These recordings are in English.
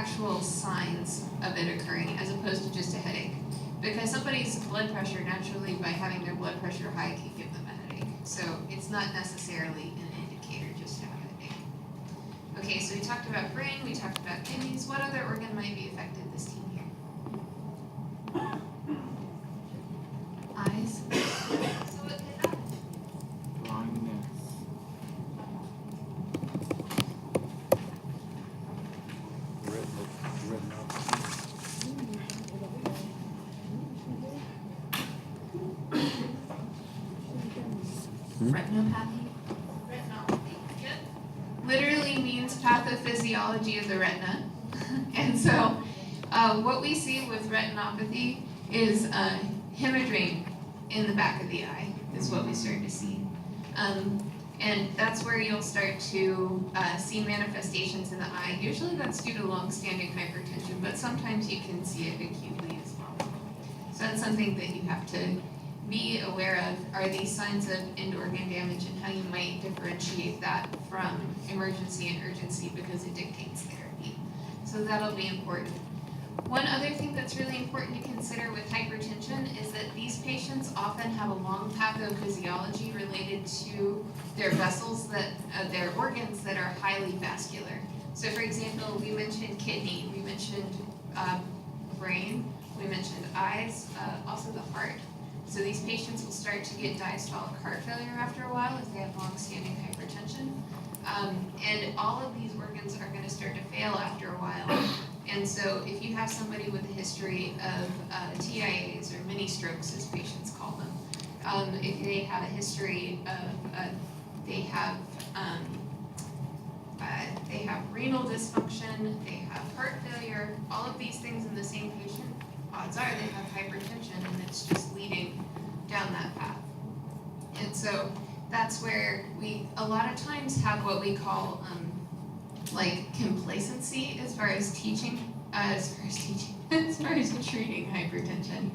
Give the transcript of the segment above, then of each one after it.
actual signs of it occurring as opposed to just a headache. Because somebody's blood pressure naturally, by having their blood pressure high, can give them a headache. So it's not necessarily an indicator just to have a headache. Okay, so we talked about brain, we talked about kidneys. What other organ might be affected this team here? Eyes. So what could that? Blindness. Retinopathy. Retinopathy. Yep. Literally means pathophysiology of the retina. And so what we see with retinopathy is hemorrhaging in the back of the eye is what we start to see. And that's where you'll start to see manifestations in the eye. Usually that's due to long-standing hypertension, but sometimes you can see it acutely as well. So that's something that you have to be aware of, are these signs of end organ damage and how you might differentiate that from emergency and urgency because it dictates therapy. So that'll be important. One other thing that's really important to consider with hypertension is that these patients often have a long pathophysiology related to their vessels, their organs that are highly vascular. So for example, we mentioned kidney, we mentioned brain, we mentioned eyes, also the heart. So these patients will start to get diastolic heart failure after a while if they have long-standing hypertension. And all of these organs are going to start to fail after a while. And so if you have somebody with a history of TIAs or mini strokes, as patients call them, if they have a history of, they have renal dysfunction, they have heart failure, all of these things in the same patient, odds are they have hypertension and it's just leading down that path. And so that's where we a lot of times have what we call like complacency as far as treating hypertension.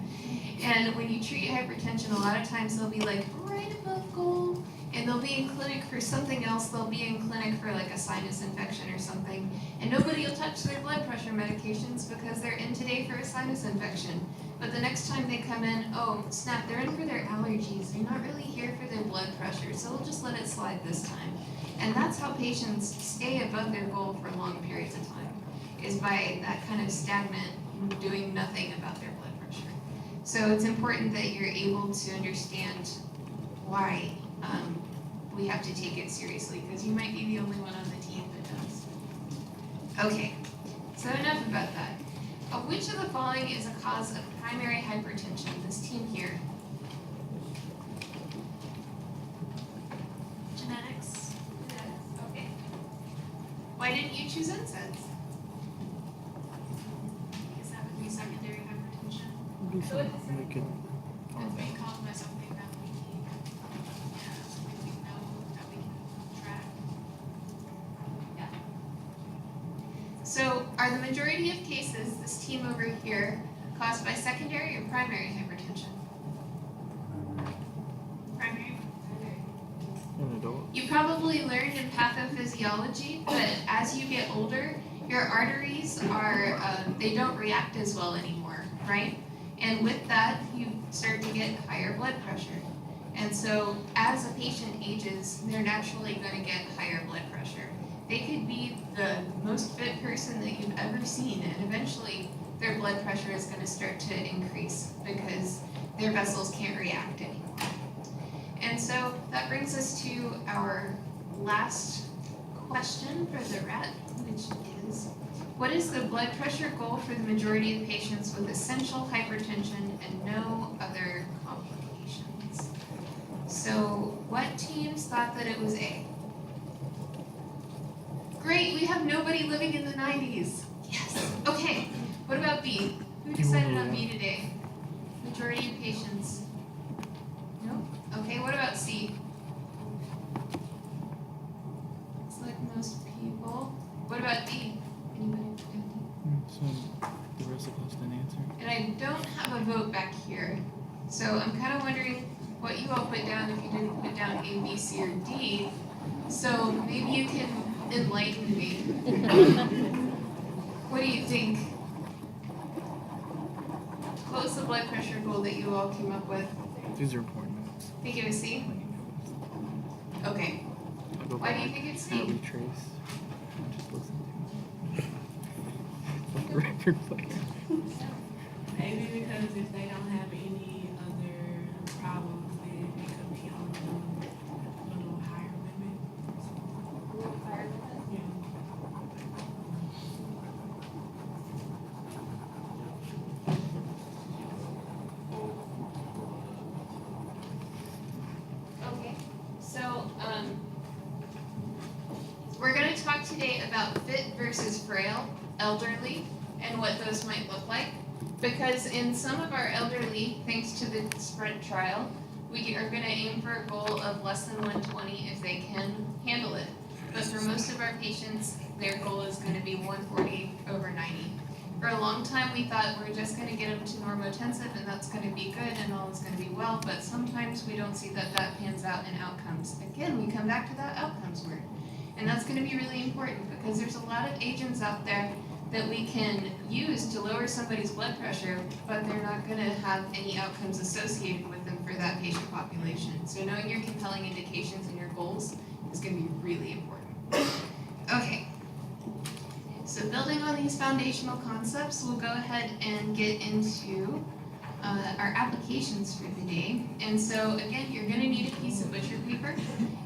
And when you treat hypertension, a lot of times they'll be like right above goal, and they'll be in clinic for something else. They'll be in clinic for like a sinus infection or something, and nobody will touch their blood pressure medications because they're in today for a sinus infection. But the next time they come in, oh snap, they're in for their allergies. They're not really here for their blood pressure, so we'll just let it slide this time. And that's how patients stay above their goal for long periods of time, is by that kind of stagnant, doing nothing about their blood pressure. So it's important that you're able to understand why we have to take it seriously, because you might be the only one on the team that does. Okay, so enough about that. Which of the following is a cause of primary hypertension? This team here. Genetics? Okay. Why didn't you choose NSAIDs? Because that would be secondary hypertension. So it's being caused by something that we can, we know that we can track. Yeah. So are the majority of cases, this team over here, caused by secondary or primary hypertension? Primary. You probably learned in pathophysiology that as you get older, your arteries are, they don't react as well anymore, right? And with that, you start to get higher blood pressure. And so as a patient ages, they're naturally going to get higher blood pressure. They could be the most fit person that you've ever seen, and eventually their blood pressure is going to start to increase because their vessels can't react anymore. And so that brings us to our last question for the ret, which is, what is the blood pressure goal for the majority of patients with essential hypertension and no other complications? So what teams thought that it was A? Great, we have nobody living in the 90s. Yes. Okay, what about B? Who decided on B today? Majority of patients. No? Okay, what about C? It's like most people. What about D? Anybody? So the rest of us didn't answer. And I don't have a vote back here. So I'm kind of wondering what you all put down if you didn't put down A, B, C, or D. So maybe you can enlighten me. What do you think? What was the blood pressure goal that you all came up with? These are important notes. Think it was C? Okay. I'll go Why do you back think it's and C? retrace and just listen to it. Like a record player. Maybe because if they don't have any other problems, then it could be on a little higher limit. Yeah. Okay. So, we're going to talk today about fit versus frail elderly and what those might look like. Because in some of our elderly, thanks to the SPRINT trial, we are going to aim for a goal of less than 120 if they can handle it. But for most of our patients, their goal is going to be 140 over 90. For a long time, we thought we're just going to get them to normotensive and that's going to be good and all is going to be well, but sometimes we don't see that that pans out in outcomes. Again, we come back to that outcomes word. And that's going to be really important because there's a lot of agents out there that we can use to lower somebody's blood pressure, but they're not going to have any outcomes associated with them for that patient population. So knowing your compelling indications and your goals is going to be really important. Okay. So building on these foundational concepts, we'll go ahead and get into our applications for the day. And so again, you're going to need a piece of butcher paper,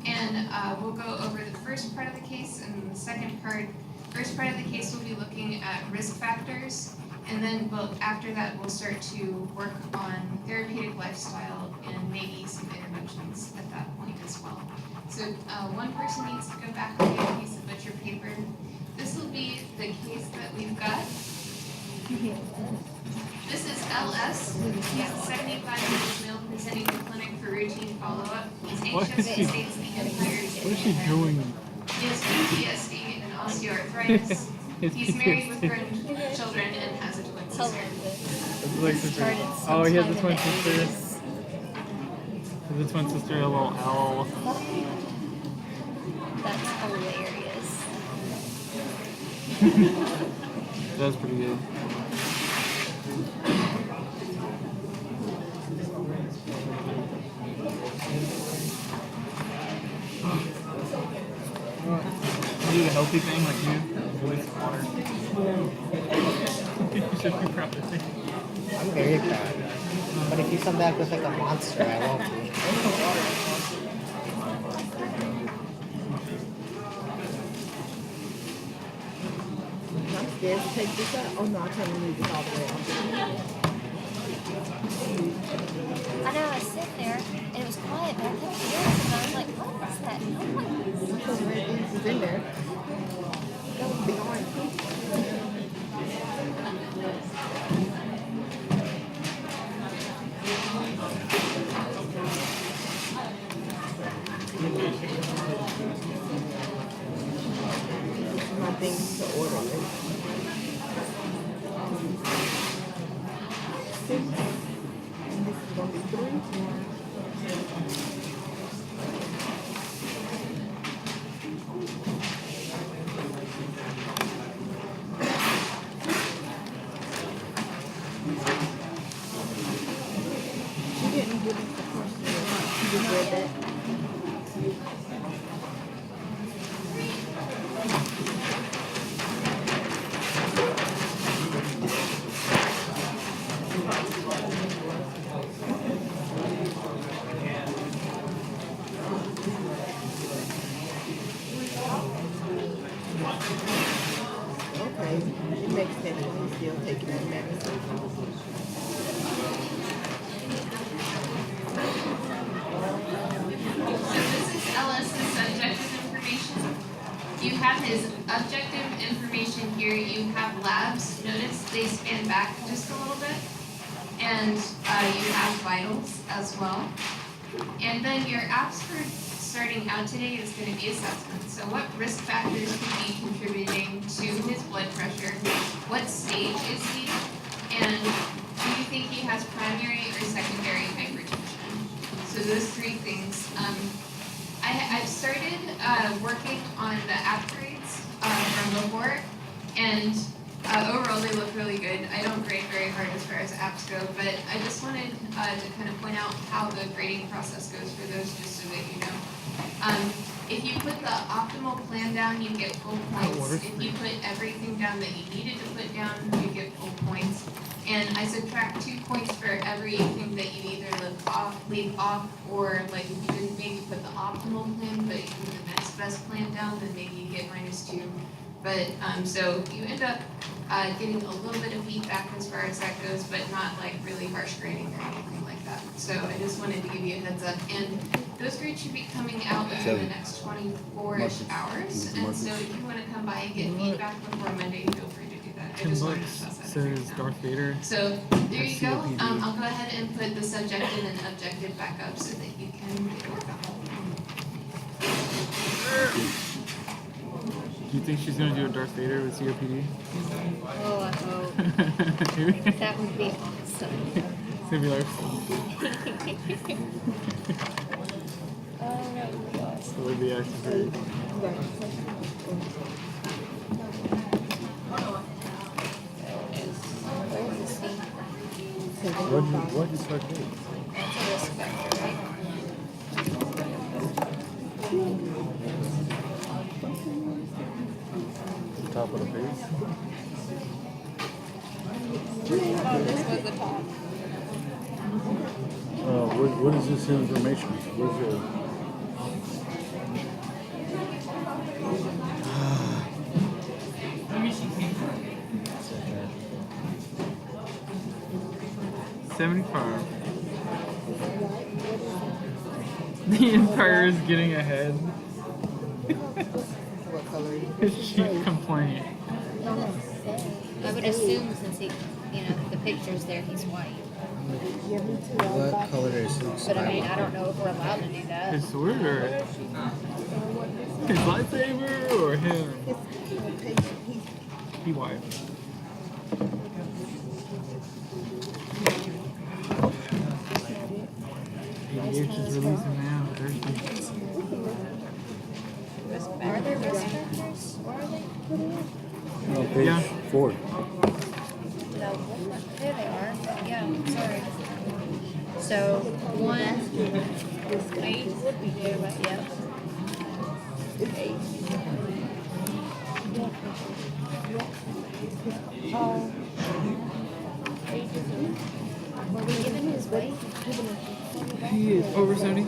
and we'll go over the first part of the case and the second part. First part of the case, we'll be looking at risk factors, and then after that, we'll start to work on therapeutic lifestyle and maybe some interventions at that point as well. So one person needs to go back and get a piece of butcher paper. This will be the case that we've got. This is LS. He's a 75-year-old male presenting to clinic for routine follow-up. He's What anxious is and he- states the employer's What is she doing? He has PTSD and osteoarthritis. He's married with grown children and has a twin sister. It's like sister. Started Oh, he has a sometime twin in the sister. 80s. Has a twin sister, a little owl. That's hilarious. That's pretty good. You do the healthy thing like you release water. You should be proud of me. I'm very proud. But if you come back with like a monster, I won't be. I'm scared to take this out. Oh no, I can't move this all the way out. I know, I was sitting there and it was quiet, but I kept hearing something. I was like, what was that noise? Because red beans is in there. That was the orange. This is my thing to order. Six. And this is gonna be 3. She didn't give us the question. She just read that. Okay, it makes sense when he's still taking that medicine. So this is LS's subjective information. You have his objective information here. You have labs. Notice they span back just a little bit. And you have vitals as well. And then your apps for starting out today is going to be assessment. So what risk factors could be contributing to his blood pressure? What stage is he? And do you think he has primary or secondary hypertension? So those three things. I've started working on the app grades from before, and Overall, they look really good. I don't grade very hard as far as apps go, but I just wanted to kind of point out how the grading process goes for those, just so that you know. If you put the optimal plan down, you get full points. If you put everything down that you needed to put down, you get full points. And I subtract 2 points for everything that you either leave off, or like if you didn't maybe put the optimal plan, but you put the next best plan down, then maybe you get -2. But so you end up getting a little bit of feedback as far as that goes, but not like really harsh grading or anything like that. So I just wanted to give you a heads up. And those grades should be coming out within the next 24-ish hours. And so if you want to come by and get feedback before Monday, feel free to do that. I Tim just wanted to Bucks toss that says out. Darth Vader. So there you go. COPD. I'll go ahead and put the subjective and objective back up so that you can take a look at them. Do you think she's gonna do a Darth Vader with COPD? Oh, I hope. That would be awesome. It's gonna be like, Oh, that would be awesome. it would be actually great. Where is this thing? What is her name? That's a risk factor, right? Top of the page. Oh, this was the top. What is this information? What is your... 75. The Empire is getting ahead. His chief complaint. I would assume since he, the picture's there, he's white. What color is But I mean, I don't know if we're allowed to do that. His sword or his lightsaber or him? He white. ADH is releasing now Thursday. Are there risk factors? Where are they? No, page Yeah. 4. No, there they are. Yeah, sorry. So, 1, 8 would be good, but yeah. 8. Oh. Were we given his weight? He is over 70.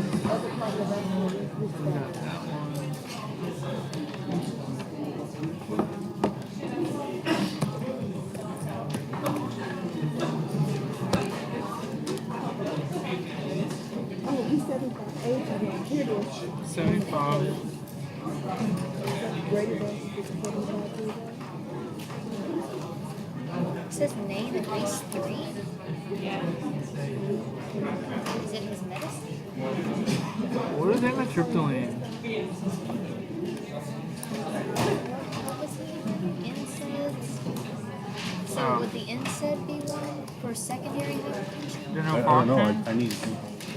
Oh, he's 75. Here it is. 75. Greater than 75. It says name at least 3. Is it his medicine? What is amitriptyline? What was he? NSAIDs? So Oh. would the NSAID be one for secondary hypertension? You I know, don't know. Parkin? I need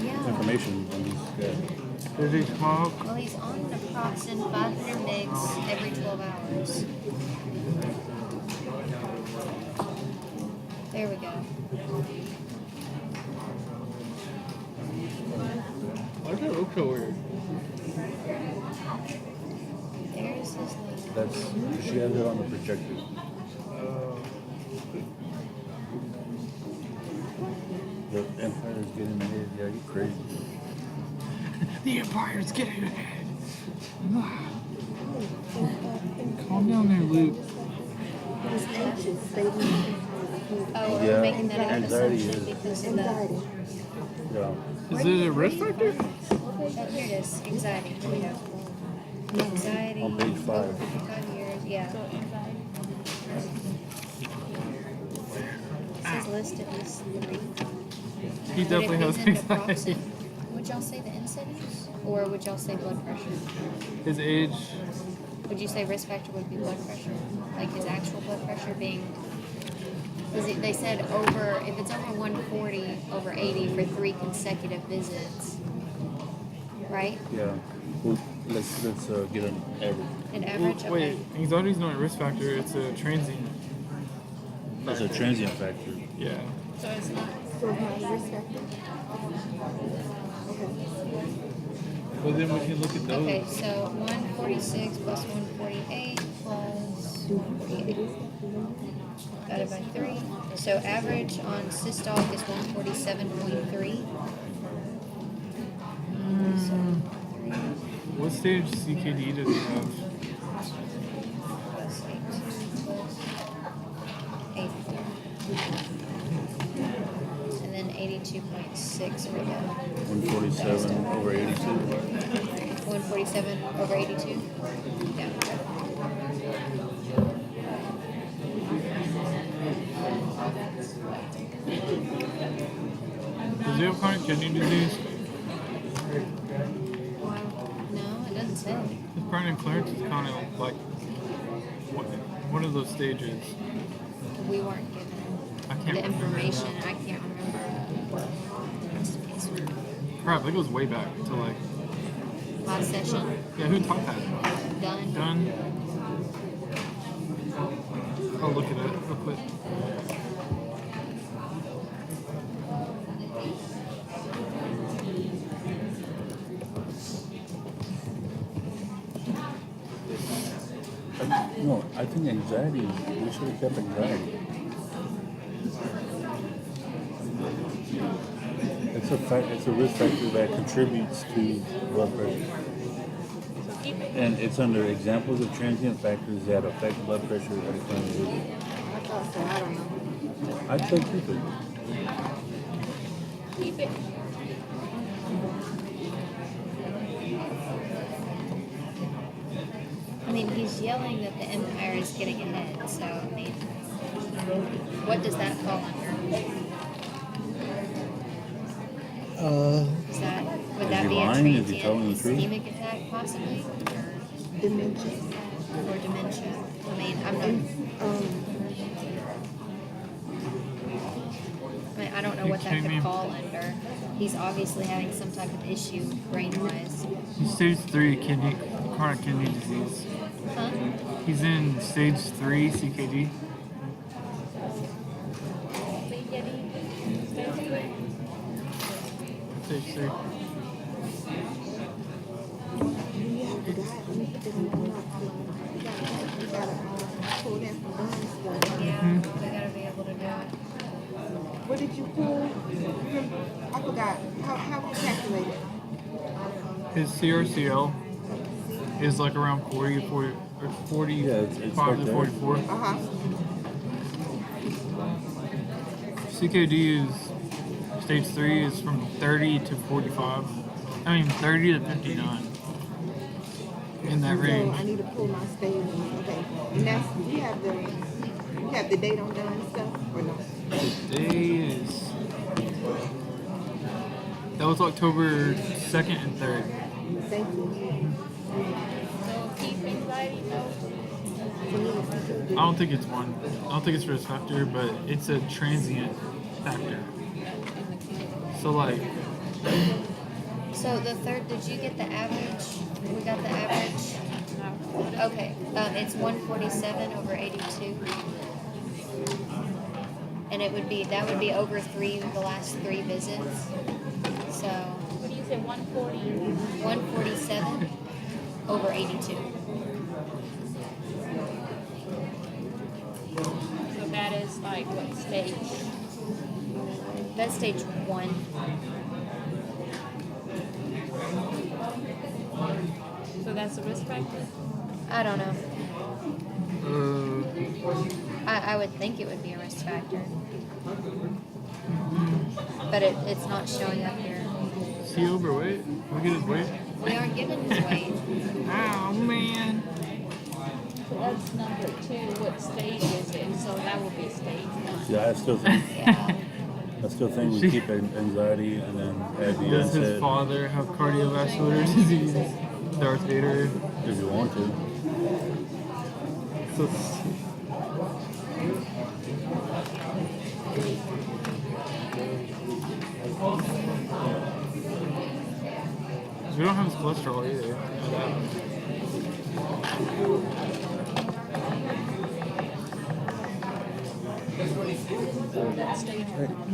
Yeah. information on these guys. Does he smoke? Well, he's on naproxen 500 mgs every 12 hours. There we go. Why does it look so weird? There's his name. That's she has it on the projector. The Empire is getting ahead. Yeah, you crazy. The Empire's getting ahead. Calm down there, Luke. He's anxious. They need Oh, Yeah, we're making that anxiety assumption is- because of the... anxiety. Yeah. Is it a risk factor? Oh, here it is. Anxiety. Here we go. Anxiety. On page 5. Over 55 years. Yeah. It says listed as 3. He definitely Would has it be the anxiety. naproxen? Would y'all say the NSAID use? Or would y'all say blood pressure? His age. Would you say risk factor would be blood pressure? Like his actual blood pressure being... Because they said over, if it's over 140, over 80 for 3 consecutive visits. Right? Yeah. Well, let's get an average. An average? Okay. Wait, anxiety's not a risk factor, it's a transient. That's a factor. transient factor. Yeah. So it's not. So it's not a risk factor? Okay. But then we can look at those. Okay, so 146 plus 148 plus 148 divided by 3. So average on systolic is 147.3. What stage CKD does he have? Plus 8 plus 84. And then 82.6 for the 147 over 82. 147 over 82. Yeah. Does he have chronic kidney disease? No, it doesn't say. His chronic clearance is kind of like one of those stages. We weren't given I can't the remember. information. I can't remember what the case was. Crap, that goes way back to like, Last session, yeah, who taught that? done. Done. I'll look at it real quick. No, I think anxiety, we should have kept anxiety. It's a risk factor that contributes to blood pressure. And it's under examples of transient factors that affect blood pressure at a time of visit. I thought so. I don't know. I'd say keep it. Keep it. I mean, he's yelling that the Empire is getting ahead. So, I mean, what does that fall under? Is that would Is that he be lying? a Is he telling the truth? ischemic attack possibly, Dementia. or dementia? I mean, I'm not. I mean, I don't know what that could fall under. He's obviously having some type of issue brain-wise. He's stage 3 chronic kidney disease. Huh? He's in stage 3 CKD. Stage 3. Yeah, I forgot. Let me put that in the notes. You gotta pull that from Don's stuff. Yeah, we gotta be able to do it. What did you pull? I forgot. How was it calculated? His CRCL is like around 40 or 45 Yeah, it's right to there. 44. Uh-huh. CKD is stage 3 is from 30 to 45. I mean 30 to 59. In that So range. I need to pull my stage. Okay. And that's you have the date on Don's stuff or no? Today is that was October 2nd and 3rd. Thank you. So keep anxiety low. I don't think it's one. I don't think it's risk factor, but it's a transient factor. So like, So the third, did you get the average? We got the average. Okay, it's 147 over 82, and that would be over the last 3 visits. So What do you say, 140? 147 over 82. So that is like what stage? That's stage 1. So that's a risk factor? I don't know. I would think it would be a risk factor, but it's not showing up here. is he overweight? Look at his weight. We aren't given his weight. Oh man. So that's number 2. What stage is it? So that would be stage 1. Yeah, Yeah. I still think we keep anxiety and then at the Does his onset, father have cardiovascular disease? Darth Vader. if you want to. So we don't have his cholesterol either. Hey,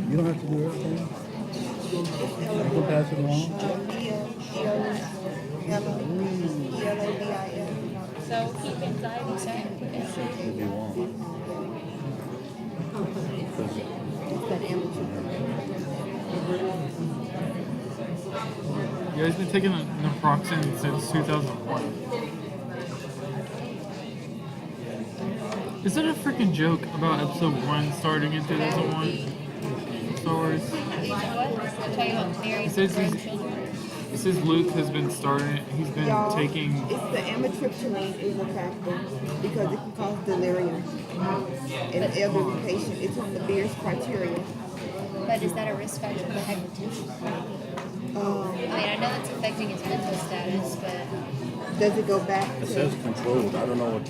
you don't have to do everything. You can pass it along. ELODIL. So keep anxiety safe. If you want. Because It's that amateur. You guys been taking naproxen since 2001. Is that a freaking joke about episode 1 starting in 2001? Star Wars. What? Tell you about Mary's It says grown he's- children. It says Luke has been starting. He's been Y'all, taking. it's the amitriptyline is a factor because it can cause delirium in an elderly patient. It's on the Beers criteria. But is that a risk factor for hypertension? I mean, I know it's affecting his mental status, but Does it go back it to says controlled. I don't know what.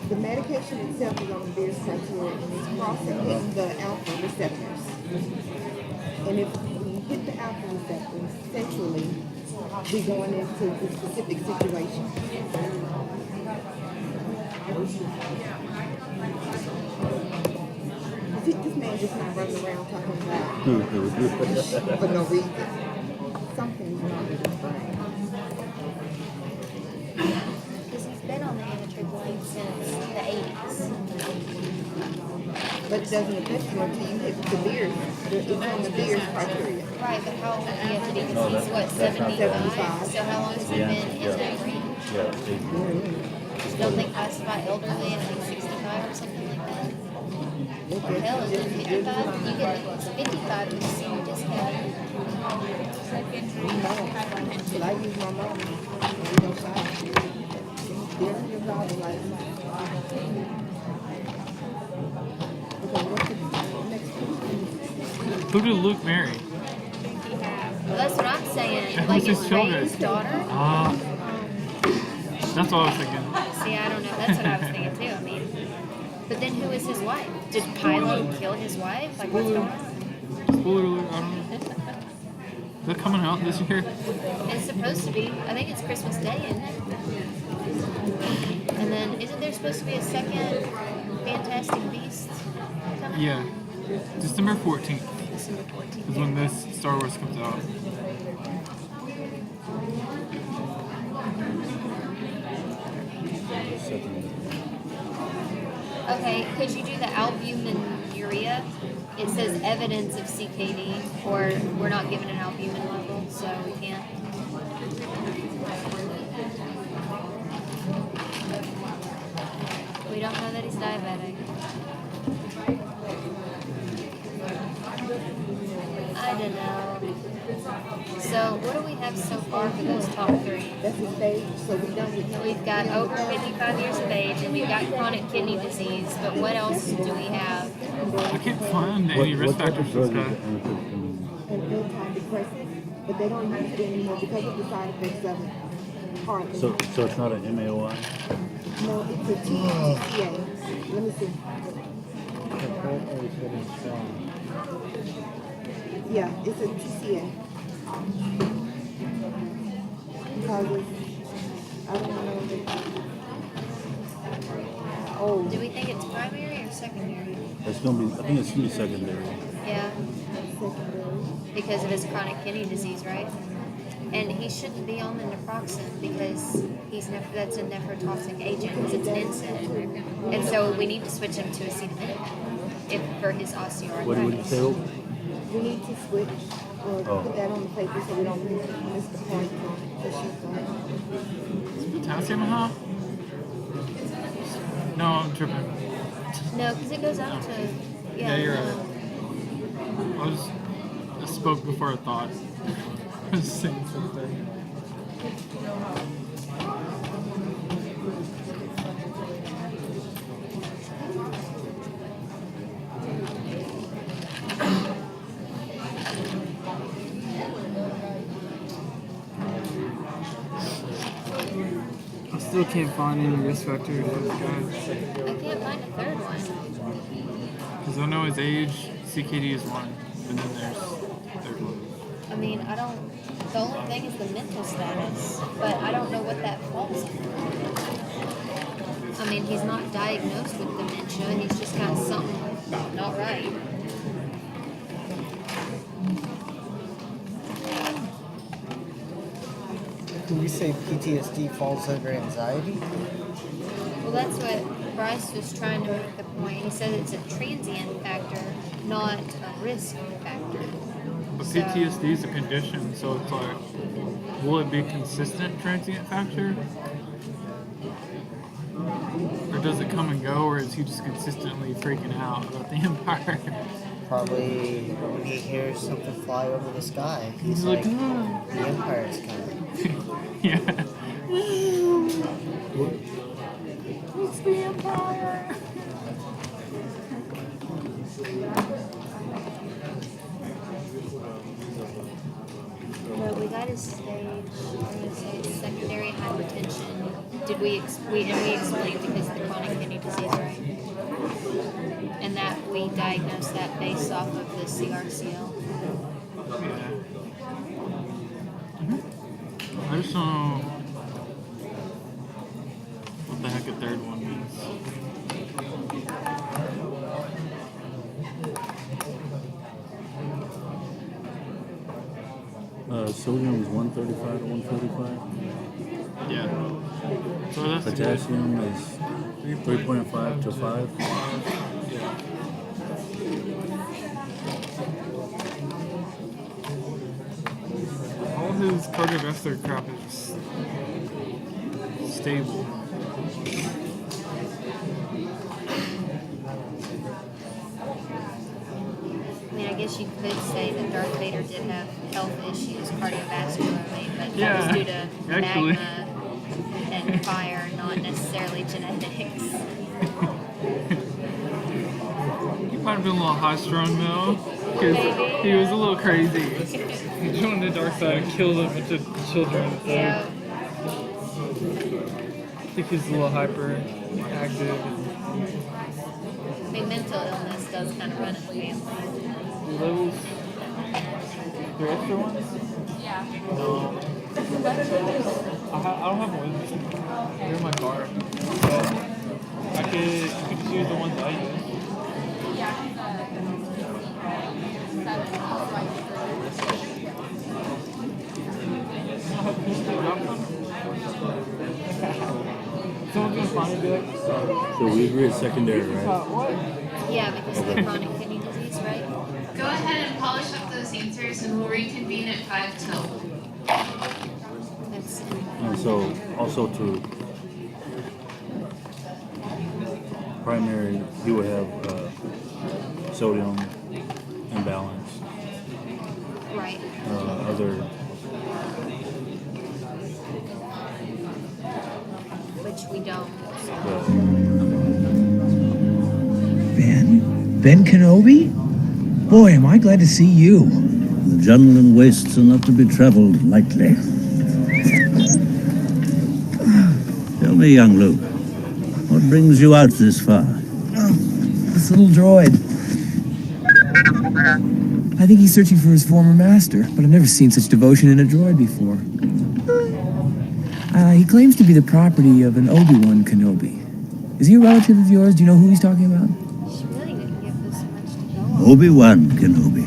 the medication itself is on the Beers criteria and it's crossing the alpha receptors. And if we hit the alpha receptors sexually, we going into the specific situation. This man just not running around talking about for no reason. Something's wrong with his brain. because he's been on the amitriptyline since the 80s. But it doesn't affect you until you hit the beers. It's on the beers criteria. Right, but how old is he have to be? No, Because he's what, that's not 75? So how long has he Yeah, been in yeah. that range? Yeah. Don't they classify elderly at like 65 or something like that? Hell, is it 55? You get 55 with a senior discount. But I use my mom. You know, there's your driver's license. Okay, what's the next one? Who did Luke marry? Well, that's what I'm saying. And Like who's his his children? Ray's daughter? Ah, that's what I was thinking. See, I don't know. That's what I was thinking too. I mean, but then who is his wife? Did Pylo kill his wife? Like, what's going on? Spoiler alert, I don't know. Is that coming out this year? It's supposed to be. I think it's Christmas Day, isn't it? And then, isn't there supposed to be a second Fantastic Beast coming? Yeah. December 14th December 14th. is when this Star Wars comes out. Okay, could you do the albuminuria? It says evidence of CKD, or we're not given an albumin level, so we can't. We don't know that he's diabetic. I don't know. So, what do we have so far for those top 3? That's his stage, so we done with him. We've got over 55 years of age, and we've got chronic kidney disease, but what else do we have? I can't find any risk What type factors of for drug this is guy. amitriptyline? An antidepressant, but they don't use it anymore because of the side effects of it. Hardly. So it's not an MAOI? No, it's a TCA. Let me see. Yeah, it's a TCA. Because it's, I don't know. Oh, Do we think it's primary or secondary? It's gonna be. I think it's gonna be secondary. Yeah, secondary. because of his chronic kidney disease, right? And he shouldn't be on the naproxen because that's a nephrotoxic agent because it's an NSAID. And so we need to switch him to acetaminophen for his osteoarthritis. What did you say? Hope? We need to switch or Oh. put that on the paper so we don't miss the point that she's going. Potassium high? No, I'm tripping. No, because it goes out to Yeah, you're no. right. I spoke before I thought. I was saying something. I still can't find any risk factors for this guy. I can't find a third one. Because I know his age, CKD is one, and then there's third one. I mean, I don't. The only thing is the mental status, but I don't know what that falls under. I mean, he's not diagnosed with dementia. He's do we say PTSD falls under anxiety? Well, that's what Bryce was trying to make the point. He said it's a transient factor, not a risk factor. But So- PTSD is a condition, so it's like, will it be a consistent transient factor? Or does it come and go, or is he just consistently freaking out about the Empire? Probably when he hears something fly over the sky, he's He's like, like, "Ah." the Empire's coming. Yeah. It's the Empire. Well, we got a stage, secondary hypertension. Did we explained because of the chronic kidney disease, right? And that we diagnosed that based off of the CRCL. Yeah. I just don't know what the heck a third one means. Sodium is 135 to 145. Yeah. So that's good. Potassium is 3.5 to 5. All of his cardiovascular crap is stable. I mean, I guess you could say that Darth Vader did have health issues cardiovascularly, but that Yeah, was due to actually. magma and fire, not necessarily genetics. He might have been a little high strung though, because Maybe. he was a little crazy. He joined the dark side and killed a bunch of children. So Yeah. I think he's a little hyper active. I mean, mental illness does kind of run in the family. Do those the extra ones? Yeah. No. I don't have one. They're in my car. But you could just use the ones I use. Someone's gonna find me and be like, So we agree it's secondary, right? what? Yeah, because of the chronic kidney disease, right? Go ahead and polish up those answers and we'll reconvene at 5 till. That's And so also to primary, you would have sodium imbalance, right. other Which we don't. Ben Kenobi? Boy, am I glad to see you. The jungle and wastes are not to be traveled lightly. Tell me, young Luke, what brings you out this far? This little droid. I think he's searching for his former master, but I've never seen such devotion in a droid before. He claims to be the property of an Obi-Wan Kenobi. Is he a relative of yours? Do you know who he's talking about? She really didn't give us much to go on. Obi-Wan Kenobi.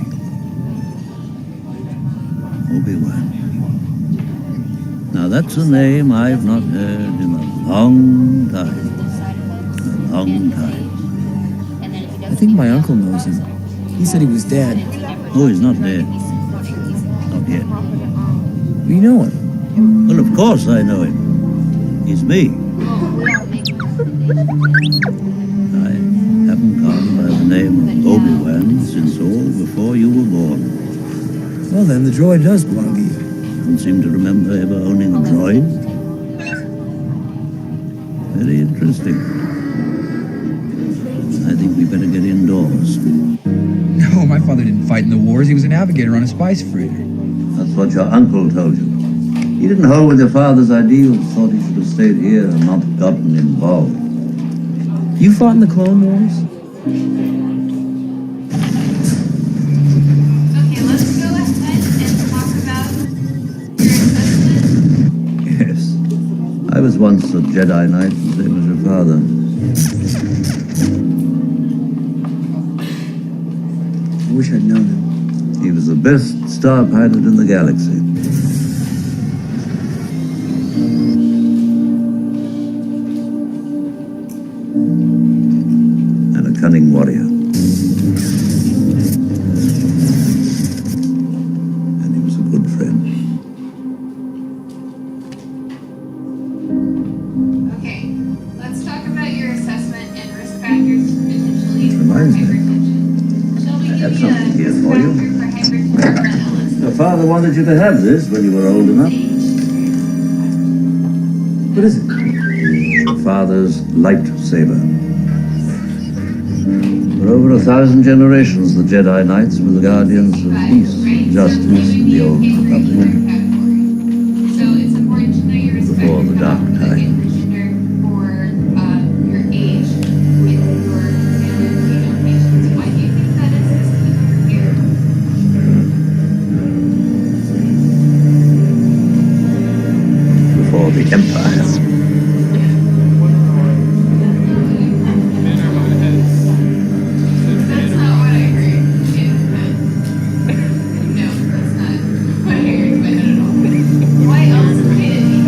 Obi-Wan. Now that's a name I've not heard in a long time. A long time. And then if he I think my uncle knows him. He said he was dead. Oh, he's not dead. Not yet. You know him? Well, of course I know him. He's me. We don't make I haven't gone by the name of Obi-Wan since all before you were born. Well then, the droid does belong to you. Don't seem to remember ever owning a droid. Very interesting. I think we better get indoors. No, my father didn't fight in the wars. He was a navigator on a spice freighter. That's what your uncle told you. He didn't hold with your father's ideals, thought he should have stayed here and not gotten involved. You fought in the Clone Wars? Okay, let's go ahead and talk about your assessment. Yes. I was once a Jedi Knight, the same as your father. I wish I'd known him. He was the best star pilot in the galaxy. cunning warrior. And he was a good friend. Okay, let's talk about your assessment and risk factors potentially for Reminds me. hypertension. Shall we I give have you a something here risk for you. factor for hypertension? Your father wanted you to have this when you were old enough. What is it? Your father's lightsaber. For over 1,000 generations, the Jedi Knights were the guardians of peace, justice, and the Old Republic. So it's important to know your risk Before factor the dark not time. to get considered for your age with your family patients. Why do you think that is this here? Before the Empire. That's not what I heard. No, that's not what I heard, but not at all. Why else would it be?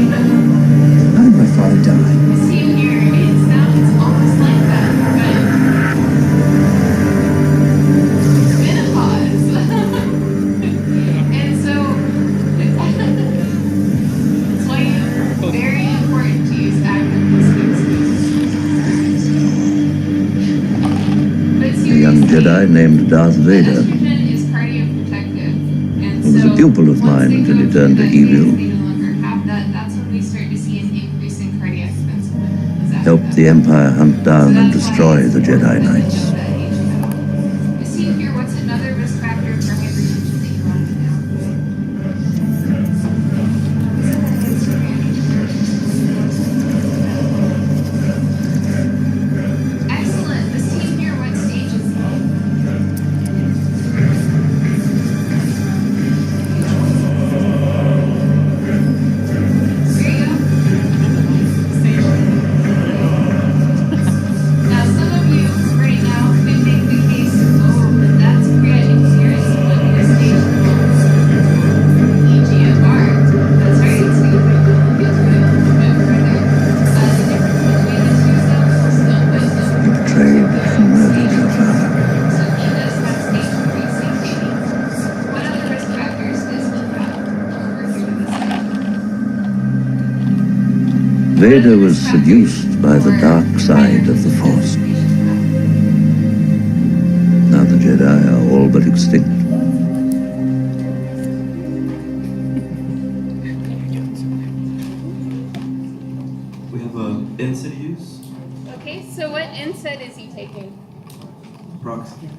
How did my father die? See here, it sounds almost like that, but menopause. And so it's why it's very important to use active listening skills. But A young seriously, Jedi named Darth Vader, estrogen is cardioprotective, and who was a so pupil of once mine they until go he through turned to that phase evil, and they no longer have that, that's when we start to see an increase in cardiac events. helped the Empire hunt down and destroy the Jedi Knights. See here, what's another risk factor for hypertension that you want to know? Excellent. This team here, what stage is he? There you go. Now, some of you right now could make the case, oh, but that's creating serious blood stage EGFR. That's right, so we'll get to it a little bit further. The difference between the two cells is still quite He simple. betrayed and murdered your father. So he does have stage 3 CKD. What other risk factors does he have over here to this side? Vader was seduced by the dark side of the Force. Now the Jedi are all but extinct. We have a NSAID use, Okay, so what NSAID is he taking? proxy.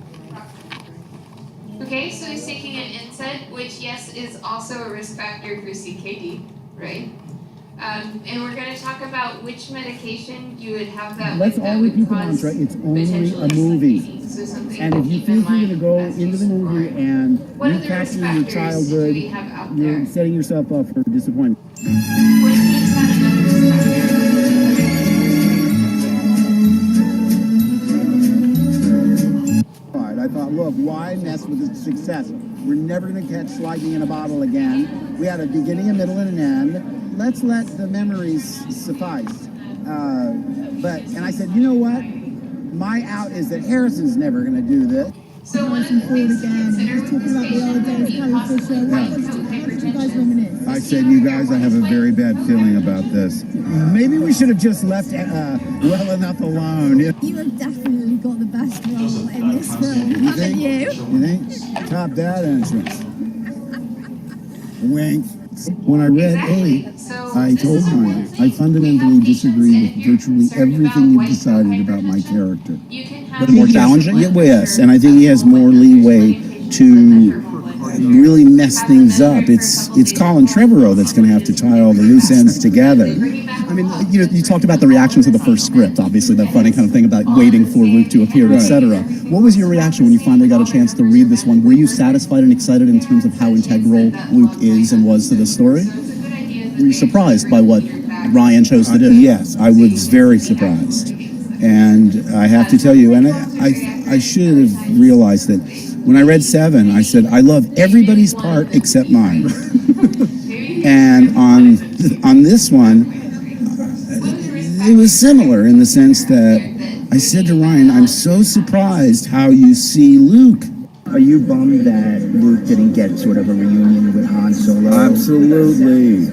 Okay, so he's taking an NSAID, which yes is also a risk factor for CKD, right? And we're going to talk about which medication you would have that Let's with that all would repeat the cause mantra. It's only potentially a movie. CKD. So something And to if you keep in think you're going to mind go as you into the movie explore. and What other risk recapture your factors do childhood, we have out you're there? setting yourself up for disappointment. Which team's got another risk factor? I thought, look, why mess with the success? We're never going to catch lightning in a bottle again. We had a beginning, a middle, and an end. Let's let the memories suffice. And I said, you know what? My out is that Harrison's never going to do this. So one of the things to consider with this patient would be possibly light hypertension. I said, you guys, I have a very bad feeling about this. Maybe we should have just left well enough alone. You have definitely got the best role in this film, haven't you? You think? Top dad entrance. Wink. When I read Exactly. A, So I this told is Maya, important. I We fundamentally have patients disagree in with here virtually concerned about everything you've white decided about my hypertension. character. You can have But more patients challenging? with blood Yes, pressure and I think he has at more low blood leeway pressure, medications to that measure blood pressure. really mess Have things them up. measured for a It's couple days Colin before Trevorrow that's going to have to tie all the loose ends together. Bring it back I mean, up. you talked about the reaction to the first script, obviously, that funny kind of thing about waiting for Luke to appear, etc. What was your reaction when you finally got a chance to read this one? Were you satisfied and excited in terms of how integral Luke is and was to the story? Were you surprised by what Ryan chose to do? Yes, I was very surprised. And I have to tell you, and I should have realized that when I read 7, I said, I love everybody's part except mine. And on this one, it was similar in the sense that I said to Ryan, I'm so surprised how you see Luke. Are you bummed that Luke didn't get sort of a reunion with Han Solo? Absolutely.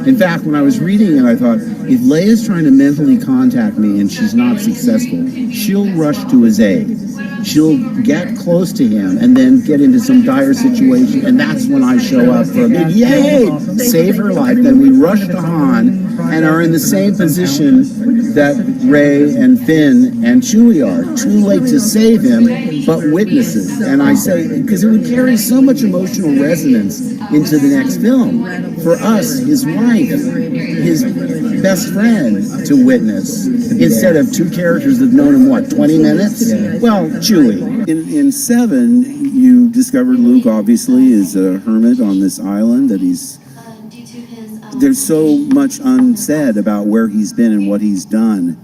In fact, when I was reading it, I thought, if Leia's trying to mentally contact me and she's not successful, she'll rush to his aid. She'll get close to him and then get into some dire situation, and that's when I show up for a big yay, save her life. Then we rush to Han and are in the same position that Rey and Finn and Chewie are. Too late to save him, but witnesses. And I say, because it would carry so much emotional resonance into the next film. For us, his wife, his best friend to witness, instead of two characters that've known him, what, 20 minutes? Well, Chewie. In 7, you discovered Luke, obviously, is a hermit on this island, that he's... There's so much unsaid about where he's been and what he's done.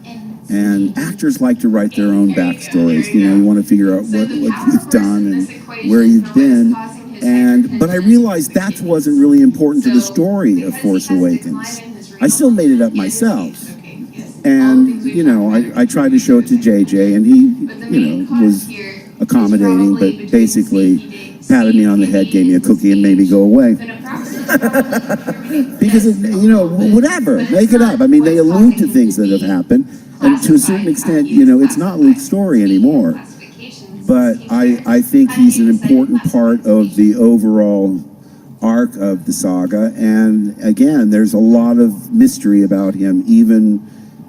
And actors like to write their own backstories. You know, you want to figure out what you've done and where you've been. But I realized that wasn't really important to the story of Force Awakens. I still made it up myself. And, you know, I tried to show it to JJ, and he, you know, was accommodating, but basically patted me on the head, gave me a cookie, and made me go away. Because, you know, whatever, make it up. I mean, they allude to things that have happened, and to a certain extent, you know, it's not Luke's story anymore. But I think he's an important part of the overall arc of the saga, and again, there's a lot of mystery about him, even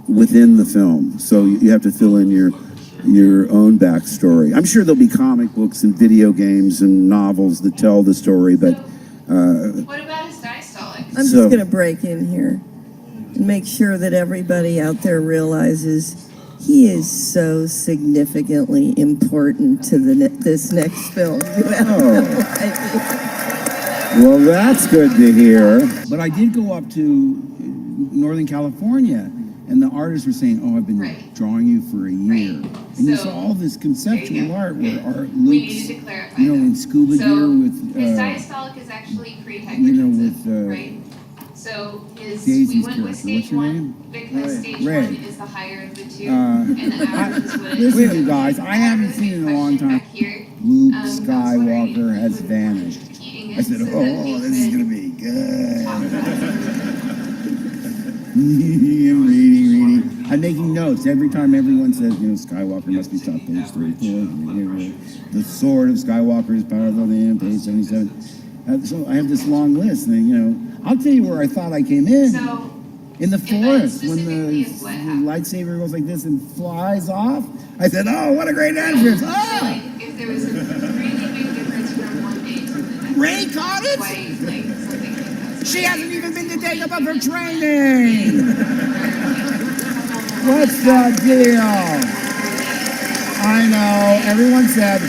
within the film. So you have to fill in your own backstory. I'm sure there'll be comic books and video games and novels that tell the story, but... what about his diastolic? I'm just going to break in here and make sure that everybody out there realizes he is so significantly important to this next film. Well, that's good to hear. But I did go up to Northern California, and the artists were saying, "Oh, I've been drawing you for a year." And you saw all this conceptual art where Luke's, you know, in scuba gear with... his diastolic is actually pre-hypertensive, you know, with... right? So Daisy's we went with character. stage What's her 1 name? because stage Ray. 1 is the higher of the two, and the average is what it is. Listen, you guys, I haven't seen in a long time. Luke Skywalker has vanished. I said, oh, this is going to be good. I'm reading. I'm making notes every time everyone says, you know, Skywalker must be top page 34. The sword of Skywalker is powerful than page 77. So I have this long list, and you know, I'll tell you where I thought I came in the forest when the lightsaber goes like this and flies off. I said, oh, what a great entrance! Ah! If there was a really big difference from one day to the next. Ray caught it? Like something like that. She hasn't even been to take up her training. What's the deal? I know. Everyone said.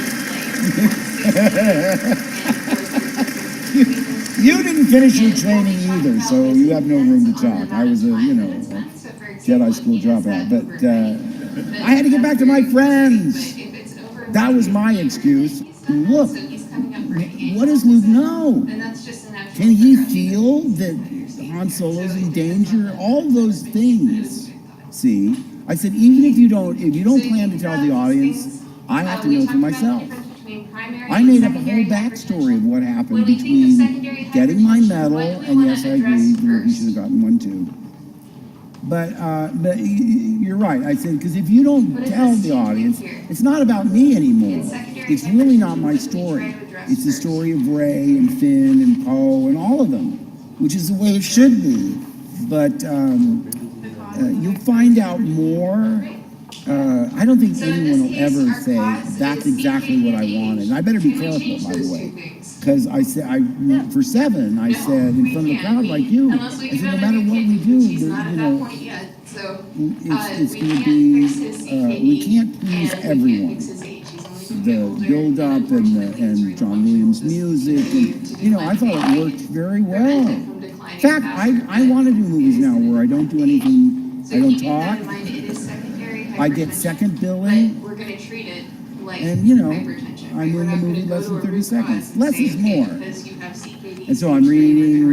You didn't finish your training either, so you have no room to talk. I was a, you know, Jedi school dropout, but I had to get back to my friends. That was my excuse. Look, what does Luke know? Can he feel that Han Solo's in danger? All those things. See, I said, even if you don't plan to tell the audience, I have to know for myself. I made up a whole backstory of what happened between getting my medal, and yes, I agree, he should have gotten one too. But you're right. I said, because if you don't tell the audience, it's not about me anymore. It's really not my story. It's the story of Rey and Finn and Poe and all of them, which is the way it should be. But you'll find out more. I don't think anyone will ever say that's exactly what I wanted. And I better be careful, by the way, because I said for 7, I said in front of the crowd like you, I said no matter what we do, you know, it's going to be we can't please everyone. The build up and John Williams' music, and you know, I thought it worked very well. In fact, I want to do movies now where I don't do anything, I don't talk. I get second billing, we're going to treat it like and you know, I'm in the movie less than 30 seconds. Less is more. And so I'm reading.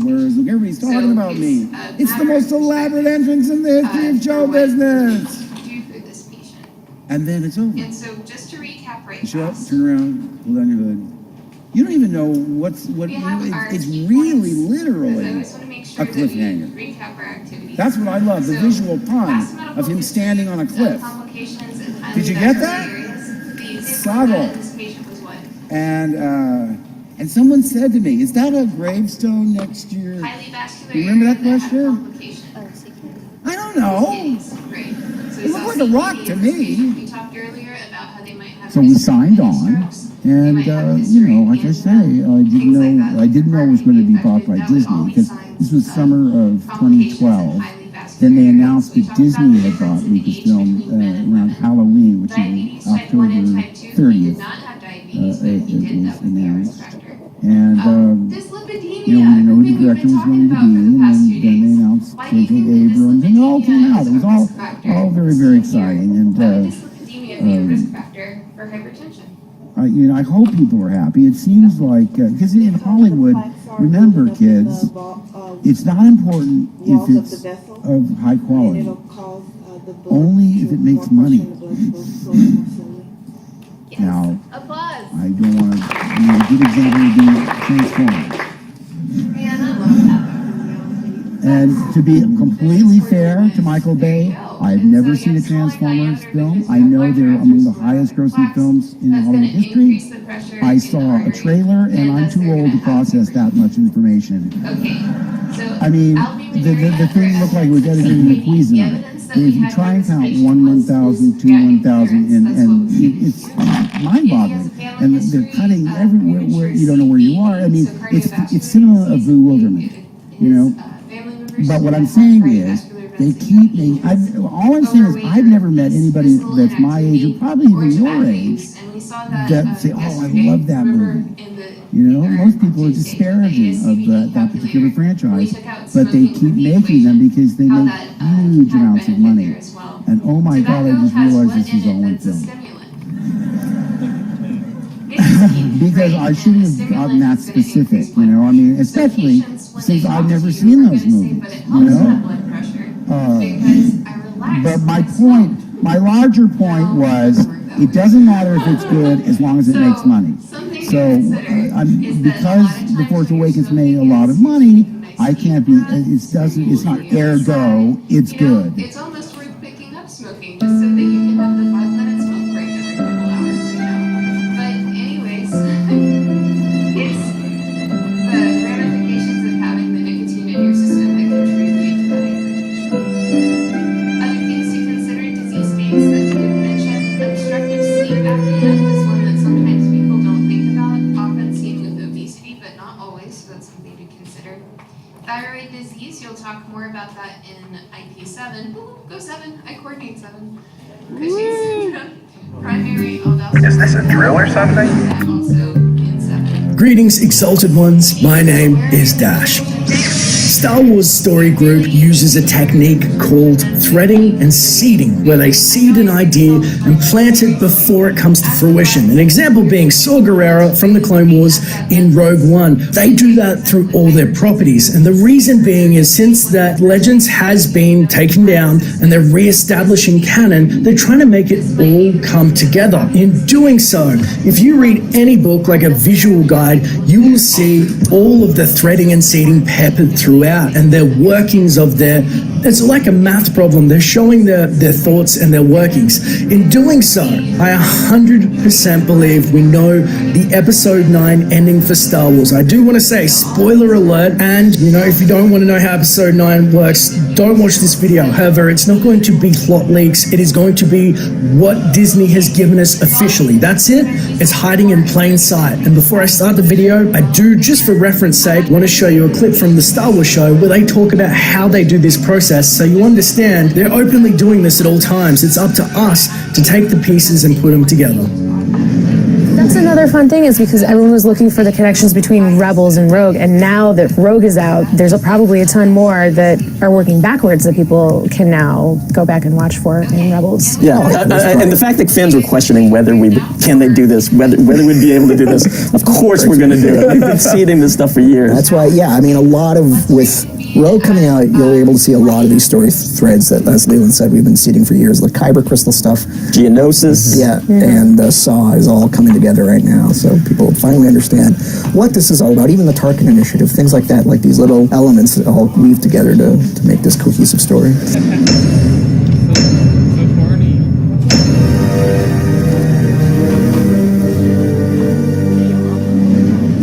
Where is Luke? Everybody's talking. talking about me. It's the most elaborate entrance in the history of show business. Do for this patient. And then it's over. And so just to recap right You show up, fast, turn around, pull down your hood. You don't even know what. we have our It's key really points. literally I always want to make sure a that we cliffhanger. recap our activities. That's what I love, the So, visual pun past medical of him history, standing on a cliff. Complications and highly Did you get vascular that? areas. The example Soggle. of this patient was what? And someone said to me, "Is that a gravestone next year?" Highly vascular You remember that area had question? complication. I don't know. Great. So It looked like a rock to me. We talked earlier about how they might have So we signed on, and like I say, I didn't know it was going to be bought by Disney because this was summer of 2012. Then they announced that Disney had bought Lucasfilm around Halloween, which is October 30th. It was announced, and when you know who the director was going to be, and then they announced J.J. Abrams, and it all came out. It was all very, very exciting, and dyslipidemia be a risk factor for hypertension? I hope people are happy. It seems like because in Hollywood, remember, kids, it's not important if it's of high quality, only if it makes money. Now, Applause. I don't want to. A good example would be Transformers. Man, I love that. And to be completely fair to Michael Bay, I've never seen a Transformers film. I know they're among the highest grossing films in Hollywood history. I saw a trailer, and I'm too old to process that much information. Okay, so I mean, the thing looked like it was edited in a Cuisinart. If you try and count 1,000, 2, 1,000, and it's mind-boggling. And they're cutting everywhere where you don't know where you are. I mean, it's cinema of bewilderment, you know. But what I'm saying is, they keep me. All I'm saying is, I've never met anybody that's my age or probably even your age that say, "Oh, I love that movie." You know, most people are disparaging of that particular franchise, but they keep making them because they make huge amounts of money. And oh my God, I just realized this is all one film. Because I shouldn't have gotten that specific, you know. I mean, especially since I've never seen those movies, you know. But my larger point was, it doesn't matter if it's good as long as it makes money. So, because The Force Awakens made a lot of money, I can't be. It's not ergo. It's good. It's almost worth picking up smoking just so that you can have the 5-minute smoke break every couple hours, you know. But anyways, it's the ramifications of having the nicotine in your system that contribute to that hypertension. Other things to consider: disease states that we didn't mention. Obstructive sleep apnea is one that sometimes people don't think about, often seen with obesity, but not always, so that's something to consider. Thyroid disease, you'll talk more about that in IP7. Ooh, go 7, I coordinate 7. Cushing's syndrome, primary aldosterone. Is this a drill or something? Also in 7. Greetings, exalted ones. My name is Dash. Star Wars Story Group uses a technique called threading and seeding, where they seed an idea and plant it before it comes to fruition. An example being Saw Gerrera from the Clone Wars in Rogue One. They do that through all their properties, and the reason being is since that Legends has been taken down and they're re-establishing canon, they're trying to make it all come together. In doing so, if you read any book like a visual guide, you will see all of the threading and seeding peppered throughout, and their workings of it's like a math problem. They're showing their thoughts and their workings. In doing so, I 100% believe we know the episode 9 ending for Star Wars. I do want to say, spoiler alert, and you know, if you don't want to know how episode 9 works, don't watch this video. However, it's not going to be plot leaks. It is going to be what Disney has given us officially. That's it. It's hiding in plain sight. And before I start the video, I do, just for reference sake, want to show you a clip from the Star Wars show where they talk about how they do this process, so you understand they're openly doing this at all times. It's up to us to take the pieces and put them together. That's another fun thing, is because everyone was looking for the connections between Rebels and Rogue, and now that Rogue is out, there's probably a ton more that are working backwards that people can now go back and watch for in Rebels. Yeah, and the fact that fans were questioning whether can they do this, whether we'd be able to do this. Of course we're going to do it. We've been seeding this stuff for years. That's why, yeah, I mean, a lot of with Rogue coming out, you'll be able to see a lot of these story threads that, as Leland said, we've been seeding for years. The Kyber crystal stuff, Geonosis, and the Saw is all coming together right now. So people finally understand what this is all about. Even the Tarkin Initiative, things like that, like these little elements that all weave together to make this cohesive story.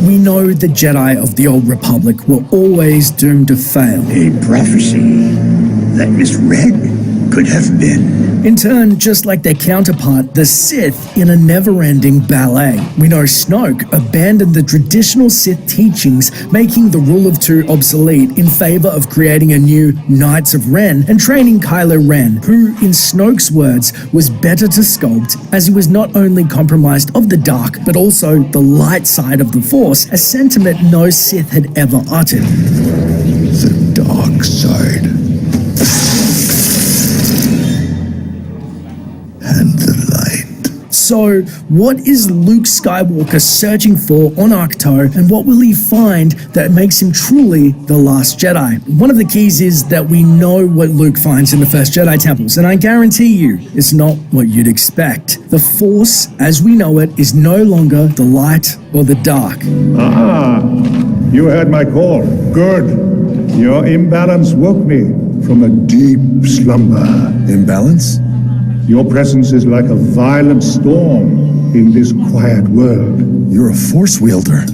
We know the Jedi of the Old Republic were always doomed to fail. A prophecy that misread could have been. In turn, just like their counterpart, the Sith, in a never-ending ballet. We know Snoke abandoned the traditional Sith teachings, making the rule of two obsolete in favor of creating a new Knights of Ren and training Kylo Ren, who, in Snoke's words, was better to sculpt as he was not only compromised of the dark, but also the light side of the Force, a sentiment no Sith had ever uttered. The dark side. And the light. So, what is Luke Skywalker searching for on Ahch-To, and what will he find that makes him truly the last Jedi? One of the keys is that we know what Luke finds in the first Jedi temples, and I guarantee you, it's not what you'd expect. The Force, as we know it, is no longer the light or the dark. Ah, you heard my call. Good. Your imbalance woke me from a deep slumber. Imbalance? Your presence is like a violent storm in this quiet world. You're a force wielder.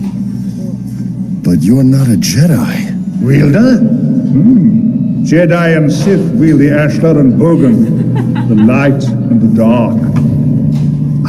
But you're not a Jedi. Wielder? Jedi and Sith wield the Ashlar and Bogan, the light and the dark.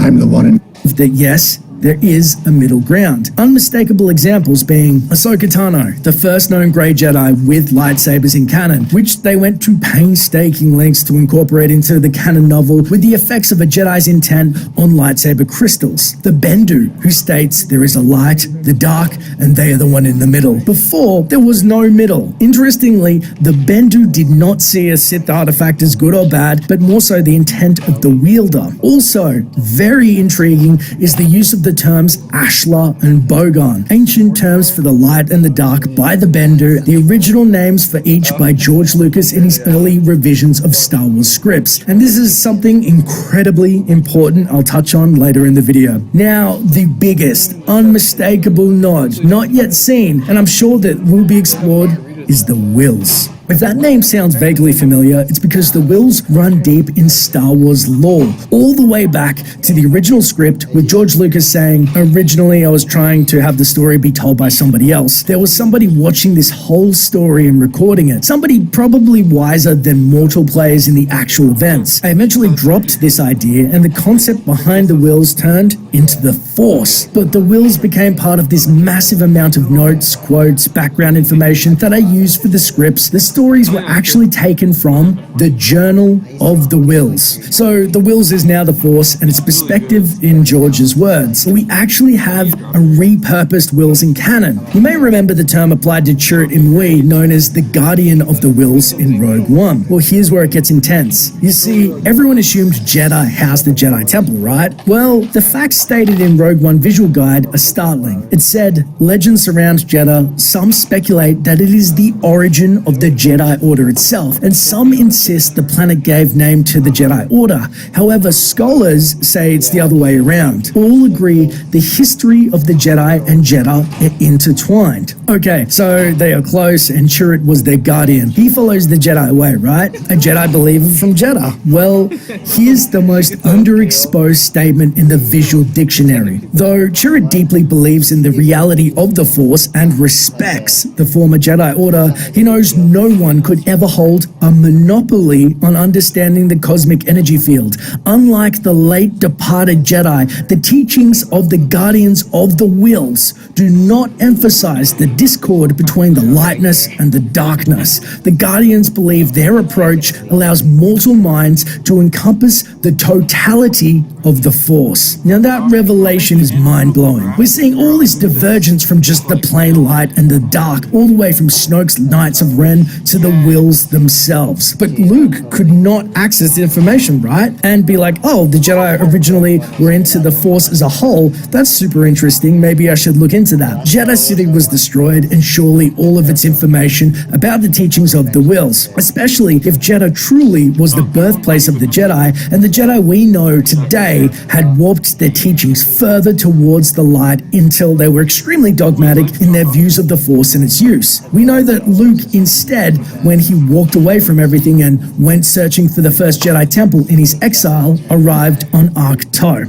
I'm the one in... That yes, there is a middle ground. Unmistakable examples being Ahsoka Tano, the first known Grey Jedi with lightsabers in canon, which they went to painstaking lengths to incorporate into the canon novel with the effects of a Jedi's intent on lightsaber crystals. The Bendu, who states there is a light, the dark, and they are the one in the middle. Before, there was no middle. Interestingly, the Bendu did not see a Sith artifact as good or bad, but more so the intent of the wielder. Also, very intriguing is the use of the terms Ashlar and Bogan, ancient terms for the light and the dark by the Bendu, the original names for each by George Lucas in his early revisions of Star Wars scripts. And this is something incredibly important I'll touch on later in the video. Now, the biggest, unmistakable nod, not yet seen, and I'm sure that will be explored, is the Wills. If that name sounds vaguely familiar, it's because the Wills run deep in Star Wars lore, all the way back to the original script with George Lucas saying, originally I was trying to have the story be told by somebody else. There was somebody watching this whole story and recording it, somebody probably wiser than mortal players in the actual events. I eventually dropped this idea and the concept behind the Wills turned into the Force, but the Wills became part of this massive amount of notes, quotes, background information that I used for the scripts. The stories were actually taken from the Journal of the Wills. So the Wills is now the Force, and it's perspective in George's words. We actually have a repurposed Wills in canon. You may remember the term applied to Chirrut Imwe, known as the Guardian of the Wills in Rogue One. Well, here's where it gets intense. You see, everyone assumed Jedi housed the Jedi Temple, right? Well, the facts stated in Rogue One visual guide are startling. It said, legends surround Jeddah. Some speculate that it is the origin of the Jedi Order itself, and some insist the planet gave name to the Jedi Order. However, scholars say it's the other way around. All agree the history of the Jedi and Jeddah are intertwined. Okay, so they are close, and Chirrut was their guardian. He follows the Jedi way, right? A Jedi believer from Jeddah. Well, here's the most underexposed statement in the visual dictionary. Though Chirrut deeply believes in the reality of the Force and respects the former Jedi Order, he knows no one could ever hold a monopoly on understanding the cosmic energy field. Unlike the late departed Jedi, the teachings of the Guardians of the Wills do not emphasize the discord between the lightness and the darkness. The Guardians believe their approach allows mortal minds to encompass the totality of the Force. Now that revelation is mind-blowing. We're seeing all this divergence from just the plain light and the dark, all the way from Snoke's Knights of Ren to the Wills themselves. But Luke could not access the information, right? And be like, oh, the Jedi originally were into the Force as a whole. That's super interesting. Maybe I should look into that. Jedha City was destroyed, and surely all of its information about the teachings of the Wills, especially if Jedha truly was the birthplace of the Jedi, and the Jedi we know today had warped their teachings further towards the light until they were extremely dogmatic in their views of the Force and its use. We know that Luke instead, when he walked away from everything and went searching for the first Jedi Temple in his exile, arrived on Ahch-To.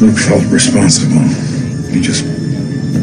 Luke felt responsible. He just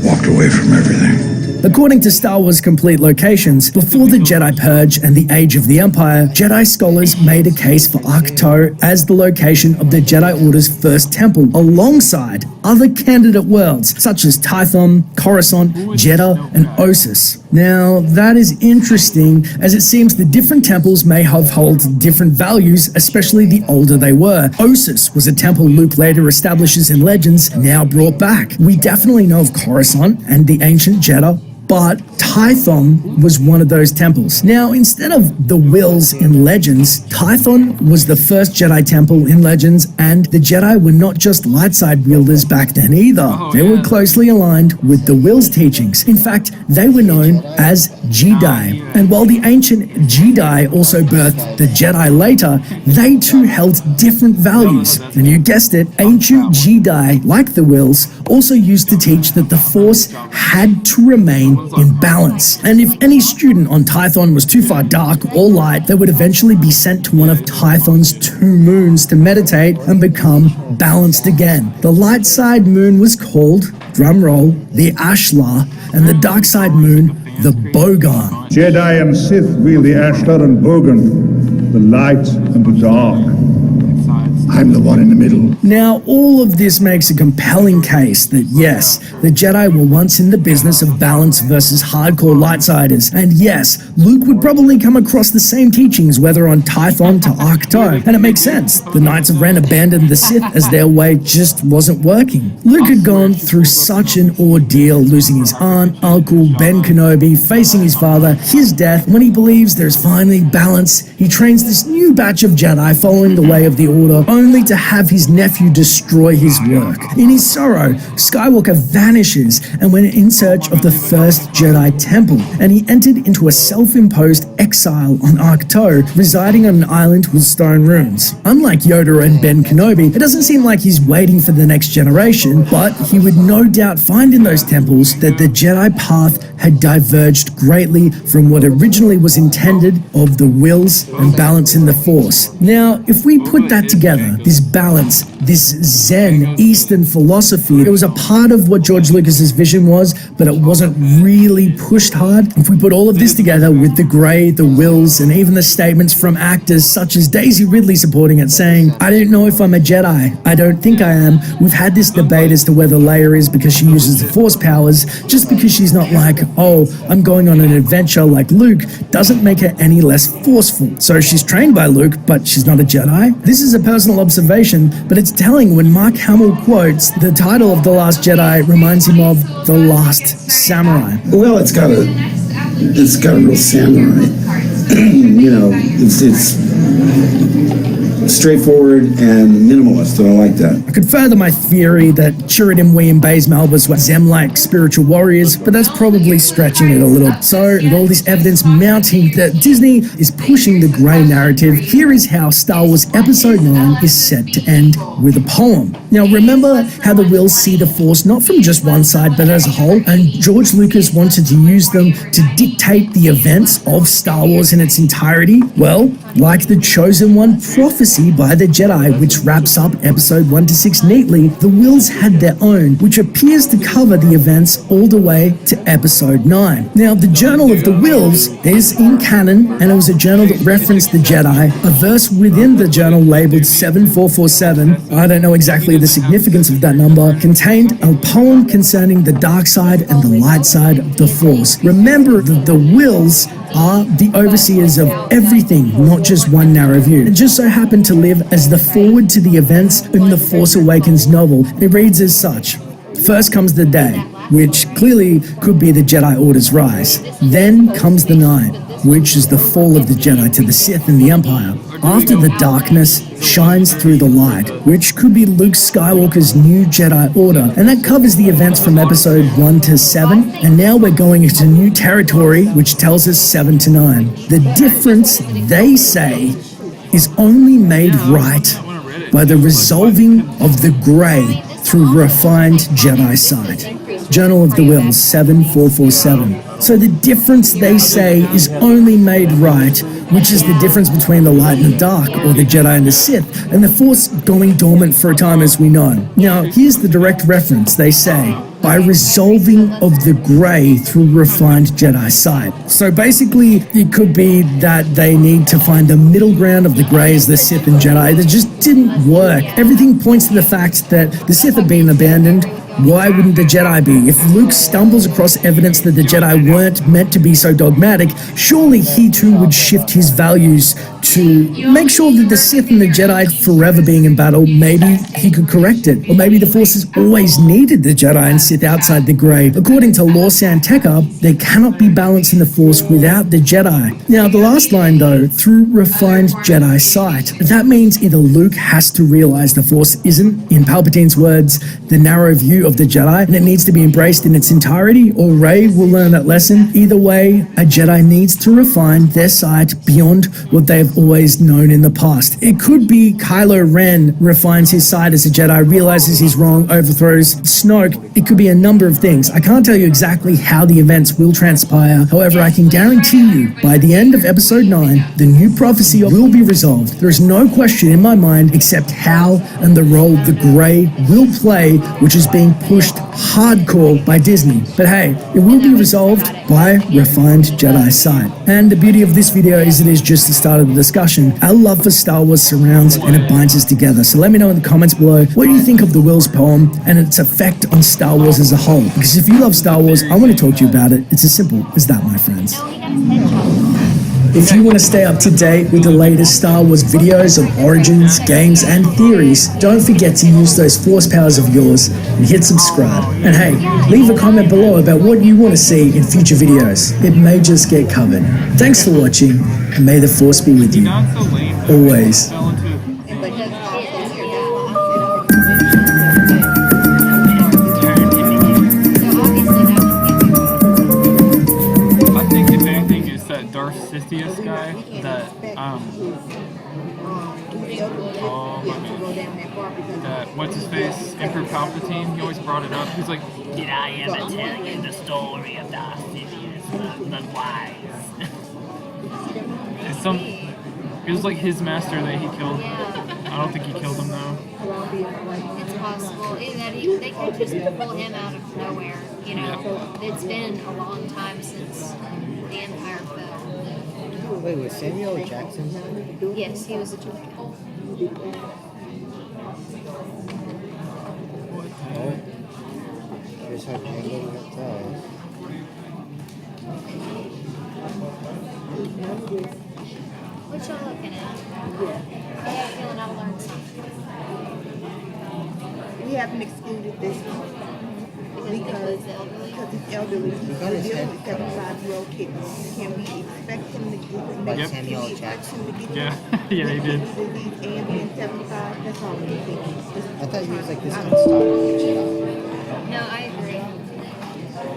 walked away from everything. According to Star Wars Complete Locations, before the Jedi Purge and the Age of the Empire, Jedi scholars made a case for Ahch-To as the location of the Jedi Order's first temple, alongside other candidate worlds such as Tython, Coruscant, Jedha, and Ossus. Now, that is interesting, as it seems the different temples may have held different values, especially the older they were. Ossus was a temple Luke later establishes in Legends, now brought back. We definitely know of Coruscant and the ancient Jedha, but Tython was one of those temples. Now, instead of the Wills in Legends, Tython was the first Jedi temple in Legends, and the Jedi were not just light side wielders back then either. They were closely aligned with the Wills teachings. In fact, they were known as Jedi. And while the ancient Jedi also birthed the Jedi later, they too held different values. And you guessed it, ancient Jedi, like the Wills, also used to teach that the Force had to remain in balance. And if any student on Tython was too far dark or light, they would eventually be sent to one of Tython's 2 moons to meditate and become balanced again. The light side moon was called, drumroll, the Ashlar, and the dark side moon, the Bogan. Jedi and Sith wield the Ashlar and Bogan, the light and the dark. I'm the one in the middle. Now, all of this makes a compelling case that yes, the Jedi were once in the business of balance versus hardcore lightsiders. And yes, Luke would probably come across the same teachings, whether on Tython to Ahch-To. And it makes sense. The Knights of Ren abandoned the Sith as their way just wasn't working. Luke had gone through such an ordeal, losing his aunt, uncle, Ben Kenobi, facing his father, his death. When he believes there's finally balance, he trains this new batch of Jedi following the way of the Order, only to have his nephew destroy his work. In his sorrow, Skywalker vanishes and went in search of the first Jedi Temple, and he entered into a self-imposed exile on Ahch-To, residing on an island with stone ruins. Unlike Yoda and Ben Kenobi, it doesn't seem like he's waiting for the next generation, but he would no doubt find in those temples that the Jedi path had diverged greatly from what originally was intended of the Wills and balance in the Force. Now, if we put that together, this balance, this Zen Eastern philosophy, it was a part of what George Lucas's vision was, but it wasn't really pushed hard. If we put all of this together with the Grey, the Wills, and even the statements from actors such as Daisy Ridley supporting it, saying, I don't know if I'm a Jedi, I don't think I am. We've had this debate as to whether Leia is because she uses the Force powers. Just because she's not like, oh, I'm going on an adventure like Luke, doesn't make her any less forceful. So she's trained by Luke, but she's not a Jedi? This is a personal observation, but it's telling when Mark Hamill quotes, the title of The Last Jedi reminds him of The Last Samurai. Well, it's got a real samurai. You know, it's straightforward and minimalist, and I like that. I could further my theory that Chirrut-Imwe and Baze Malbus were Zem-like spiritual warriors, but that's probably stretching it a little. So, with all this evidence mounting that Disney is pushing the Grey narrative, here is how Star Wars Episode 9 is set to end with a poem. Now, remember how the Wills see the Force not from just one side, but as a whole, and George Lucas wanted to use them to dictate the events of Star Wars in its entirety? Well, like the Chosen One prophecy by the Jedi, which wraps up Episode 1 to 6 neatly, the Wills had their own, which appears to cover the events all the way to Episode 9. Now, the Journal of the Wills is in canon, and it was a journal that referenced the Jedi. A verse within the journal labeled 7447, I don't know exactly the significance of that number, contained a poem concerning the dark side and the light side of the Force. Remember that the Wills are the overseers of everything, not just one narrow view. It just so happened to live as the forward to the events in the Force Awakens novel. It reads as such. First comes the day, which clearly could be the Jedi Order's rise. Then comes the night, which is the fall of the Jedi to the Sith and the Empire. After the darkness shines through the light, which could be Luke Skywalker's new Jedi Order, and that covers the events from episode 1 to 7, and now we're going into new territory, which tells us 7 to 9. The difference, they say, is only made right by the resolving of the grey through refined Jedi sight. Journal of the Wills 7447. So the difference, they say, is only made right, which is the difference between the light and the dark, or the Jedi and the Sith, and the Force going dormant for a time, as we know. Now, here's the direct reference. They say, by resolving of the grey through refined Jedi sight. So basically, it could be that they need to find the middle ground of the grey as the Sith and Jedi. That just didn't work. Everything points to the fact that the Sith have been abandoned. Why wouldn't the Jedi be? If Luke stumbles across evidence that the Jedi weren't meant to be so dogmatic, surely he too would shift his values to make sure that the Sith and the Jedi forever being in battle, maybe he could correct it. Or maybe the Force has always needed the Jedi and Sith outside the grey. According to Lor San Tekka, there cannot be balance in the Force without the Jedi. Now, the last line though, through refined Jedi sight, that means either Luke has to realize the Force isn't, in Palpatine's words, the narrow view of the Jedi, and it needs to be embraced in its entirety, or Rey will learn that lesson. Either way, a Jedi needs to refine their sight beyond what they have always known in the past. It could be Kylo Ren refines his sight as a Jedi, realizes he's wrong, overthrows Snoke. It could be a number of things. I can't tell you exactly how the events will transpire. However, I can guarantee you, by the end of episode 9, the new prophecy will be resolved. There is no question in my mind except how and the role the Grey will play, which is being pushed hardcore by Disney. But hey, it will be resolved by refined Jedi sight. And the beauty of this video is it is just the start of the discussion. Our love for Star Wars surrounds and it binds us together. So let me know in the comments below, what do you think of the Wills poem and its effect on Star Wars as a whole? Because if you love Star Wars, I want to talk to you about it. It's as simple as that, my friends. If you want to stay up to date with the latest Star Wars videos of origins, games, and theories, don't forget to use those force powers of yours and hit subscribe. And hey, leave a comment below about what you want to see in future videos. It may just get covered. Thanks for watching, and may the Force be with you. Always. This guy that that what's his face, Emperor Palpatine, he always brought it up. He's like, did I ever tell you the story of Darth Sidious, the wise? It was like his master that he killed. I don't think he killed him though. It's possible. They could just pull him out of nowhere. You know, it's been a long time since the Empire fell. Wait, was Samuel Jackson? Yes, he was a turtle. Oh. Here's how Django got died. What y'all looking at? I have a feeling I'll learn something. We haven't excluded this one. Because it's elderly. We're dealing with 75-year-old kids. Can we expect him to get Samuel Jackson? Yeah, yeah, he did. And being 75, that's all I'm thinking. I thought he was like this unstoppable Jedi. No, I agree.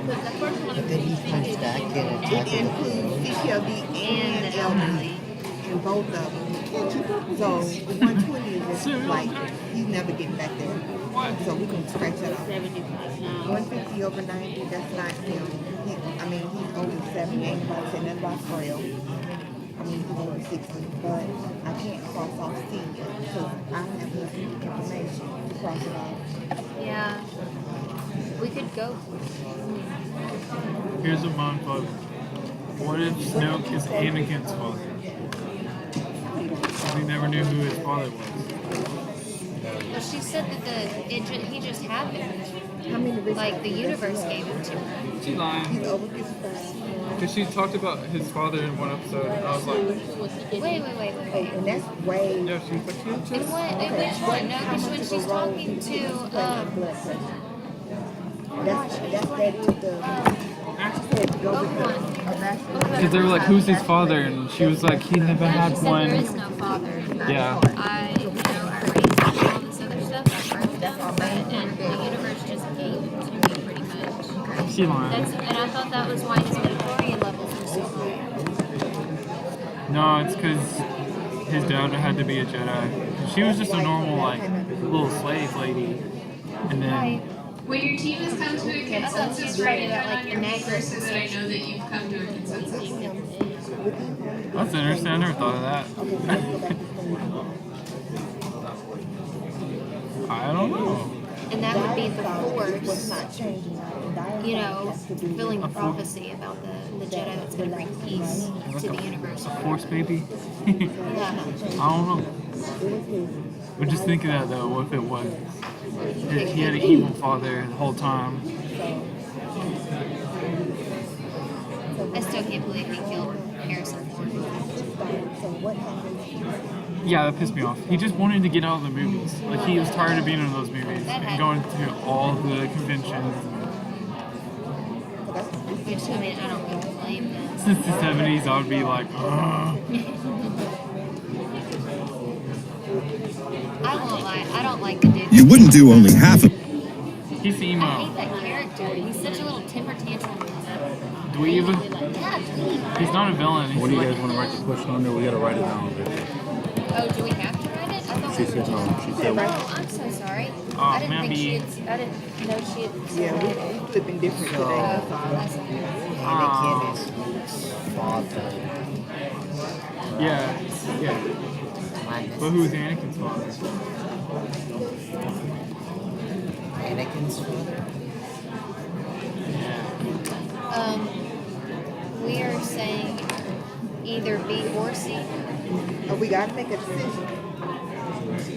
But the first one But then he punched back and attacked It includes CPLD and elderly. And both of them. So the 120 is just like, he's never getting back there. So we can scratch that off. 150 over 90, that's not him. He's over 70. Ain't nobody said nothing about frail. He's over 60. But I can't cross off senior because I have enough information to cross it off. Yeah. We could go. Here's a mind fuck. What if Snoke is Anakin's father? We never knew who his father was. Well, she said that he just happened. How many Like the universe gave it to her. She lying. He's over 55. Because she talked about his father in one episode, and I was like, Wait. And that's way. yeah, she was like, she was And just. what? And which one? No, because when she's talking to Blood pressure. That's that is the. Because they were like, who's his father? And she was like, he never had she said one. there is no father. Yeah. I raised all this other stuff. I birthed them, and the universe just gave it to me pretty much. She lying. And I thought that was why his midichlorian levels were so high. No, it's because his dad had to be a Jedi. She was just a normal, like, little slave lady. And then. When your team has come to a consensus, write it down on your paper so that I know that you've come to a consensus. That's interesting. I never thought of that. I don't know. And that would be the Force, fulfilling the prophecy about the Jedi that's going to bring peace to the universe. A Force baby? Yeah. I don't know. But just think of that though, what if it was? He had an evil father the whole time. I still can't believe he killed Harrison Ford. Yeah, that pissed me off. He just wanted to get out of the movies. Like, he was tired of being in those movies and going to all the conventions. Which, I mean, I don't really blame them. Since the 70s, I would be like, ugh. I won't lie, I don't like the dude. You wouldn't do only half of He's emo. I hate that character. He's such a little temper tantrum. Dweeb. Yeah, dweeb. He's not a villain. He's What do you like, guys want to write the question on there? We got to write it down. Oh, do we have to write it? I thought She we were said no. She said Oh, I'm so sorry. Oh, I didn't think maybe. I didn't know she had Yeah, we flipping different today. Anakin is father. Yeah. But who's Anakin's father? Anakin's father? We are saying either B or C. We got to make a decision.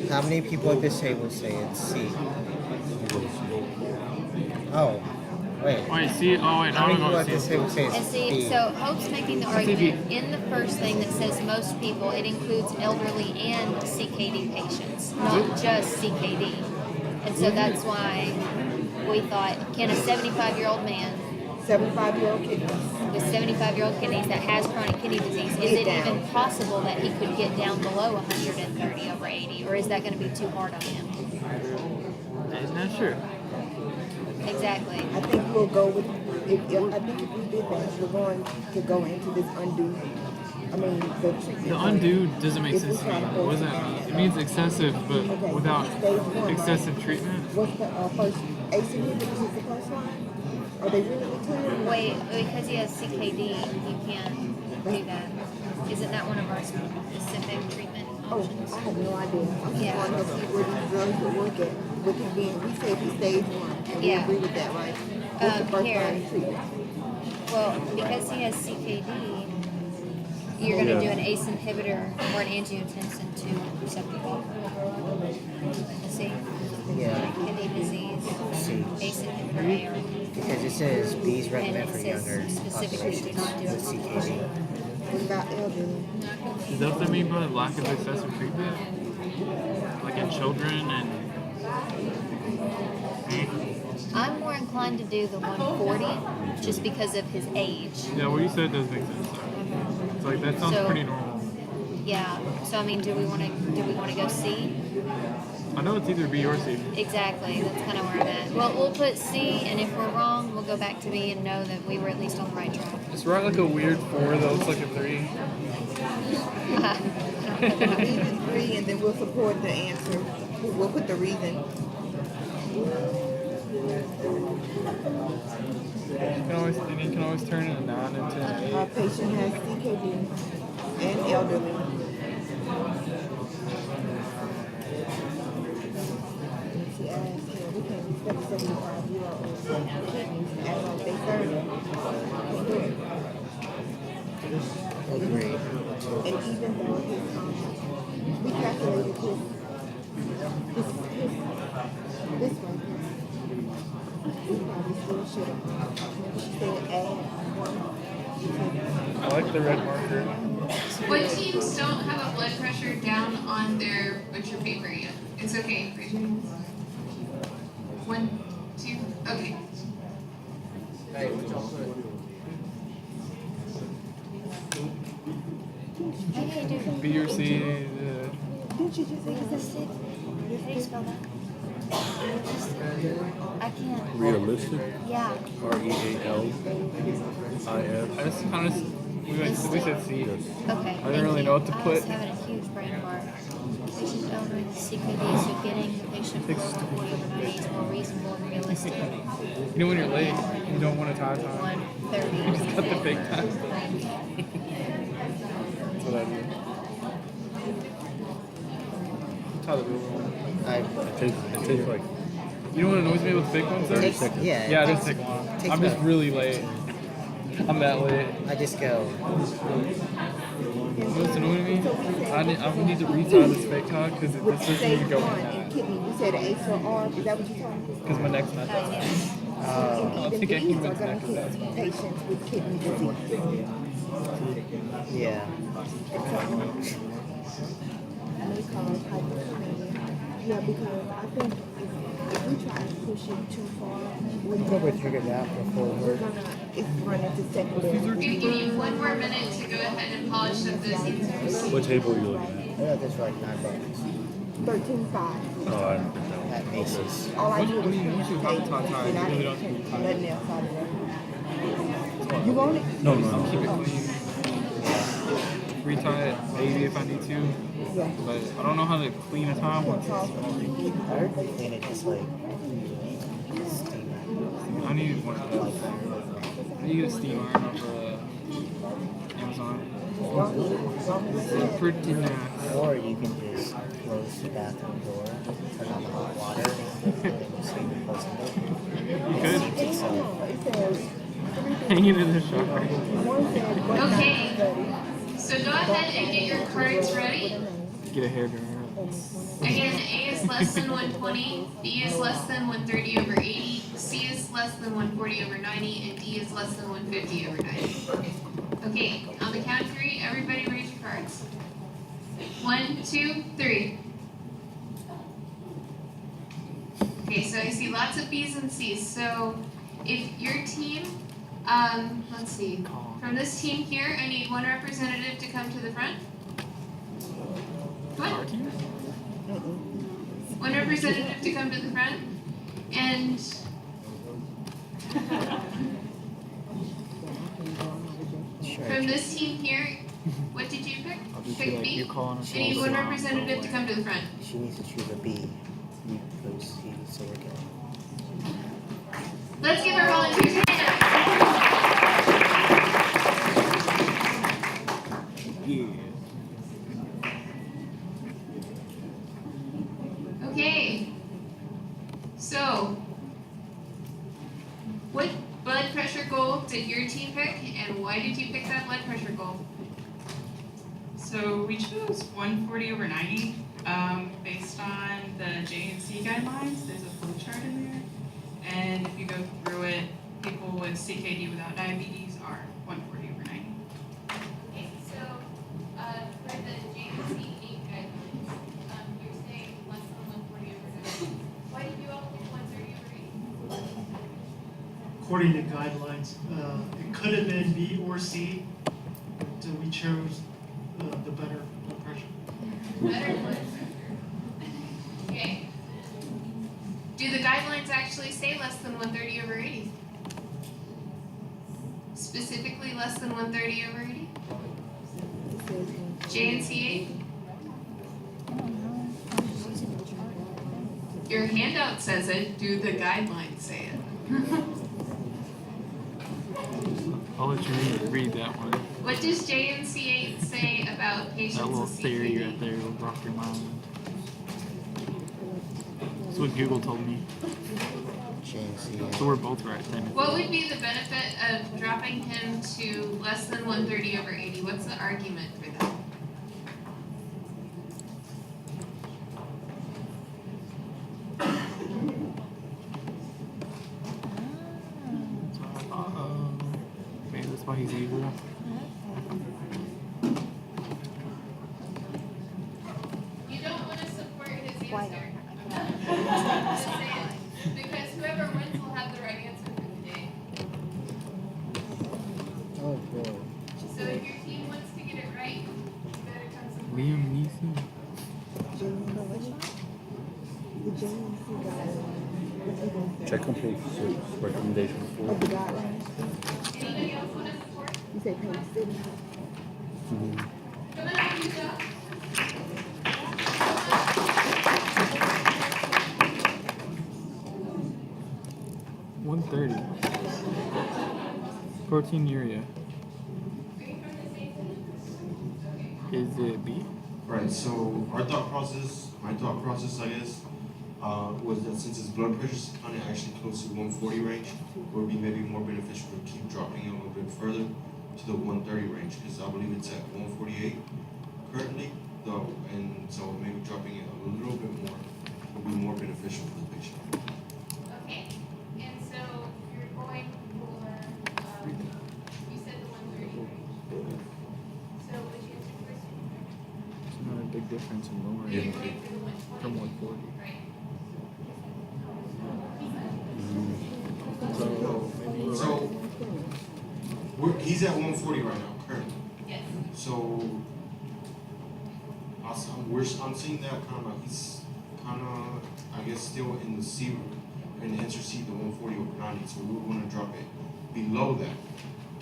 How many people at this table say it's C? Oh, wait. Wait, see? Oh, wait, How many I'm people going at to this see. table say And it's see, B? so Hope's making the argument in the first thing that says most people, it includes elderly and CKD patients, not just CKD. And so that's why we thought, can a 75-year-old man 75-year-old kidneys. with 75-year-old kidneys that has chronic kidney disease, is it even possible that he could get down below 130 over 80, or is that going to be too hard on him? Isn't that true? Exactly. I think we'll go with, I think if we did that, we're going to go into this undo. I mean, the treatment. The undo doesn't make sense to me. What does that mean? It means excessive, but without excessive treatment. What's the first ACE inhibitor is the first line? Are they really clear? Wait, because he has CKD, you can't do that. Isn't that one of our specific treatment options? I have no idea. I'm just Yeah. want to see where these drugs will work at. But again, we said he's stage 1, and we Yeah. agree with that, right? What's the first Here. line of treatment? Well, because he has CKD, you're going to do an ACE inhibitor or an angiotensin II receptor blocker. See? Yeah. Kidney disease, C. ACE inhibitor AR. Because it says B is And recommended it for says younger specifically do not do with it. CKD. What about elderly? Is that what they mean by lack of excessive treatment? Like in children and... I'm more inclined to do the 140 just because of his age. Yeah, what you said does make sense. It's like, that sounds So- pretty normal. Yeah. So I mean, do we want to go C? I know it's either B or C. Exactly. That's kind of where I'm at. Well, we'll put C, and if we're wrong, we'll go back to B and know that we were at least on the right track. Just write like a weird 4 that looks like a 3. Even 3, and then we'll support the answer. We'll put the reason. You can always turn a 9 into an 8. Our patient has CKD and elderly. She asked, we can't expect 75-year-old kidneys to act like they 30. Can't do it. Agreed. And even though we calculated this one, we probably still should have. Remember she said add 1 I like the red marker. What teams don't have a blood pressure down on their butcher paper yet? It's okay. Raise your hands. 1, 2. Okay. Hey, dude. B or C. Did you just Realistic? How do you spell that? I can't. Realistic? Yeah. REALIS. I just kind of we said C. Okay. I didn't really know what to I put. was having a huge brain fart. Patient owner CKD, so getting the patient from 140 over 90 is more reasonable and realistic. You know when you're late, you don't want to tie time. 130. You just got the fake time. That's what I do. Tie the real one. It takes like. You know what annoys me with the fake ones though? 30 seconds. Yeah, it does take long. Takes I'm just about- really late. I'm that late. I just go. You know what's annoying me? I need to retie this fake tie because it What just you doesn't say even go one in and kidney? You said an H or R. Is that what you're talking about? because my neck's not that. And I think even I these can are make going neck to that. hit patients with kidney disease. Yeah. May cause hypertension. Yeah, because I think if we try to push it too far, We probably figured that before we're gonna run into secondary. We're gonna give you 1 more minute to go ahead and polish up those answers. What table are you looking at? Yeah, that's like $9. 13.5. Oh, I don't think that At Macy's. All I do I is mean, once you have a take tie, it, you and I really didn't don't change tie. nothing else out of it. You want it? No, no, Keep no. it clean. Retie it maybe if I need to, Yeah. but I don't know how to clean a tie once it's I heard they clean it just like steam. I need one of those. I need a steam iron off Amazon. They're pretty nice. Or you can just close the bathroom door, turn on the hot water, and then just leave it close the door. You could It says hang it in the shower. one said what Okay. 9:30. So go ahead and get your cards ready. Get a hairdryer. Again, A is less than 120, B is less than 130 over 80, C is less than 140 over 90, and D is less than 150 over 90. Okay, on the count of 3, everybody raise your cards. 1, 2, 3. Okay, so I see lots of B's and C's. So if your team, let's see, from this team here, I need 1 representative to come to the front. Come on. 1 representative to come to the front. And from this team here, what did you pick? Pick B. I need 1 representative to come to the front. She needs to choose a B. Because he's so working. Let's give our volunteers a hand. Okay. So, what blood pressure goal did your team pick, and why did you pick that blood pressure goal? So we chose 140 over 90 based on the J&C guidelines. There's a flow chart in there. And if you go through it, people with CKD without diabetes are 140 over 90. Okay, so for the J&C 8 guidelines, you're saying less than 140 over 90. Why did you all pick 130 over 80? According to guidelines, it could have been B or C, so we chose the better blood pressure. Better blood pressure. Okay. Do the guidelines actually say less than 130 over 80? Specifically less than 130 over 80? J&C 8? Your handout says it. Do the guidelines say it? I'll let you read that one. What does J&C 8 say about patients That little with theory CKD? right there will rock your mind. That's what Google told me. So we're both right then. What would be the benefit of dropping him to less than 130 over 80? What's the argument for that? Maybe this why he's evil. You don't want to support his answer. Because whoever wins will have the right answer for the day. Oh boy. So if your team wants to get it right, you better come support. Liam Neeson. The JNC guidelines. Check on page 6, recommendation 4. Of the guidelines. Anybody else want to support? You say page 6. Come on, Lisa. 130. Proteinuria. Is it B? Right, so our thought process, my thought process, I guess, was that since his blood pressure is kind of actually close to 140 range, it would be maybe more beneficial to keep dropping it a little bit further to the 130 range, because I believe it's at 148 currently, though, and so maybe dropping it a little bit more would be more beneficial for the patient. Okay, and so you're going for, you said the 130 range. So would you answer first? It's not a big difference in lowering You're it going for the 120? from 140. Right. So he's at 140 right now, currently. Yes. So I'm seeing that kind of he's kind of, I guess, still in the C, in the answer C, the 140 over 90. So we would want to drop it below that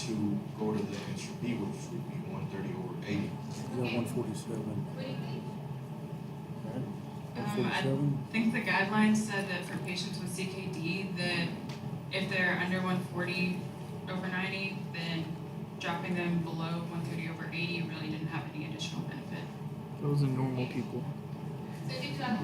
to go to the answer B, which would be 130 over 80. He's at 147. What do you think? I think the guidelines said that for patients with CKD, that if they're under 140 over 90, then dropping them below 130 over 80 really didn't have any additional benefit. Those are normal people. So good job.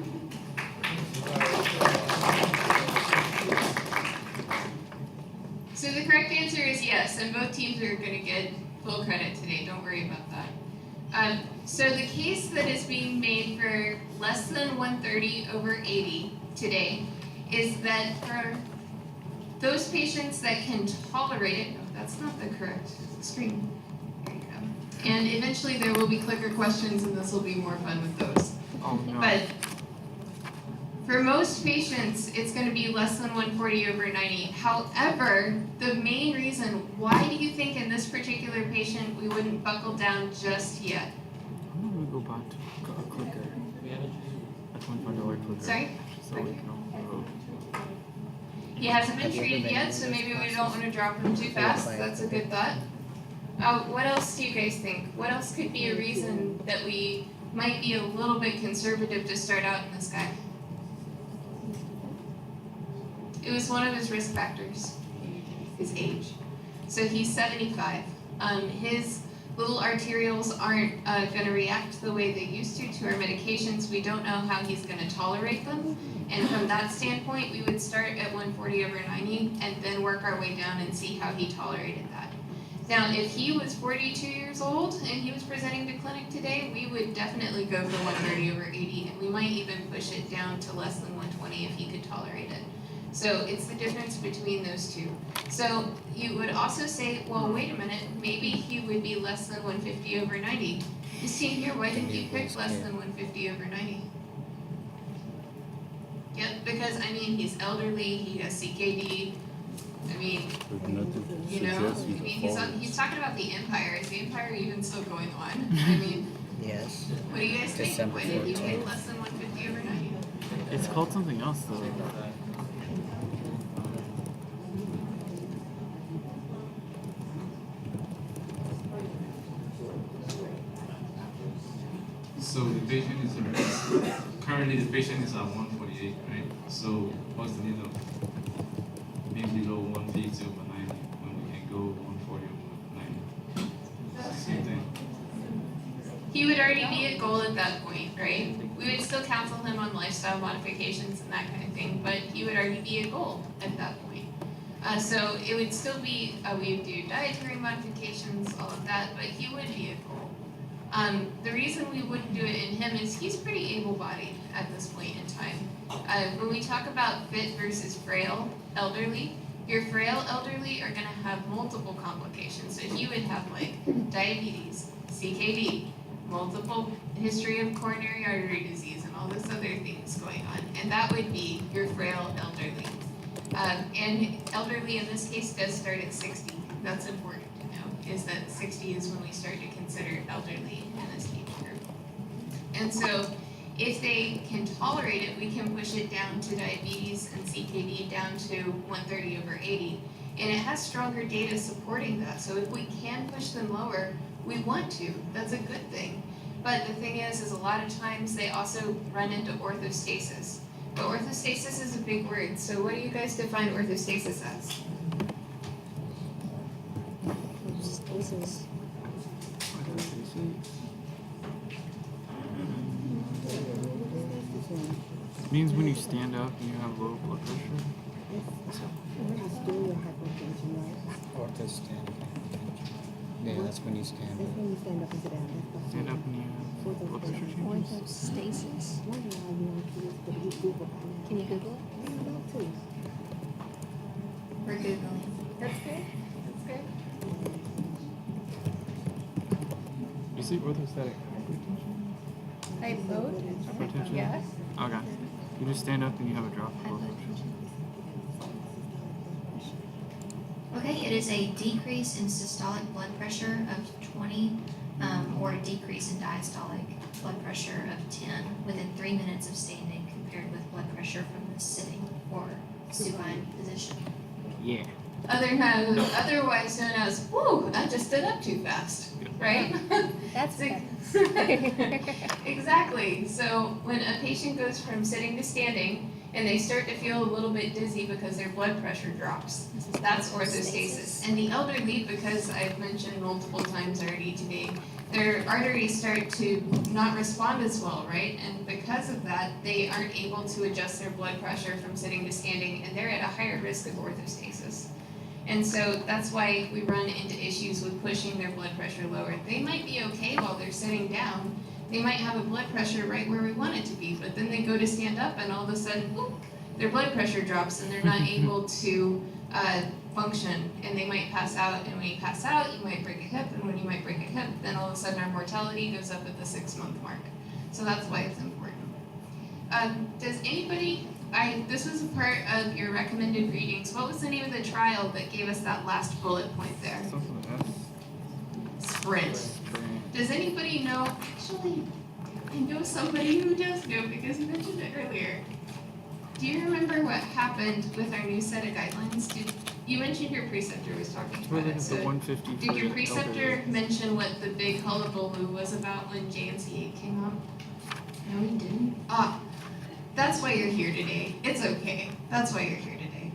So the correct answer is yes, and both teams are going to get full credit today. Don't worry about that. So the case that is being made for less than 130 over 80 today is that for those patients that can tolerate it, oh, that's not the correct screen. There you go. And eventually there will be clicker questions, and this will be more fun with those. Oh no. But for most patients, it's going to be less than 140 over 90. However, the main reason, why do you think in this particular patient we wouldn't buckle down just yet? I'm gonna go back to a clicker. A $25 clicker. Sorry? So we can all He hasn't been treated yet, so maybe we don't want to drop him too fast. That's a good thought. What else do you guys think? What else could be a reason that we might be a little bit conservative to start out in this guy? It was one of his risk factors, his age. So he's 75. His little arterioles aren't going to react the way they used to our medications. We don't know how he's going to tolerate them. And from that standpoint, we would start at 140 over 90 and then work our way down and see how he tolerated that. Now, if he was 42 years old and he was presenting to clinic today, we would definitely go for 130 over 80, and we might even push it down to less than 120 if he could tolerate it. So it's the difference between those two. So you would also say, well, wait a minute, maybe he would be less than 150 over 90. You see here, why didn't you pick less than 150 over 90? Yep, because I mean, he's elderly, he has CKD. I mean, you know, he's talking about the Empire. Is the Empire even still going on? I mean, yes. What do you guys think? December Why did you 14th. pick less than 150 over 90? It's called something else though. So the patient is currently the patient is at 148, right? So what's the need of being below 150 over 90 when we can go 140 over 90? Same thing. He would already be at goal at that point, right? We would still counsel him on lifestyle modifications and that kind of thing, but he would already be at goal at that point. So it would still be, we would do dietary modifications, all of that, but he would be at goal. The reason we wouldn't do it in him is he's pretty able-bodied at this point in time. When we talk about fit versus frail elderly, Your frail elderly are going to have multiple complications. So you would have like diabetes, CKD, multiple history of coronary artery disease, and all this other things going on. And that would be your frail elderly. And elderly in this case does start at 60. That's important to know, is that 60 is when we start to consider elderly in this age group. And so if they can tolerate it, we can push it down to diabetes and CKD down to 130 over 80. And it has stronger data supporting that. So if we can push them lower, we want to. That's a good thing. But the thing is a lot of times they also run into orthostasis. But orthostasis is a big word. So what do you guys define orthostasis as? Stasis. It means when you stand up and you have low blood pressure. Orthostatic hypotension. Yeah, that's when you stand That's up. when you stand up and sit down. That's Stand up and you have blood pressure changes. Orthostasis. Can you Google it? We're Googling. That's good. That's good. You see orthostatic hypertension? I vote. Hypertension? Yes. Okay. You just stand up and you have a drop of blood pressure. Okay, it is a decrease in systolic blood pressure of 20 or a decrease in diastolic blood pressure of 10 within 3 minutes of standing compared with blood pressure from the sitting or supine position. Yeah. Otherwise known as, whoo, I just stood up too fast, right? That's Exactly. So when a patient goes from sitting to standing and they start to feel a little bit dizzy because their blood pressure drops, that's orthostasis. And the elderly, because I've mentioned multiple times already today, their arteries start to not respond as well, right? And because of that, they aren't able to adjust their blood pressure from sitting to standing, and they're at a higher risk of orthostasis. And so that's why we run into issues with pushing their blood pressure lower. They might be okay while they're sitting down. They might have a blood pressure right where we want it to be, but then they go to stand up and all of a sudden, whoop, their blood pressure drops and they're not able to function, and they might pass out. And when you pass out, you might break a hip, and when you might break a hip, then all of a sudden our mortality goes up at the 6-month mark. So that's why it's important. Does anybody, this was a part of your recommended readings. What was the name of the trial that gave us that last bullet point there? Sprint. Does anybody know, actually, I know somebody who does know because you mentioned it earlier. Do you remember what happened with our new set of guidelines? You mentioned your preceptor was talking about it. So the 150 did your for preceptor elderly. mention what the big hullabaloo was about when JNC8 came out? No, he didn't. That's why you're here today. It's okay. That's why you're here today.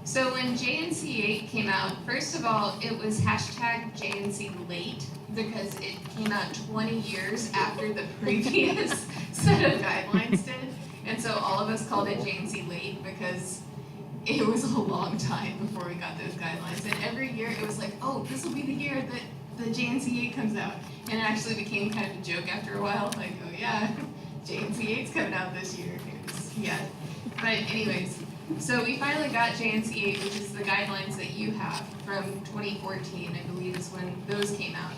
So when JNC8 came out, first of all, it was hashtag JNC late because it came out 20 years after the previous set of guidelines did. And so all of us called it JNC late because it was a long time before we got those guidelines. And every year it was like, oh, this will be the year that the JNC8 comes out. And it actually became kind of a joke after a while, like, oh yeah, JNC8's coming out this year. Yeah. But anyways, so we finally got JNC8, which is the guidelines that you have from 2014, I believe is when those came out.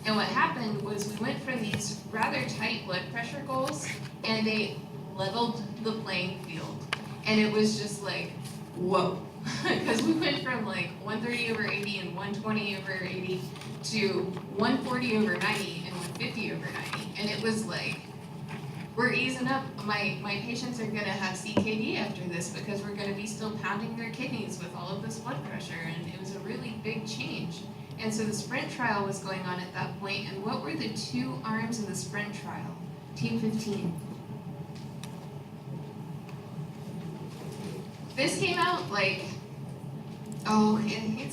And what happened was we went from these rather tight blood pressure goals, and they leveled the playing field. And it was just like, whoa. Because we went from like 130 over 80 and 120 over 80 to 140 over 90 and 150 over 90. And it was like, we're easing up. My patients are going to have CKD after this because we're going to be still pounding their kidneys with all of this blood pressure. And it was a really big change. And so the sprint trial was going on at that point. And what were the 2 arms of the sprint trial? Team 15. This came out like,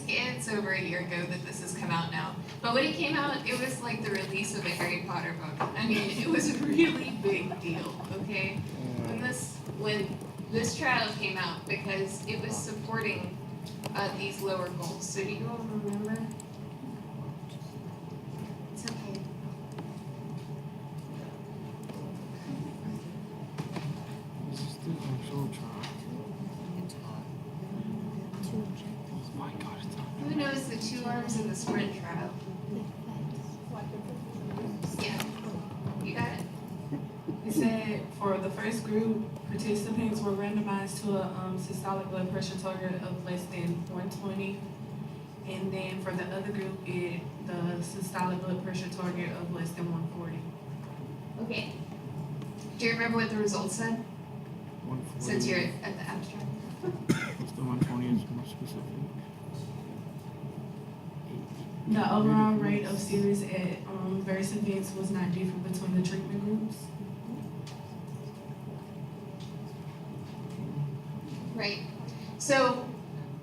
it's over a year ago that this has come out now. But when it came out, it was like the release of a Harry Potter book. I mean, it was a really big deal, okay? When this trial came out, because it was supporting these lower goals. So do you all remember? It's okay. This is the actual trial. To 2 arms in the sprint trial. Yeah, you got it. You said for the first group, participants were randomized to a systolic blood pressure target of less than 120. And then for the other group, the systolic blood pressure target of less than 140. Okay. Do you remember what the results said? 140. Since you're at the abstract. The 120 is more specific. The overall rate of serious adverse events was not different between the treatment groups. Right. So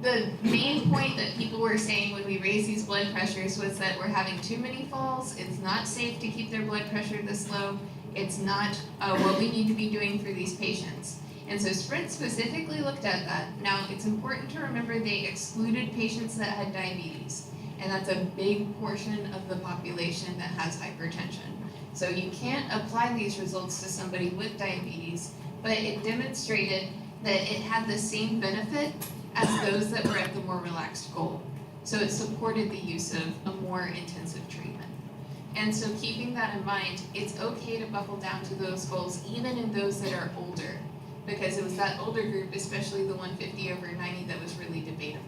the main point that people were saying when we raised these blood pressures was that we're having too many falls. It's not safe to keep their blood pressure this low. It's not what we need to be doing for these patients. And so Sprint specifically looked at that. Now, it's important to remember they excluded patients that had diabetes. And that's a big portion of the population that has hypertension. So you can't apply these results to somebody with diabetes, but it demonstrated that it had the same benefit as those that were at the more relaxed goal. So it supported the use of a more intensive treatment. And so keeping that in mind, it's okay to buckle down to those goals, even in those that are older, because it was that older group, especially the 150 over 90, that was really debatable.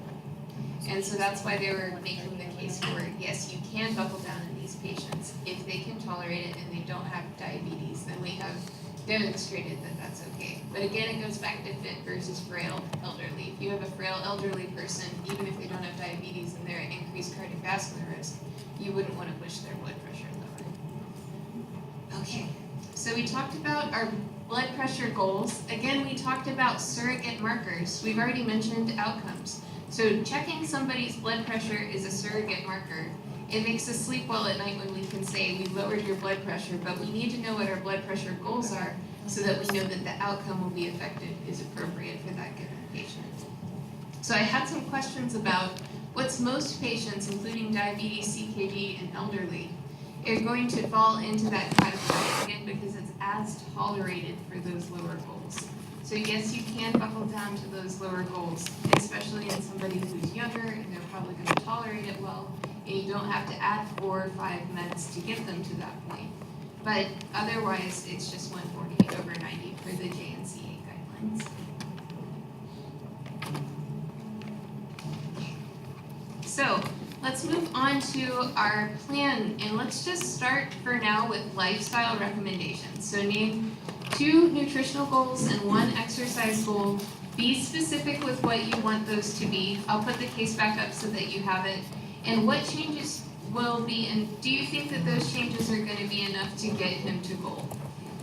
And so that's why they were making the case for, yes, you can buckle down in these patients if they can tolerate it and they don't have diabetes, then we have demonstrated that that's okay. But again, it goes back to fit versus frail elderly. If you have a frail elderly person, even if they don't have diabetes and they're at increased cardiovascular risk, you wouldn't want to push their blood pressure lower. Okay, so we talked about our blood pressure goals. Again, we talked about surrogate markers. We've already mentioned outcomes. So checking somebody's blood pressure is a surrogate marker. It makes us sleep well at night when we can say we lowered your blood pressure, but we need to know what our blood pressure goals are so that we know that the outcome will be effective, is appropriate for that given patient. So I had some questions about what's most patients, including diabetes, CKD, and elderly, are going to fall into that category again because it's as tolerated for those lower goals. So yes, you can buckle down to those lower goals, especially in somebody who's younger and they're probably going to tolerate it well, and you don't have to add 4 or 5 meds to get them to that point. But otherwise, it's just 140 over 90 for the JNCA guidelines. So let's move on to our plan, and let's just start for now with lifestyle recommendations. So name 2 nutritional goals and 1 exercise goal. Be specific with what you want those to be. I'll put the case back up so that you have it. And what changes will be, and do you think that those changes are going to be enough to get him to goal?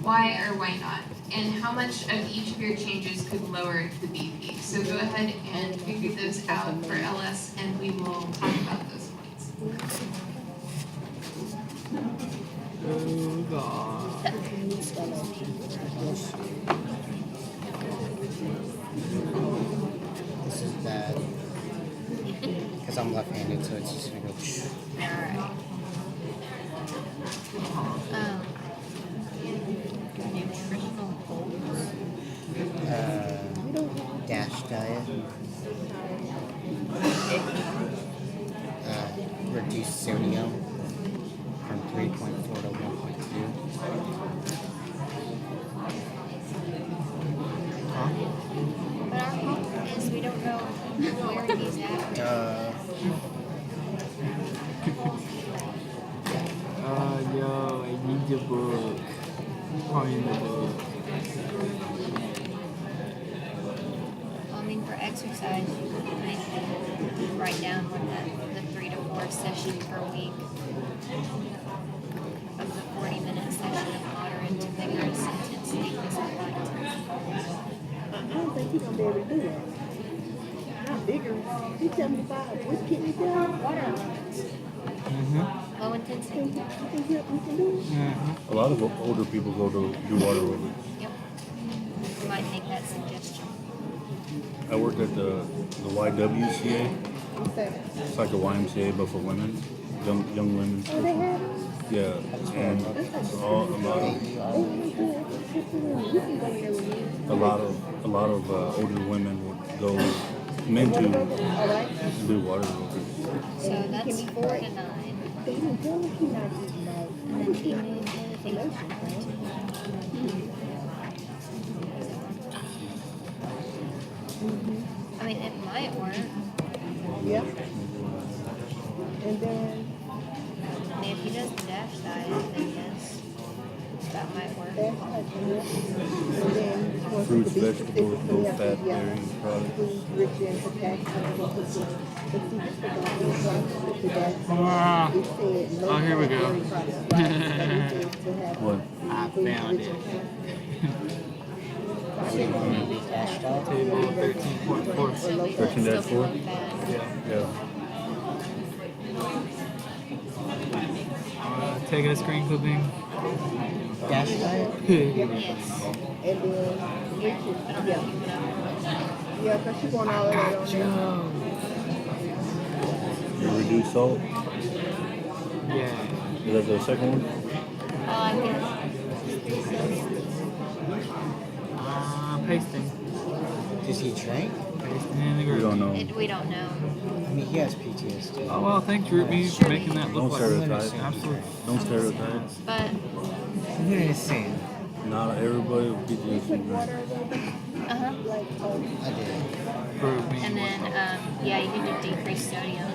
Why or why not? And how much of each of your changes could lower the BP? So go ahead and figure those out for LS, and we will talk about those points. Oh, God. This is bad. Because I'm left-handed, so it's just gonna go. Nutritional goals. Dash diet. Reduce sodium from 3.4 to 1.2. But our problem is we don't know where he's at. Yo, I need your book. Find the book. I mean, for exercise, you might write down what the 3 to 4 session per week of the 40-minute session of moderate to vigorous intensity is applied. I don't think he's gonna be able to do that. Not bigger. He's 75. What can he do? Water runs. Low intensity. You think we can do it? A lot of older people go to do water aerobics. Yep. You might make that suggestion. I worked at the YWCA. What's that? It's like a YMCA, but for women, young women. Oh, they have it? Yeah, and a lot of older women would go Meant to All right. do water real quick. So that's 4 to 9. They didn't tell me she not eating right. And then he moved anything. I mean, it might work. Yeah. And then I mean, if he does the DASH diet, then yes, that might work. and then once Fruits, it could be vegetables, specific, low we have fat, to, yeah, dairy products. foods rich in potassium. But see, this is the that Ah. it said low Oh, here we fat go. dairy products. So we said to have What? I foods found rich it. in fat. Table 13.4. 13-4? Yeah. Taking a screen clipping. Dash diet? And then riches, yeah. Yeah, because she want all of that on there. You reduce salt? Yeah. Is that the second one? I guess. Pasting. Does he drink? Pasting in the We group. don't know. We don't know. I mean, he has PTSD. Oh well, thanks Ruby for making that Don't look like stereotype. absolutely. Don't stereotype. But I'm gonna say Not everybody will be just uh-huh. I did. And then yeah, you can do decreased sodium.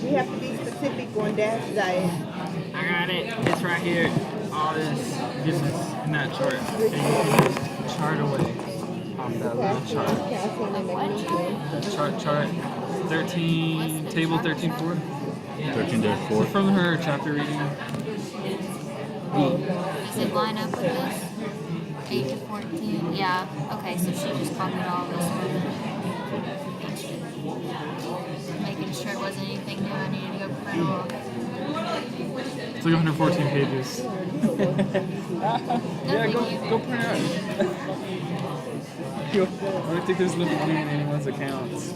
We have to be specific on dash diet. I got it. It's right here. All this goodness in that chart. And you can just chart away on that little chart. Calcium and magnesium. Chart 13, table 13.4. 13-4. From her chapter reading. Does it line up with this? 8 to 14? Yeah. Okay, so she just copied all this one. Making sure it wasn't anything new I needed to go print off. It's like 114 pages. Yeah, go print it out. I don't think there's enough money in anyone's accounts.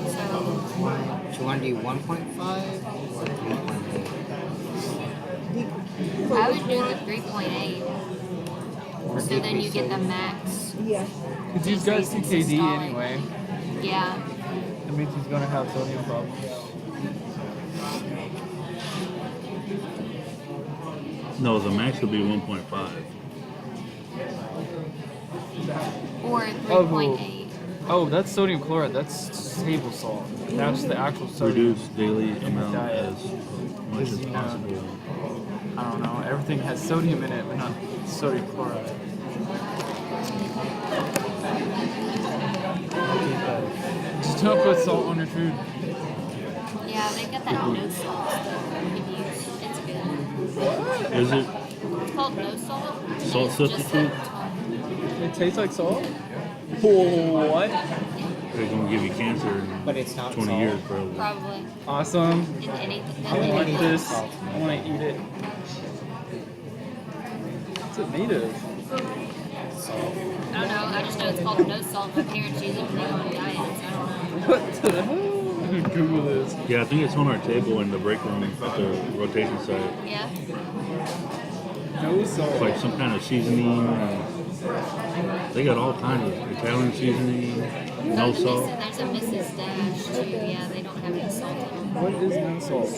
Do you want to do 1.5 or 3.8? I would do the 3.8. So then you get the max. Yeah. Because he's got CKD anyway. Yeah. That means he's going to have sodium problems. No, the max would be 1.5. Or 3.8. Oh, that's sodium chloride. That's table salt. That's the actual sodium. Reduce daily amount diet. as much as possible. I don't know. Everything has sodium in it, but not sodium chloride. Just don't put salt on your food. Yeah, they got that no salt stuff you can use. It's good. Is it It's called no salt. and salt it's just substitute? It tastes like salt? What? They're going to give you cancer in But it's not 20 salt. years, probably. Probably. Awesome. In anything. I want anything. this. I want to eat it. What's it made of? I don't know. I just know it's called no salt. My parents use it when they go on diets. I don't know. What the hell? Google this. Yeah, I think it's on our table in the break room at the rotation side. Yeah. No salt. It's like some kind of seasoning. They got all kinds of Italian seasoning, no salt. There's a Mrs. Dash too. Yeah, they don't have any salt in them. What is no salt?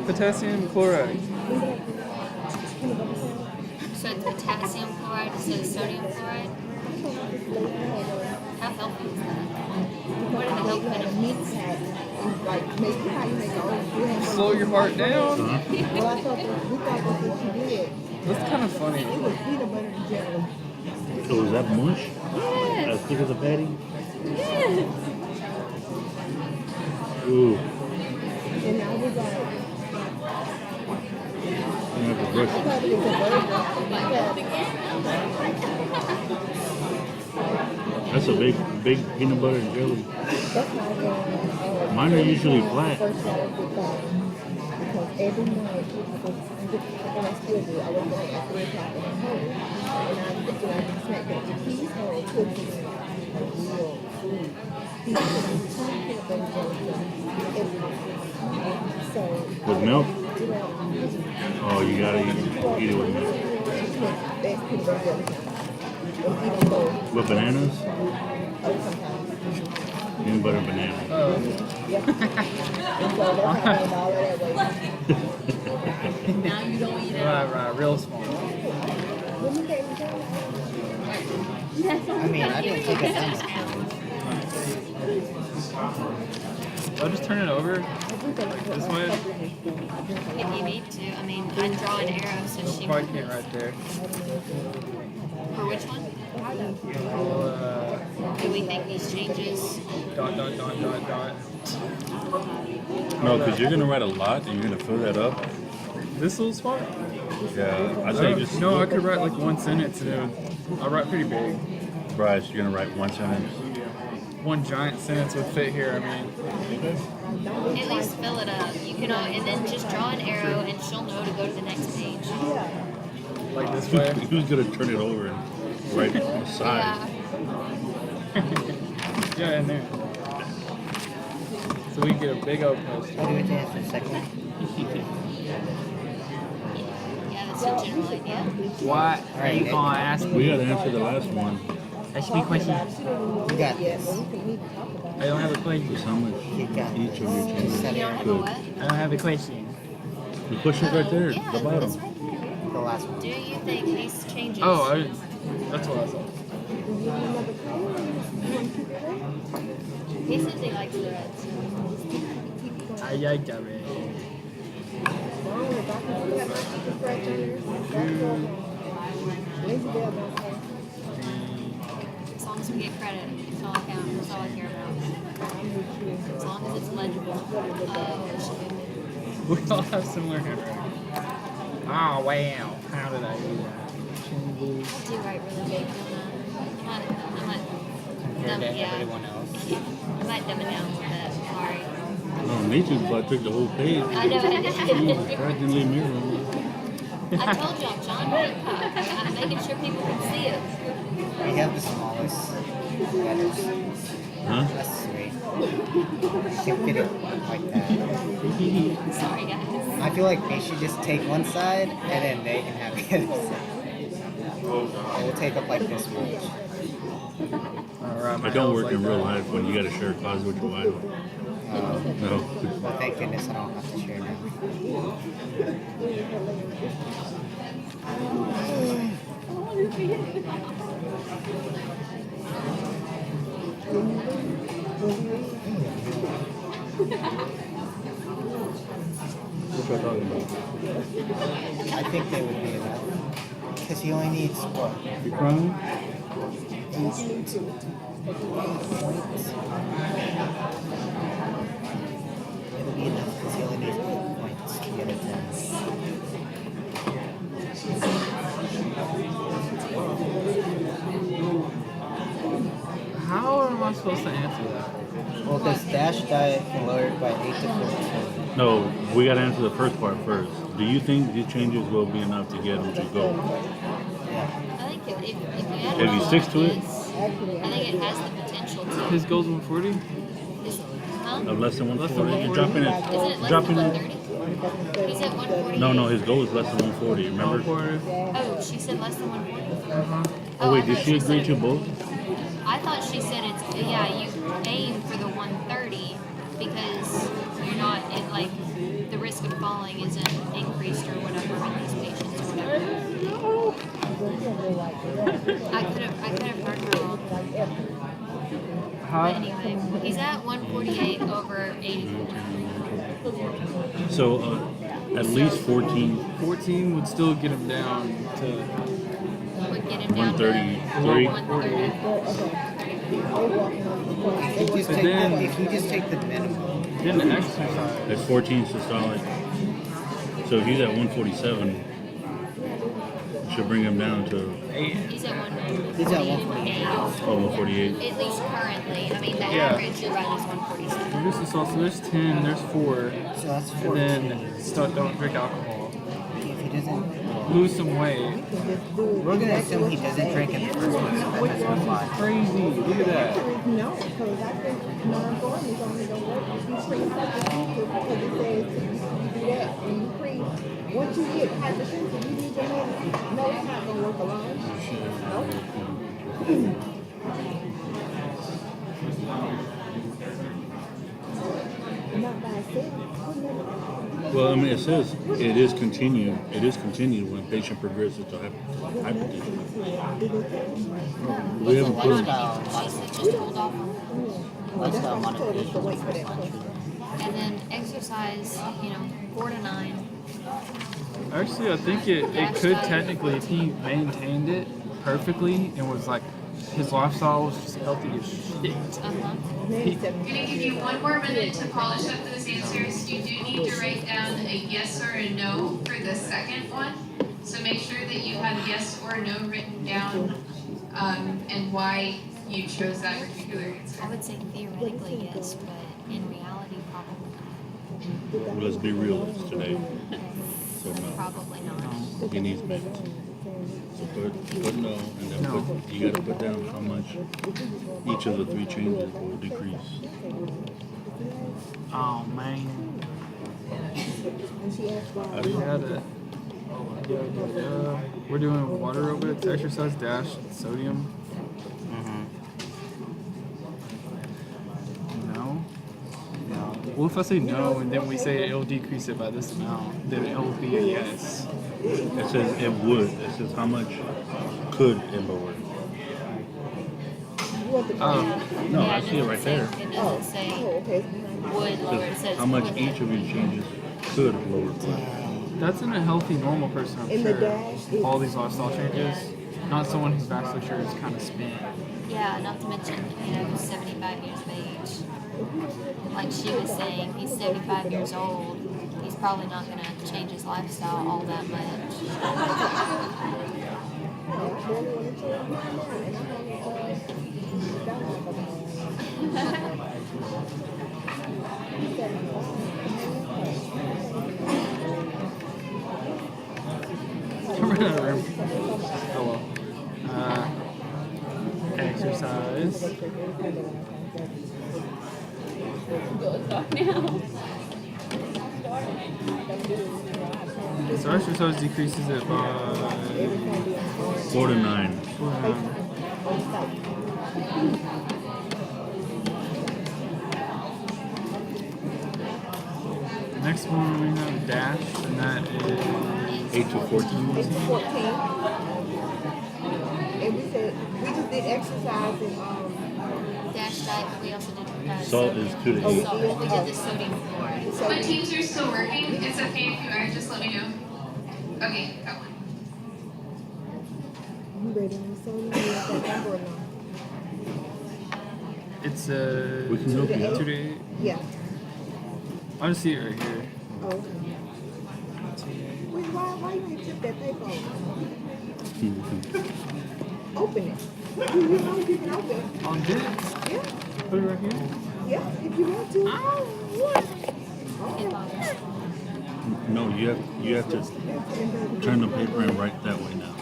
Potassium chloride. So it's potassium chloride instead of sodium chloride? How healthy is that? What are the health benefits? Slow your heart down. Well, I thought we thought that's what she did. That's kind of funny. It was peanut butter and jelly. So is that mush? Yes. As thick as a patty? Yes. Ooh. And I was like, You have to brush I thought it was a burger. That's a big peanut butter and jelly. Mine are usually flat. Because every night, and I still do, I wake up at 3 o'clock and I'm hungry. And I snack that. He's home cooking real food. He's cooking peanut butter every day. So, With milk? you know, Oh, you gotta eat it with milk. that's peanut butter jelly. With bananas? Sometimes. Peanut butter and banana. Yep. And so that's how I learned all of that way. Now you don't eat it. Right, real small. I mean, I didn't think it that I'll just turn it over this way. If you need to, I mean, I'd draw an arrow so she Probably can't right there. For which one? Do we think these changes? Dot. No, because you're gonna write a lot and you're gonna fill that up. This little spot? Yeah, I say just. No, I could write like one sentence and I write pretty big. Bryce, you're gonna write one sentence. One giant sentence would fit here. I mean, At least fill it up. You can, and then just draw an arrow, and she'll know to go to the next page. like this way. Who's gonna turn it over and write on the side? Yeah, in there. So we can get a big old poster. I'll do it to answer a second. Yeah, that's a general idea. What are you gonna ask me? We gotta answer the last one. Ask me a question. You got this. I don't have a question. Just how much You got each of your You changes don't have a could. what? I don't have a question. The question's right there, Yeah, the bottom. that's right. the last one. Do you think these changes? Oh, that's what I thought. He says he likes the reds. I like that red. As long as we get credit, that's all I count. That's all I care about. As long as it's legible. We all have similar handwriting. Oh wow! How did I do that? I do write really big, don't I? I'm not dumb, yeah. Everyone else. I might dumb it down a little bit. Sorry. Oh, me too, but I took the whole page. I know. Jesus Christ, didn't leave me room. I told you I'm John Hancock. I'm making sure people can see it. We have the smallest letters. Huh? That's sweet. Can't fit it like that. Sorry, guys. I feel like they should just take one side and then they can have the other side. It will take up like this much. It don't work in real life when you gotta share a closet with your wife. No. Well, thank goodness I don't have to share now. What y'all talking about? I think they would be enough. Because he only needs what? You crying? Points. It'll be enough because he only needs 8 points to get a 10. How am I supposed to answer that? Well, because dash diet can lower it by 8 to 14. No, we gotta answer the first part first. Do you think these changes will be enough to get him to go? I think if you add If he all sticks of to it? this, I think it has the potential to. His goal's 140? Huh? Of less than 140? You're Less dropping than it. Isn't it less Dropping than it. 130? He's at 140. No, his goal is less than 140. Remember? Oh, she said less than 140? Oh wait, I did thought she agree said to both? I thought she said it's, yeah, you aim for the 130 because you're not, like, the risk of falling isn't increased or whatever with these patients or whatever. I could have heard her wrong. But anyway, he's at 148 over 84. So at least 14. 14 would still get him down to Would get him down to 133. 130. If you just take the minimum. Then the exercise. That's 14 systolic. So if he's at 147, it should bring him down to 148. He's at 148. He's at 148. Oh, 148. At least currently. I mean, the Yeah. average you're right is 147. Reduce the salt. So there's 10, there's 4. So that's And 14. then don't drink alcohol. If he doesn't, Lose some weight. we're gonna assume he doesn't drink in the first one, so that doesn't apply. Crazy. Look at that. No, because I think non-farm is only going to work if you pre-hypertensive because it says you do that and you once you get hypertensive, you need your medicine. No, it's not going to work alone. Nope. Not by itself. Well, I mean, it says it is continued. It is continued when a patient progresses to hypertension. We haven't put him. She said just hold off on Lifestyle modification. and then exercise, 4 to 9. Actually, I think it could technically, if he maintained it perfectly and was like, his lifestyle was just healthy as shit. I'm gonna give you 1 more minute to polish up those answers. You do need to write down a yes or a no for the second one. So make sure that you have yes or no written down, and why you chose that particular answer. I would say theoretically yes, but in reality probably Well, let's be realists today. So not. no, Probably not. he needs meds. So put no, and then you got to put down how much each of the 3 changes will decrease. Oh, man. We had it. We're doing water aerobics, exercise dash, sodium. No? No. What if I say no and then we say it'll decrease it by this amount? Then it'll be a yes. It says it would. It says how much could it lower. No, I see it right there. It doesn't say would lower, it says How much could. each of these changes could lower blood. That's in a healthy, normal person, I'm In the sure. dash, All these lifestyle changes. Not someone whose vasculature is kind of spent. Yeah, not to mention, 75 years of age. Like she was saying, he's 75 years old. He's probably not going to change his lifestyle all that Oh well. Exercise. So exercise decreases it by 4 to 9. 4 to 9. Next one we have dash, and that is 8 to 14. It's 14. And we just did exercise and dash diet, but we also did Salt is 2 to 8. salt. We did the sodium chloride. When teams are still working, it's okay if you are, just let me know. Okay, got one. you ready on the sodium? You want that number or no? it's We can help you out. 2 to 8. Yeah. I'll just see it right here. Oh, okay. Wait, why you ain't tip that paper over? Open it. You know you can open it. On this? Yeah. Put it right here. Yeah, if you want to. No, you have to turn the paper and write that way now.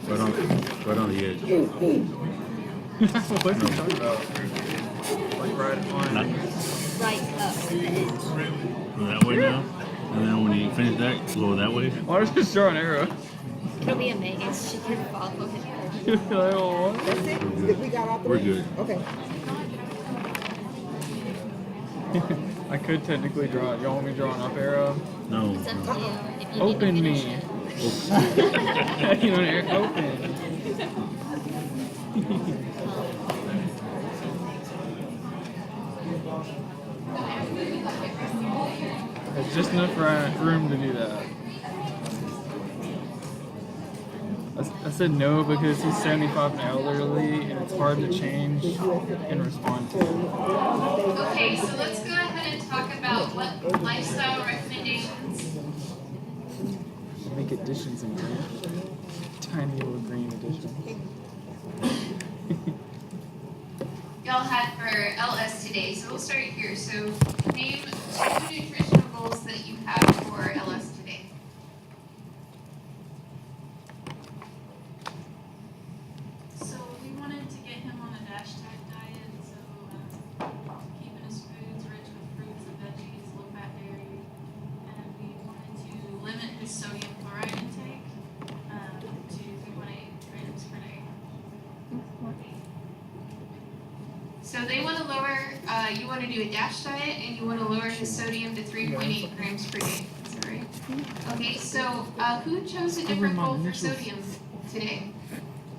Right on the edge. What are you talking about? Like right on. Right up the edge. Go that way now. And then when you finish that, go that way. Why does it draw an arrow? It'll be a maze. She can follow it. That's it? We got off the We're way? good. Okay. I could technically draw it. Y'all want me to draw an up arrow? No. It's up to you. If you Open need to me. finish it. You know, open. There's just enough room to do that. I said no because he's 75 and elderly, and it's hard to change and respond to. Okay, so let's go ahead and talk about what lifestyle recommendations. Make additions in here. Tiny little green edition. Y'all had for LS today, so we'll start here. So name 2 nutritional goals that you have for LS today. So we wanted to get him on a hashtag diet, so keeping his foods rich with fruits and veggies, low fat dairy, and we wanted to limit his sodium chloride intake to 3.8 grams per day. So they want to lower, you want to do a DASH diet and you want to lower his sodium to 3.8 grams per day. Is that right? Okay, so who chose a different goal for sodium today?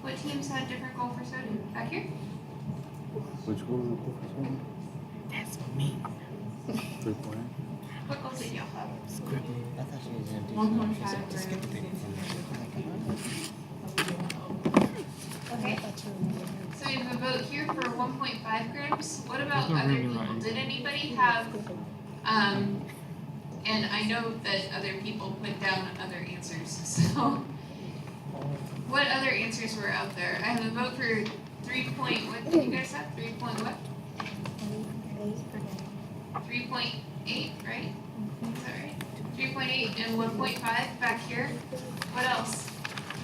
What teams had a different goal for sodium? Back here? Which goal is it for? That's me. 3 point. What goals did y'all have? I thought she was gonna do 1.5 grams. Okay. So we have a vote here for 1.5 grams. What about There's no other room in people? that. Did anybody have, and I know that other people put down other answers, so what other answers were out there? I have a vote for what did you guys have? 3 point what? 3.8, right? Is that right? 3.8 and 1.5 back here. What else?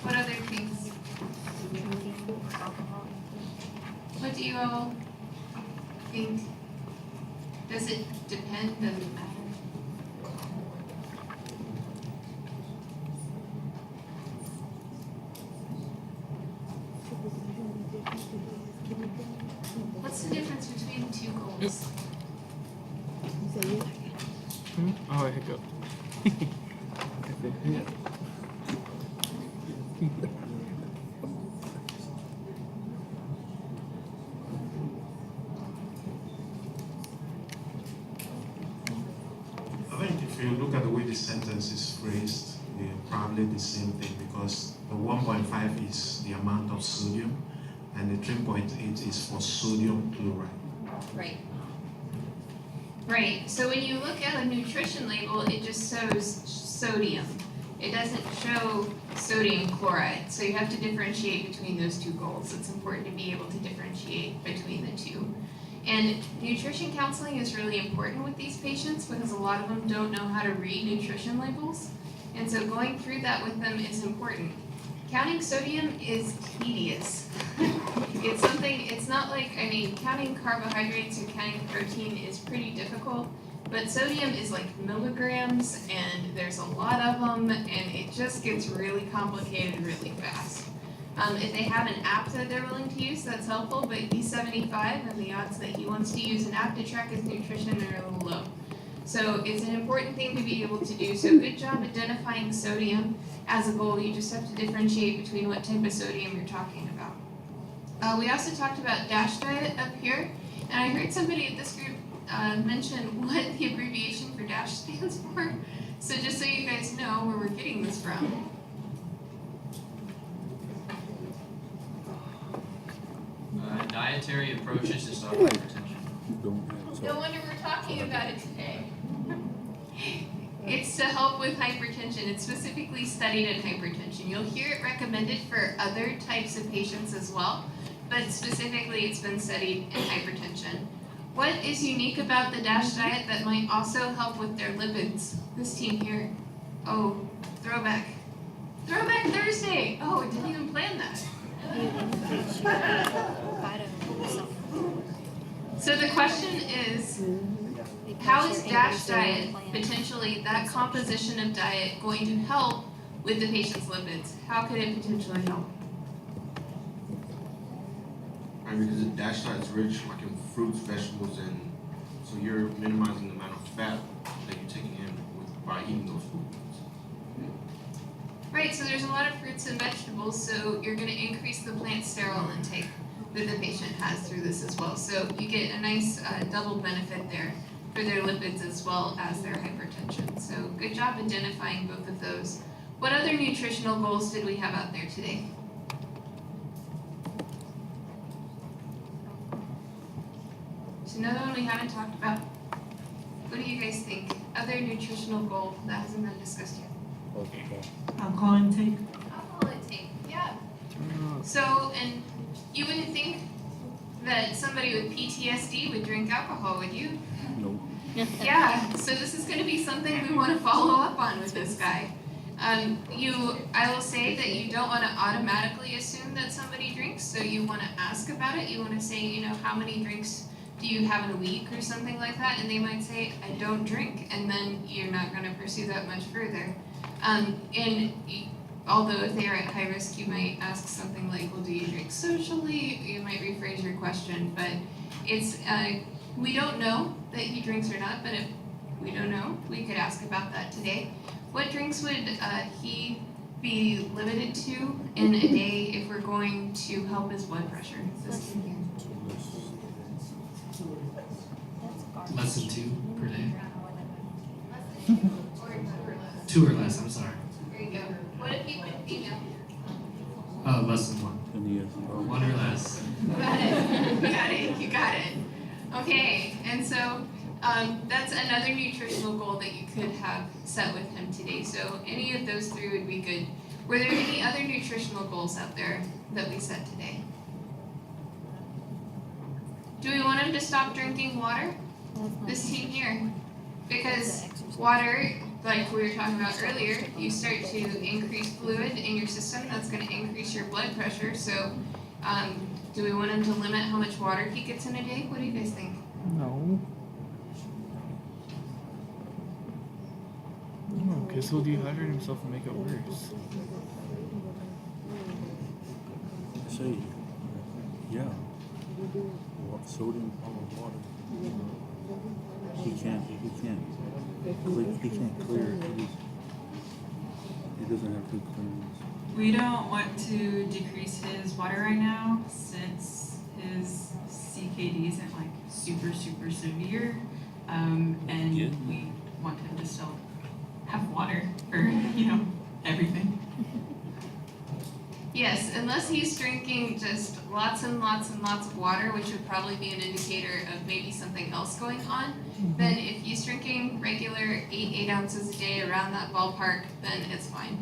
What other things? What do you all think? Does it depend? Does it matter? What's the difference between 2 goals? Oh, I hiccuped. I think if you look at the way the sentence is phrased, they're probably the same thing because the 1.5 is the amount of sodium and the 3.8 is for sodium chloride. Right. Right. So when you look at a nutrition label, it just shows sodium. It doesn't show sodium chloride. So you have to differentiate between those 2 goals. It's important to be able to differentiate between the 2. And nutrition counseling is really important with these patients because a lot of them don't know how to read nutrition labels. And so going through that with them is important. Counting sodium is tedious. It's something, it's not like, counting carbohydrates and counting protein is pretty difficult, but sodium is like milligrams and there's a lot of them and it just gets really complicated really fast. If they have an app that they're willing to use, that's helpful, but he's 75 and the odds that he wants to use an app to track his nutrition are a little low. So it's an important thing to be able to do. So good job identifying sodium as a goal. You just have to differentiate between what type of sodium you're talking about. We also talked about DASH diet up here, and I heard somebody at this group mention what the abbreviation for DASH stands for. So just so you guys know where we're getting this from. Dietary approaches to stop hypertension. No wonder we're talking about it today. It's to help with hypertension. It's specifically studied in hypertension. You'll hear it recommended for other types of patients as well, but specifically it's been studied in hypertension. What is unique about the DASH diet that might also help with their lipids? This team here. Oh, throwback. Throwback Thursday! Oh, I didn't even plan that. So the question is, how is DASH diet, potentially that composition of diet, going to help with the patient's lipids? How could it potentially help? Because the DASH diet is rich like in fruits, vegetables, and so you're minimizing the amount of fat that you're taking in by eating those foods. Right, so there's a lot of fruits and vegetables, so you're going to increase the plant sterol intake that the patient has through this as well. So you get a nice double benefit there for their lipids as well as their hypertension. So good job identifying both of those. What other nutritional goals did we have out there today? So another one we haven't talked about. What do you guys think? Other nutritional goal that hasn't been discussed yet? Alcohol intake. Alcohol intake. Yeah, So, and you wouldn't think that somebody with PTSD would drink alcohol, would you? No. Yeah, so this is going to be something we want to follow up on with this guy. I will say that you don't want to automatically assume that somebody drinks, so you want to ask about it. You want to say, you know, how many drinks do you have in a week or something like that? And they might say, I don't drink, and then you're not going to pursue that much further. Although if they are at high risk, you might ask something like, well, do you drink socially? You might rephrase your question, but it's, we don't know that he drinks or not, but if we don't know, we could ask about that today. What drinks would he be limited to in a day if we're going to help his blood pressure? Less than 2 per day. 2 or less, I'm sorry. There you go. What if he went female? Less than 1. 1 or less. You got it. Okay, and so that's another nutritional goal that you could have set with him today. So any of those 3 would be good. Were there any other nutritional goals out there that we set today? Do we want him to stop drinking water? This team here. Because water, like we were talking about earlier, you start to increase fluid in your system, that's going to increase your blood pressure. So do we want him to limit how much water he gets in a day? What do you guys think? No. No, because he'll dehydrate himself and make it worse. I say, yeah. Sodium followed water. He can't clear it. He doesn't have good clearance. We don't want to decrease his water right now since his CKD isn't like super severe, and we want him to still have water for everything. Yes, unless he's drinking just lots and lots and lots of water, which would probably be an indicator of maybe something else going on, then if he's drinking regular 8 ounces a day around that ballpark, then it's fine.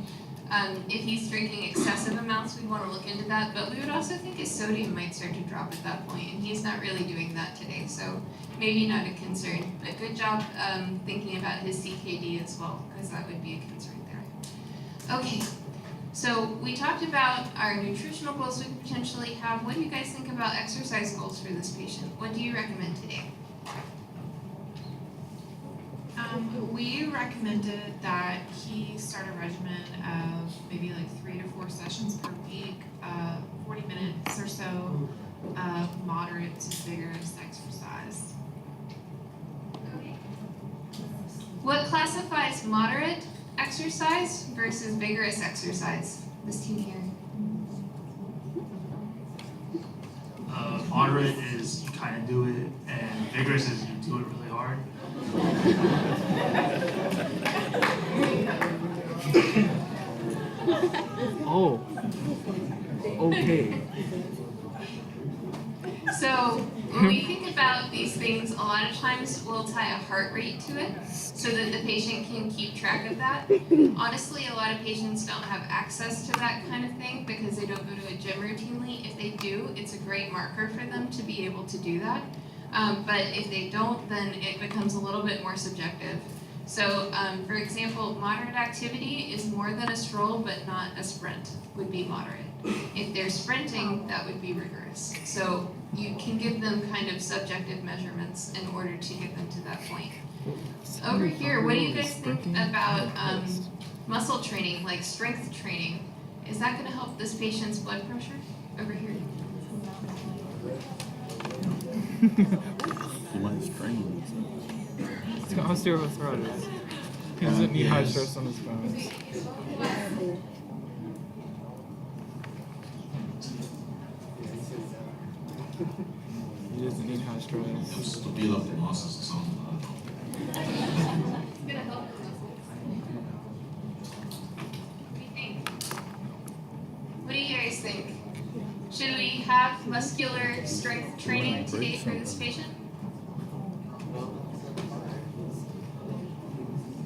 If he's drinking excessive amounts, we want to look into that, but we would also think his sodium might start to drop at that point, and he's not really doing that today, so maybe not a concern. But good job thinking about his CKD as well, because that would be a concern there. Okay. So we talked about our nutritional goals we could potentially have. What do you guys think about exercise goals for this patient? What do you recommend today? We recommended that he start a regimen of maybe like 3 to 4 sessions per week, 40 minutes or so of moderate to vigorous exercise. What classifies moderate exercise versus vigorous exercise? This team here. Moderate is you kind of do it, and vigorous is you do it really hard. Oh. Okay. So when we think about these things, a lot of times we'll tie a heart rate to it so that the patient can keep track of that. Honestly, a lot of patients don't have access to that kind of thing because they don't go to a gym routinely. If they do, it's a great marker for them to be able to do that. But if they don't, then it becomes a little bit more subjective. So, for example, moderate activity is more than a stroll, but not a sprint would be moderate. If they're sprinting, that would be rigorous. So you can give them kind of subjective measurements in order to get them to that point. Over here, what do you guys think about muscle training, like strength training? Is that going to help this patient's blood pressure? Over here. He might strain. He's got osteoarthritis. He doesn't need high stress on his bones. He doesn't need high stress. To build up the muscles or something. It's going to help the muscles. What do you think? What do you guys think? Should we have muscular strength training today for this patient?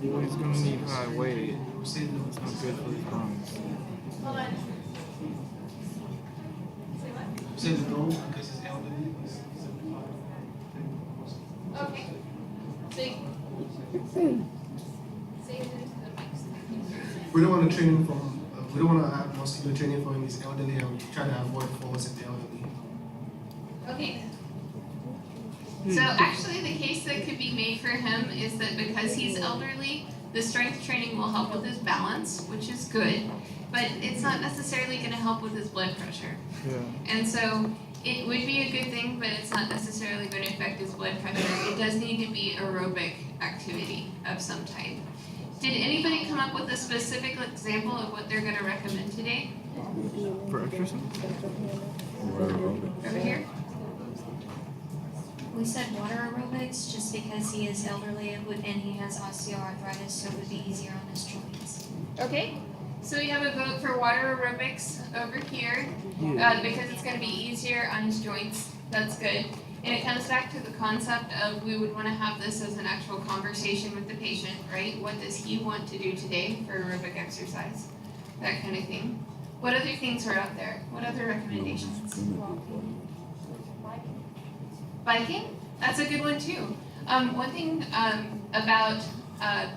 He's going to need high weight. It's not good for his bones. Hold on. says no because he's elderly. He's 75. Okay. We don't want to train him from. We don't want to have muscular training for him. He's elderly, and we try to avoid falls in the elderly. Okay. So actually the case that could be made for him is that because he's elderly, the strength training will help with his balance, which is good, but it's not necessarily going to help with his blood pressure. Yeah. And so it would be a good thing, but it's not necessarily going to affect his blood pressure. It does need to be aerobic activity of some type. Did anybody come up with a specific example of what they're going to recommend today? For exercise? Over here? We said water aerobics just because he is elderly and he has osteoarthritis, so it would be easier on his joints. Okay. So we have a vote for water aerobics over here because it's going to be easier on his joints. That's good. And it comes back to the concept of we would want to have this as an actual conversation with the patient, right? What does he want to do today for aerobic exercise? That kind of thing. What other things are out there? What other recommendations? Biking? That's a good one too. One thing about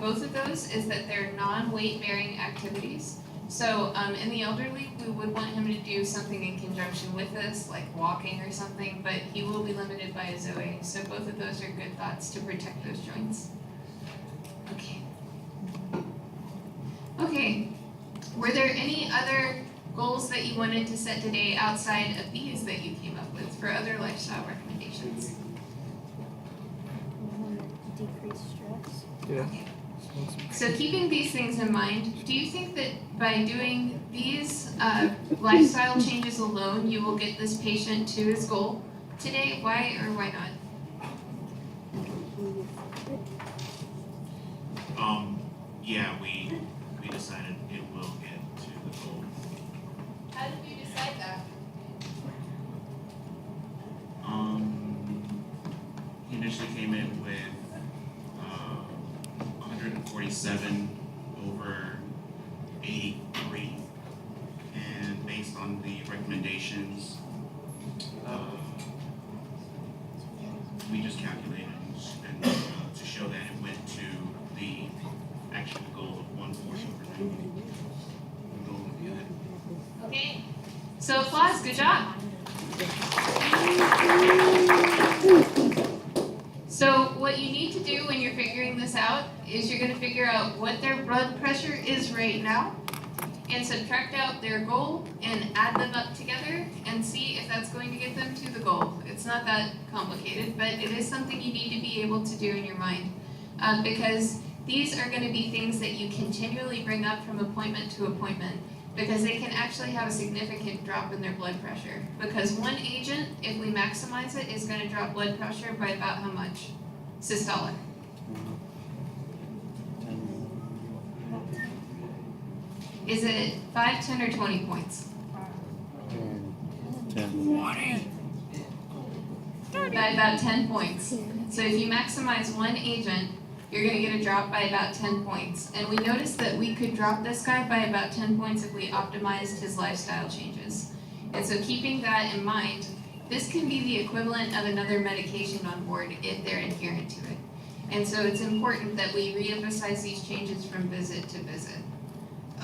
both of those is that they're non-weight bearing activities. So in the elderly, we would want him to do something in conjunction with this, like walking or something, but he will be limited by his OA. So both of those are good thoughts to protect those joints. Okay. Okay. Were there any other goals that you wanted to set today outside of these that you came up with for other lifestyle recommendations? Decrease stress. Yeah. So keeping these things in mind, do you think that by doing these lifestyle changes alone, you will get this patient to his goal today? Why or why not? Yeah, we decided it will get to the goal. How did you decide that? He initially came in with 147 over 83, and based on the recommendations, we just calculated and to show that it went to the actual goal of 140 over 90. The goal would be that. Okay. So applause, good job. So what you need to do when you're figuring this out is you're going to figure out what their blood pressure is right now and subtract out their goal and add them up together and see if that's going to get them to the goal. It's not that complicated, but it is something you need to be able to do in your mind because these are going to be things that you continually bring up from appointment to appointment because they can actually have a significant drop in their blood pressure. Because one agent, if we maximize it, is going to drop blood pressure by about how much? Systolic. Is it 5, 10, or 20 points? 10. By about 10 points. So if you maximize one agent, you're going to get a drop by about 10 points. And we noticed that we could drop this guy by about 10 points if we optimized his lifestyle changes. And so keeping that in mind, this can be the equivalent of another medication on board if they're adherent to it. And so it's important that we reemphasize these changes from visit to visit.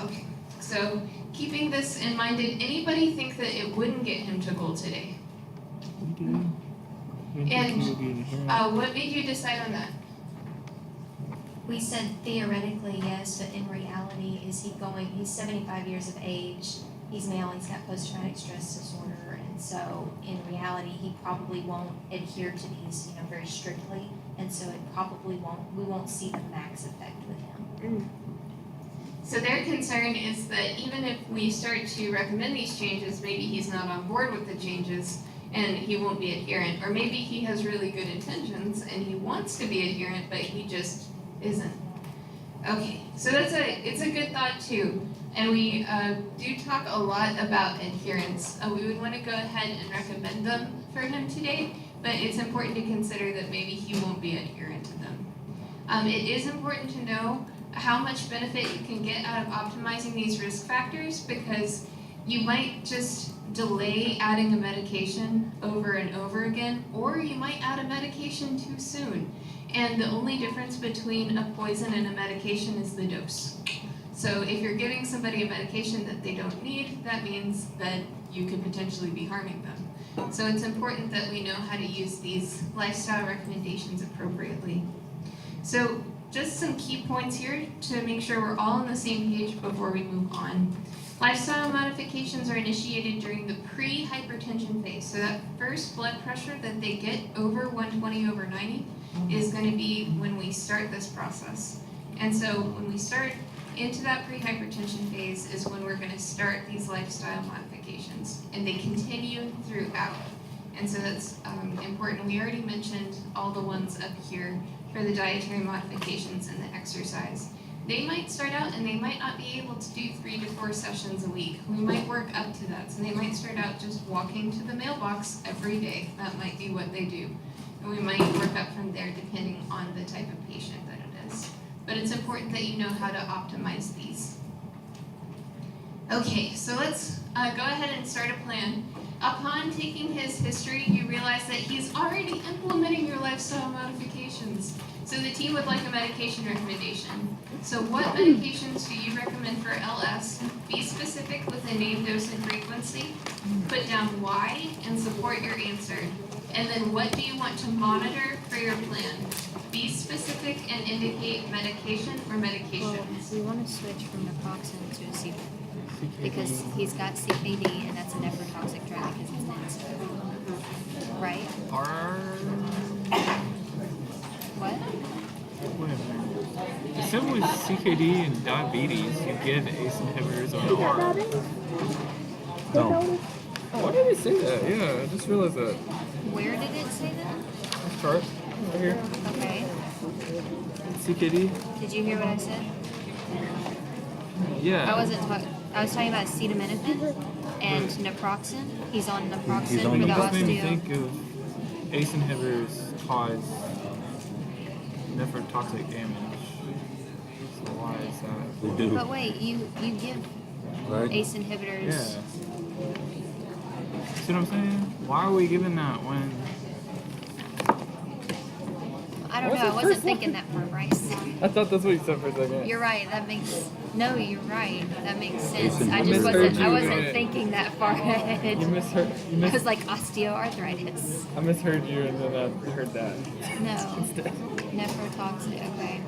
Okay, so keeping this in mind, did anybody think that it wouldn't get him to goal today? And what made you decide on that? We said theoretically yes, but in reality, he's 75 years of age, he's male, he's got post-traumatic stress disorder, and so in reality, he probably won't adhere to these, very strictly, and so we won't see the max effect with him. So their concern is that even if we start to recommend these changes, maybe he's not on board with the changes and he won't be adherent, or maybe he has really good intentions and he wants to be adherent, but he just isn't. Okay, so it's a good thought too. And we do talk a lot about adherence. We would want to go ahead and recommend them for him today, but it's important to consider that maybe he won't be adherent to them. It is important to know how much benefit you can get out of optimizing these risk factors because you might just delay adding a medication over and over again, or you might add a medication too soon. And the only difference between a poison and a medication is the dose. So if you're giving somebody a medication that they don't need, that means that you could potentially be harming them. So it's important that we know how to use these lifestyle recommendations appropriately. So just some key points here to make sure we're all on the same page before we move on. Lifestyle modifications are initiated during the pre-hypertension phase. So that first blood pressure that they get over 120/90 is going to be when we start this process. And so when we start into that pre-hypertension phase is when we're going to start these lifestyle modifications. And they continue throughout. And so that's important. We already mentioned all the ones up here for the dietary modifications and the exercise. They might start out and they might not be able to do 3 to 4 sessions a week. We might work up to that. So they might start out just walking to the mailbox every day. That might be what they do. And we might work up from there depending on the type of patient that it is. But it's important that you know how to optimize these. Okay, so let's go ahead and start a plan. Upon taking his history, you realize that he's already implementing your lifestyle modifications. So the team would like a medication recommendation. So what medications do you recommend for LS? Be specific with a name, dose, and frequency. Put down why and support your answer. And then what do you want to monitor for your plan? Be specific and indicate medication or medications. Well, we want to switch from naproxen to acetaminophen because he's got CKD and that's a nephrotoxic drug because it's an NSAID. Right? What? Wait a minute. You said with CKD and diabetes, you give ACE inhibitors on R. No. Why did it say that? Yeah, I just realized that. Where did it say that? This chart right here. Okay. CKD. Did you hear what I said? Yeah. I was talking about acetaminophen and naproxen. He's on naproxen for It the just made me osteo. think of ACE inhibitors cause nephrotoxic damage. So why is that? They do. But wait, you give Right. ACE inhibitors. Yeah. See what I'm saying? Why are we giving that when? I don't know. I wasn't thinking that far, Bryce. I thought that's what you said for a second. You're right. That makes no. You're right. That makes sense. Listen, I I just misheard wasn't. I you. wasn't thinking that far ahead. You misheard. I was like osteoarthritis. I misheard you, and then I heard that. No. Instead. Nephrotoxic. Okay.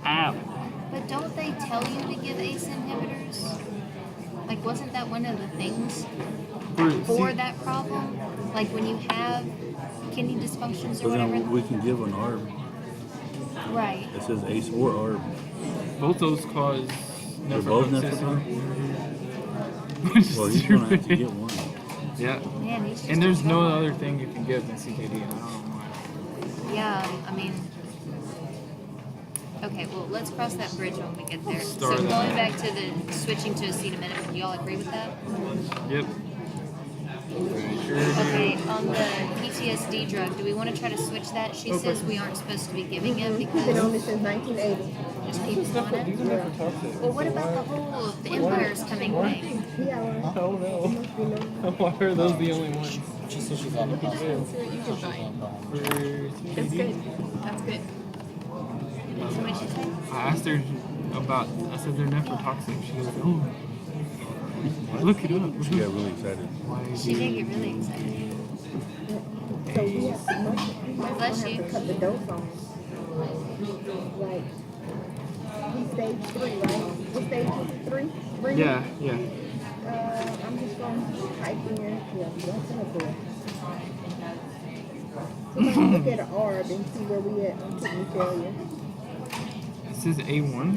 Ow. But don't they tell you to give ACE inhibitors? Like, wasn't that one of the things for that problem? Like when you have kidney dysfunctions or whatever. We can give an ARB. Right. It says ACE or ARB. Both those cause They're both nephrotoxicity. Well, he's going to have to get one. Yeah. Man, he's just And there's a no trouble. other thing you can give than CKD. I don't know why. Yeah, I mean. Okay, well, let's cross that bridge when we get there. So Start going that. back to the switching to acetaminophen, do y'all agree with that? Yep. Okay, on the PTSD drug, do we want to try to switch that? She says we aren't supposed to be giving it Been on because this since 1980. just keep on it. These are nephrotoxic. Well, what about the whole the Empire's coming thing? Yeah, all right. Oh no. Why are those the only ones? She said she's on the You can buy. That's good. That's good. So what she say? I asked her about, I said they're nephrotoxic. She goes, oh, look it up. She got really excited. She did get really excited. So we have to, Bless you. cut the dose on him. Like, he's stage 3, right? What stage is it? 3? Yeah, yeah. I'm just going to type in, yeah, that's in a book. So let's look at an ARB and see where we at on kidney failure. It says A1.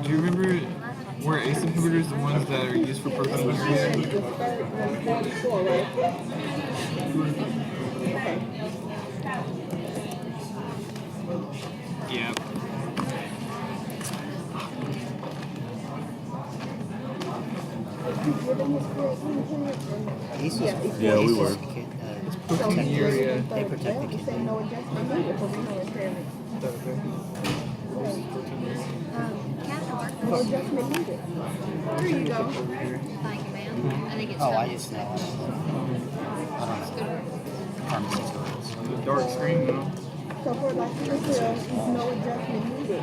Do you remember where ACE inhibitors the ones that are used for proteinuria? Yep. Yeah, we were. Proteinuria. They protect the kidney. Say no adjustment needed for renal impairment. Captain Mark. No adjustment needed. Here you go. Thank you, ma'am. I think it's Oh, I from just know. inspection. I don't It's know. good work. Pharmacy tools. The dark screen though. So for like yourself, there's no adjustment needed.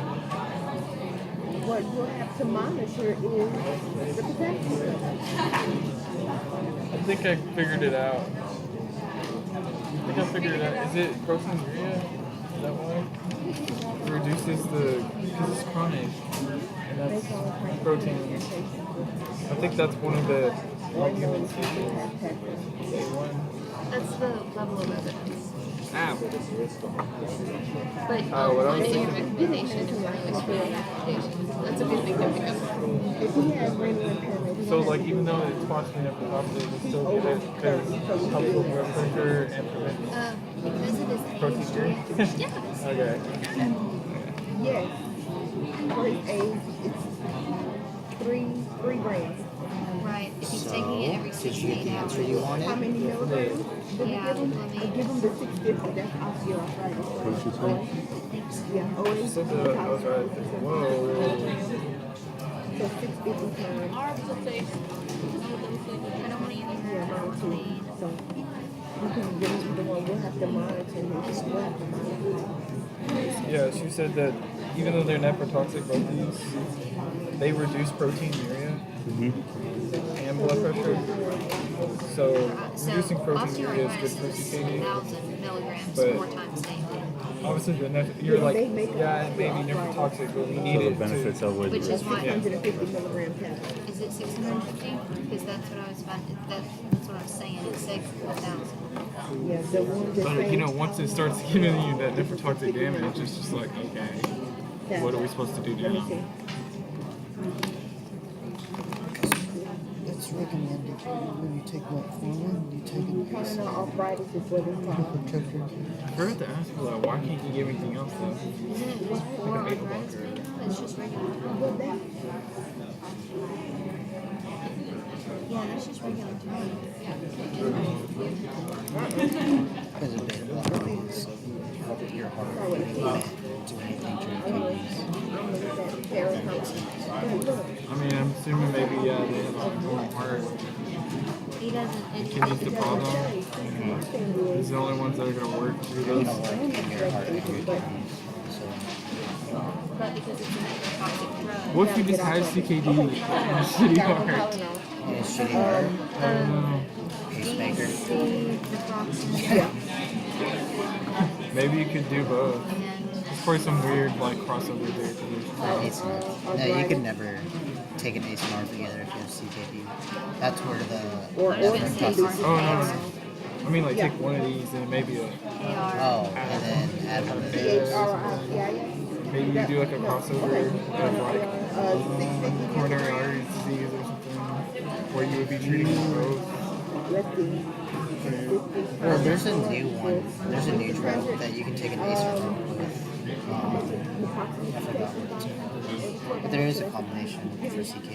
What you'll have to monitor is the potassium. I think I figured it out. Is it proteinuria? Is that why? It reduces because it's chronic. And that's protein. I think that's one of the arguments. A1. That's the level of evidence. Ow. But What I was one of your thinking. recommendations are extreme recommendations. That's a good thing to pick up. If he has renal impairment, So like even though it's possibly up the top, they will still get it because it helps with blood pressure and prevents Because it is proteinuria. Yes. Okay. yes. For his age, it's 3 grams. Right. If he's taking it every 6 did to you get 8 the hours. answer you wanted? How many milligrams? Did we Yeah, give him? let me- Give him the 650. That's osteoarthritis. What'd you say? Yeah, OA. She said that I was right. Whoa. So 650 times. I don't want to either. Yeah, mine too. So we can give him the one. We'll have to monitor him. We'll have to monitor him. Yeah, she said that even though they're nephrotoxic, both these, they reduce proteinuria and blood pressure. So reducing proteinuria is good for osteoarthritis is CKD. 1,000 milligrams But 4 times daily. obviously, you're like, yeah, it may be nephrotoxic, but we need So the it benefits to. outweigh the Which is risks. why. 650 milligram tablet. Is it 650? Because that's what I was about. That's what I was saying. It says 1,000. Yeah, the one that But you know, once it starts giving you that nephrotoxic damage, it's just like, okay, what are we supposed to do Let me now? see. It's recommended when you take metformin, you take an Chronic arthritis is what it's called. I forgot to ask you that. Why can't you give anything else though? Isn't it just for arthritis right now? It's just regular. Well, that, Yeah, that's just regular time. Because of beta blockers, help your heart rate and do anything to your kidneys. I mean, I'm assuming maybe they have more heart. He doesn't. Kidney's the problem. He's the only ones that are gonna work through those. Your heart and your kidneys. So But because it's a nephrotoxic drug. What if you just have CKD and a shitty heart? and a shitty heart, I don't know. pacemaker. yeah. Maybe you could do both. It's probably some weird like crossover there. ACE. No, you could never take an ACE and ARB together if you have CKD. That's where the Oh no. I mean, like take one of these and maybe a. Oh, and then add one of those. Maybe you do like a crossover of like coronary artery disease or something, where you would be treating both. Well, there's a new one. There's a new drug that you can take an ACE with. I forgot what it's called. But there is a combination for CKD.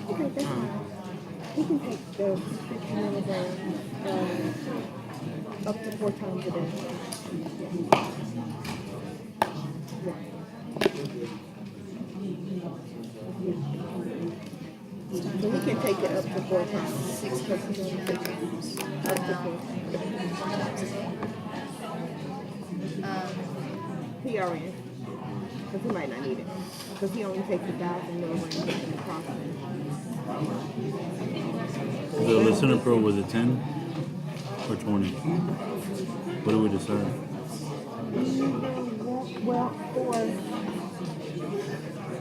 He can take the 50 milligrams up to 4 times a day. So he can take it up to 4 times. 6 milligrams. Up to 4 PRN. Because he might not need it. Because he only takes 1,000 milligrams of naproxen. The listener pro, was it 10 or 20? What do we decide? Well,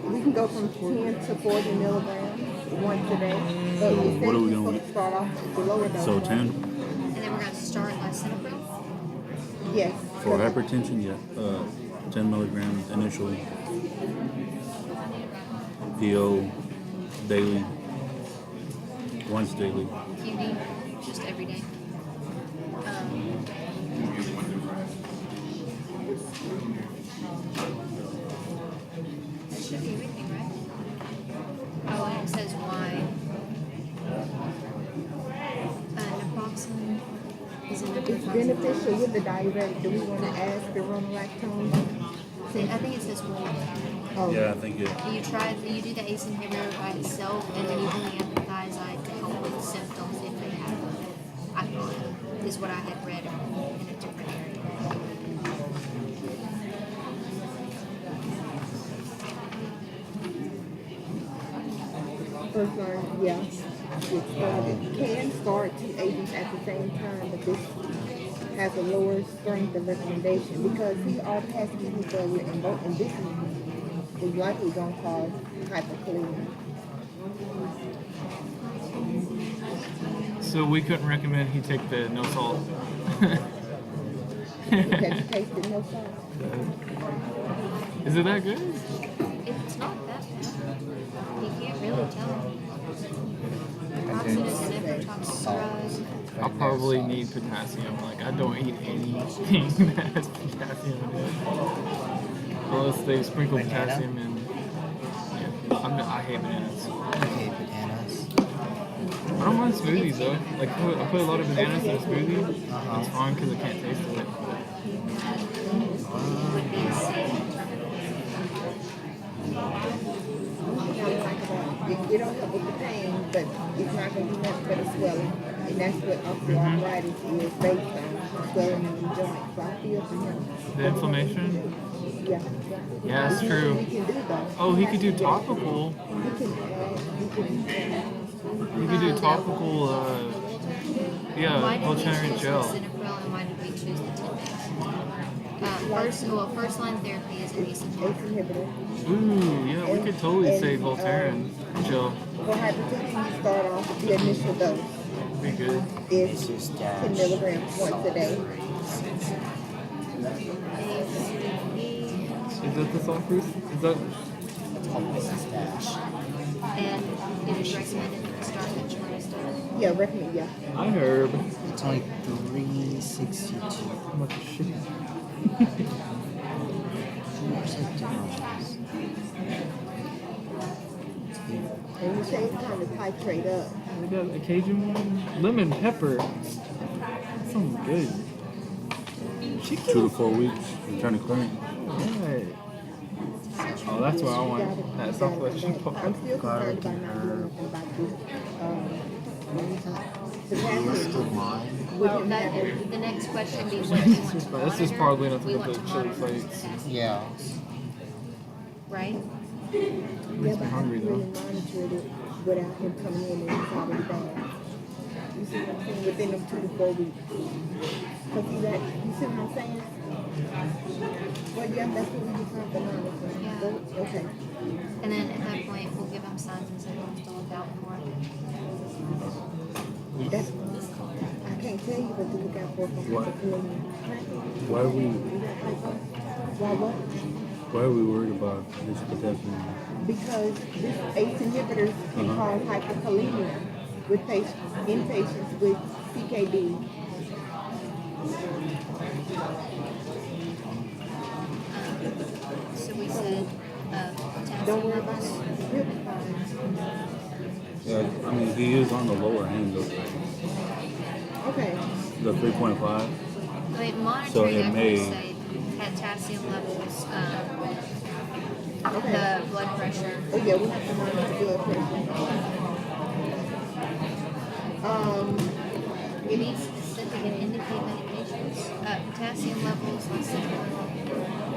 we can go from 10 to 40 milligrams once a day. But we What are we said going we're with? supposed to start off with the lower dose. So 10 And then we're going to start lisinopril. Yes. for hypertension, yeah. 10 milligrams initially. PO daily, once daily. QD, just every day. That should be everything, right? Oh, and it says why. Naproxen is in the It's beneficial with the diuretic. Do we want to add spironolactone? I think it says one. Oh. Yeah, I think it. You do the ACE inhibitor by itself, and then you only add the thiazide to help with symptoms if they have them. I thought is what I had read in a different area. First line, yeah. It can start two agents at the same time, but this has a lower strength of recommendation because he already has kidney failure and this is likely going to cause hyperkalemia. So we couldn't recommend he take the no salt. Because you tasted no salt. Is it that good? It's not that bad. You can't really tell. Toxin is never toxicized. I'll probably need potassium. Like, I don't eat anything that has potassium in it. Unless they sprinkle potassium in. Yeah, I hate bananas. I hate bananas. I don't mind smoothies though. Like, I put a lot of bananas in a smoothie. It's fine because I can't taste it. It don't help with the pain, but it's not going to do nothing but a swelling. And that's what osteoarthritis is based on, swelling in the joints. So I feel for him. The inflammation? Yeah. Yeah, that's true. He can do though. Oh, he could do topical. He could do topical, Voltaren gel. Why did we choose the 10 days? First line therapy is an ACE inhibitor. Ooh, yeah, we could totally say Voltaren gel. For hypertension, you start off with the initial dose. Be good. It's 10 milligrams once a day. Is that the salt proof? Is that? It's called Mrs. Dash. And it is recommended to start at Charles. Yeah, recommend, yeah. I heard. It's only $3.62. How much shit? And you say it's time to titrate up. We got a Cajun one. Lemon pepper. Sounds good. 2 to 4 weeks. You're trying to clear it. Right. Oh, that's what I want. That Southwest sheep pop. I'm still concerned about not doing nothing about this. The next question be what do you want to This is probably enough to We put want the to chili monitor flakes. Yeah. right? Makes me hungry though. Really monitored it without him coming in and it's already bad. You see what I'm saying? Within them 2 to 4 weeks. Cause you see what I'm saying? Well, yeah, that's what we were talking about. Yeah. Okay. And then at that point, we'll give them signs and symptoms to look out for. That's, I can't tell you what to look out for What? Why are we? Why what? Why are we worried about this potassium? Because this ACE inhibitors can cause hyperkalemia with in patients with CKD. So we said potassium Don't worry about levels. it. He'll be fine. Yeah, I mean, he is on the lower end of Okay. the 3.5. Wait, monitoring, So I it would may. say potassium levels, Okay. the blood pressure. Oh yeah, we have to monitor the blood pressure. Any specific and indicate medications, potassium levels, let's see.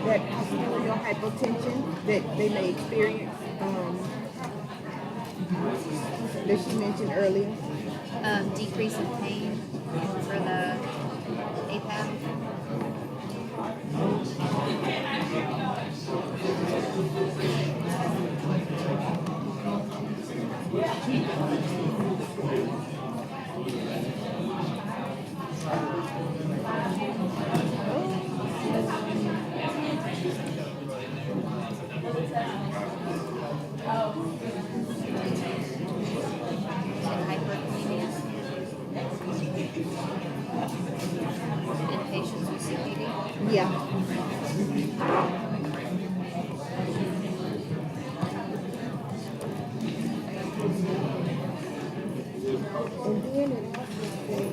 That arterial hypotension that they may experience, that she mentioned earlier. Decrease in pain for the APAP. In patients with CKD. Yeah. And then it also says,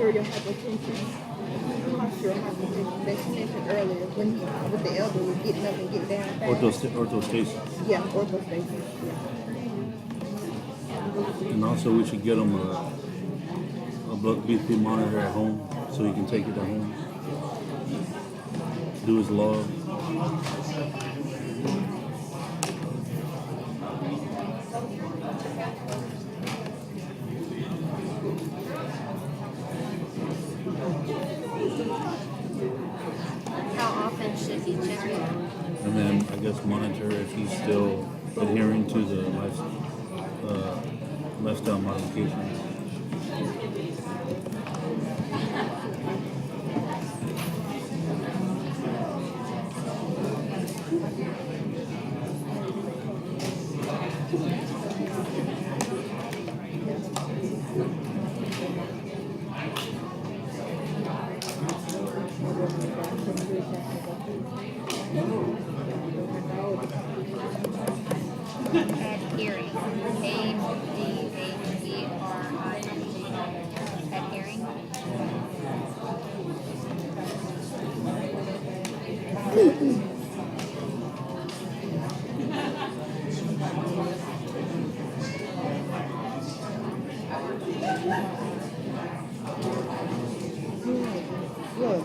arterial hypertension, postural hypertension that you mentioned earlier when he with the elderly getting up and getting down fast. Orthostasis. Yeah, orthostasis. And also we should get him a blood BP monitor at home so he can take it at home. Do his log. How often should he check it? And then I guess monitor if he's still adhering to the lifestyle modifications. Adhering. A-D-H-E-R-I-N-G. Adhering. Look.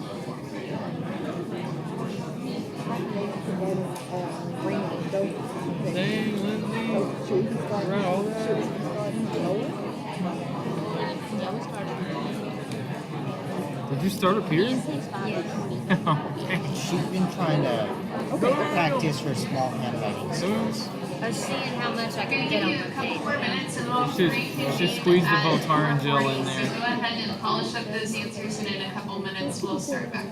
Dang, Lindsay. Right, all that. Did you start up here? She's been trying to practice her small handwriting skills. I was seeing how much I I'm can gonna get give on you a the couple page. more minutes and we'll Just squeeze the Voltaren gel in So there. go ahead and polish up those answers and in a couple minutes we'll start back.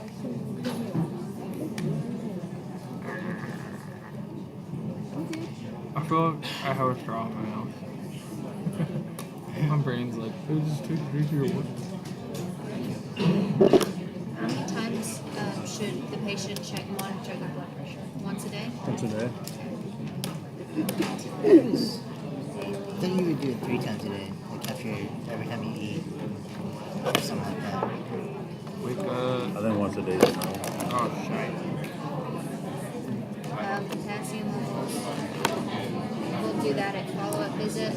I feel like I have a straw in my mouth. My brain's like, oh, just take it easier. How many times should the patient monitor their blood pressure? Once a day? Once a day. I think you would do it 3 times a day, like after every time you eat, or something like that. Wake up. I think once a day. Oh, shit. Potassium levels. We'll do that at follow-up visit.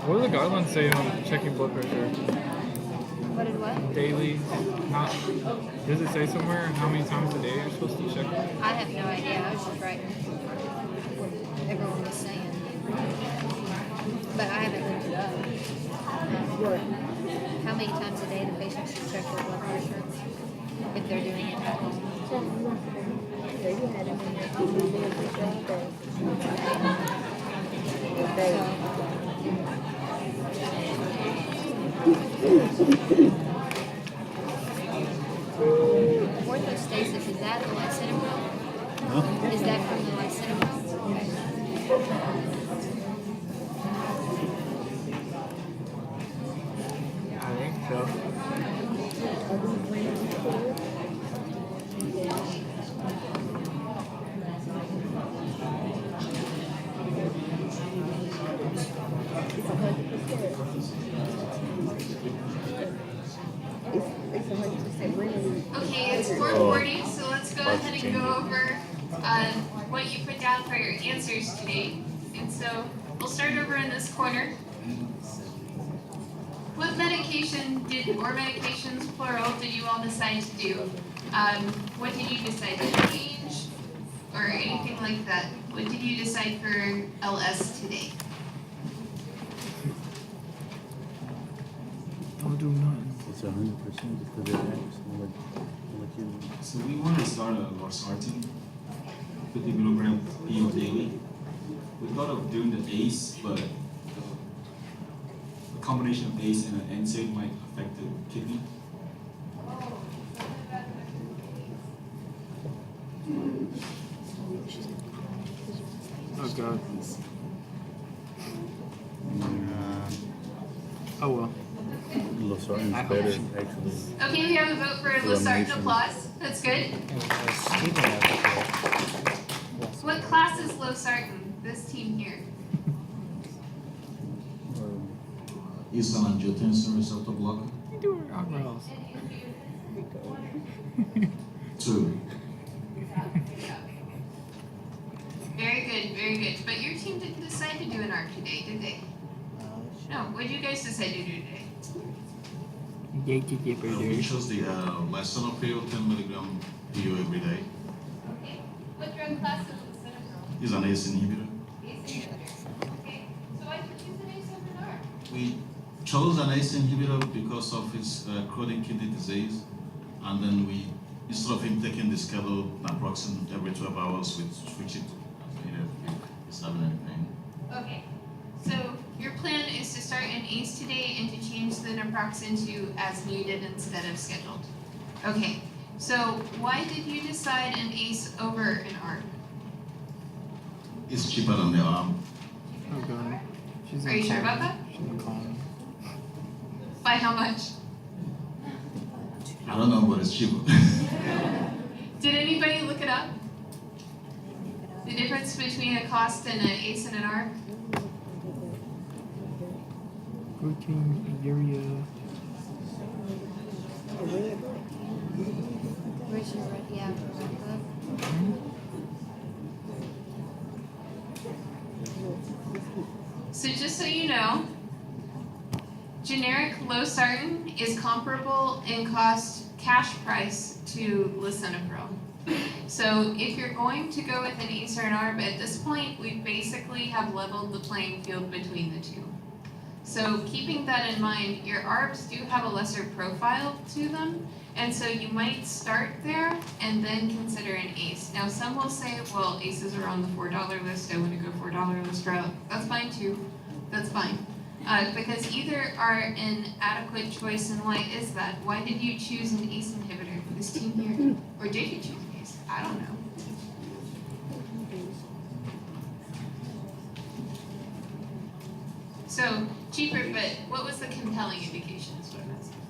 What do the guidelines say on checking blood pressure? What did what? Daily? Not. Does it say somewhere how many times a day you're supposed to check? I have no idea. I was just writing what everyone was saying. But I haven't looked it up. How many times a day the patient should check their blood pressure if they're doing it at home? Orthostasis, is that the lisinopril? Huh? Is that from the lisinopril? I think so. Okay, it's 4:40, so let's go ahead and go over what you put down for your answers today. And so we'll start over in this corner. What medication or medications plural did you all decide to do? What did you decide to change or anything like that? What did you decide for LS today? Don't do nothing. It's 100% because it acts like So we want to start a losartan, 50 milligram PO daily. We thought of doing the ACE, but a combination of ACE and an NSAID might affect the kidney. Oh, God. Oh, well. Losartan's better, actually. Okay, we have a vote for Losartan applause. That's good. What class is Losartan? This team here. is an angiotensin receptor blocker. You doing eyebrows? 2. Very good, very good. But your team didn't decide to do an ARB today, did they? No, what did you guys decide to do today? We chose the lisinopril 10 milligram PO every day. Okay. What drug class is lisinopril? It's an ACE inhibitor. ACE inhibitor. Okay. So why did you choose an ACE over an ARB? We chose an ACE inhibitor because of its chronic kidney disease, and then we, instead of him taking the schedule approximately every 12 hours, we switch it if it's having any pain. Okay. So your plan is to start an ACE today and to change the naproxen to as needed instead of scheduled. Okay. So why did you decide an ACE over an ARB? It's cheaper than the ARB. Oh god. She's Are you sure about that? She's in calm. By how much? I don't know, but it's cheaper. Did anybody look it up? The difference between a cost and an ACE and an ARB? Protein, urea. Where's your red? Yeah, red book. So just so you know, generic losartan is comparable in cost cash price to lisinopril. So if you're going to go with an ACE or an ARB, at this point we basically have leveled the playing field between the two. So keeping that in mind, your ARBs do have a lesser profile to them, and so you might start there and then consider an ACE. Now some will say, well, ACEs are on the $4 list, I want to go $4 list route. That's fine too, that's fine. Because either are an adequate choice, and why is that? Why did you choose an ACE inhibitor for this team here? Or did you choose an ACE? I don't know. So, cheaper, but what was the compelling indication is what I'm asking.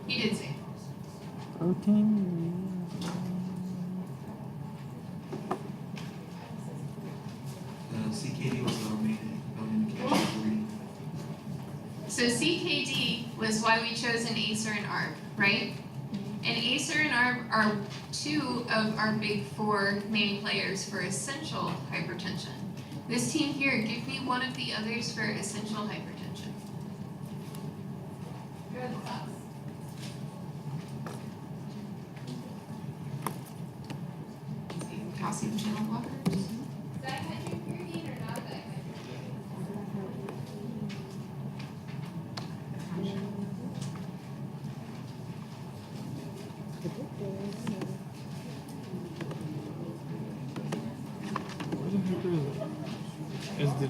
He did say. Protein, CKD was our main indication for me. So CKD was why we chose an ACE or an ARB, right? An ACE or an ARB are two of our big four main players for essential hypertension. This team here, give me one of the others for essential hypertension. Good class. Calcium channel blockers. Dihydropyridine or not is the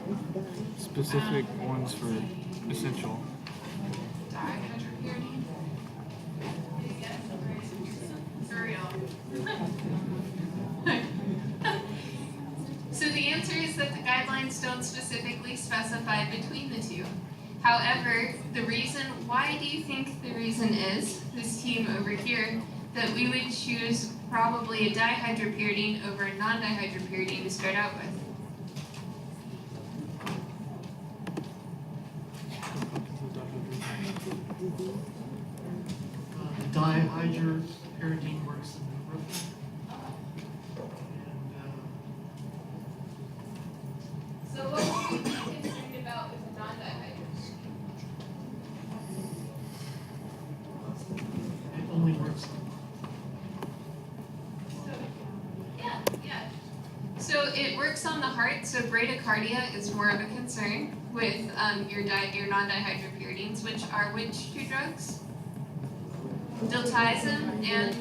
specific ones for essential. Dihydropyridine. For real. So the answer is that the guidelines don't specifically specify between the two. However, the reason, why do you think the reason is, this team over here, that we would choose probably a dihydropyridine over a non-dihydropyridine to start out with? Dihydropyridine works in the room. So what would you be concerned about with a non-dihydropyridine? It only works So it works on the heart, so bradycardia is more of a concern with your non-dihydropyridines, which are which two drugs? Diltiazem and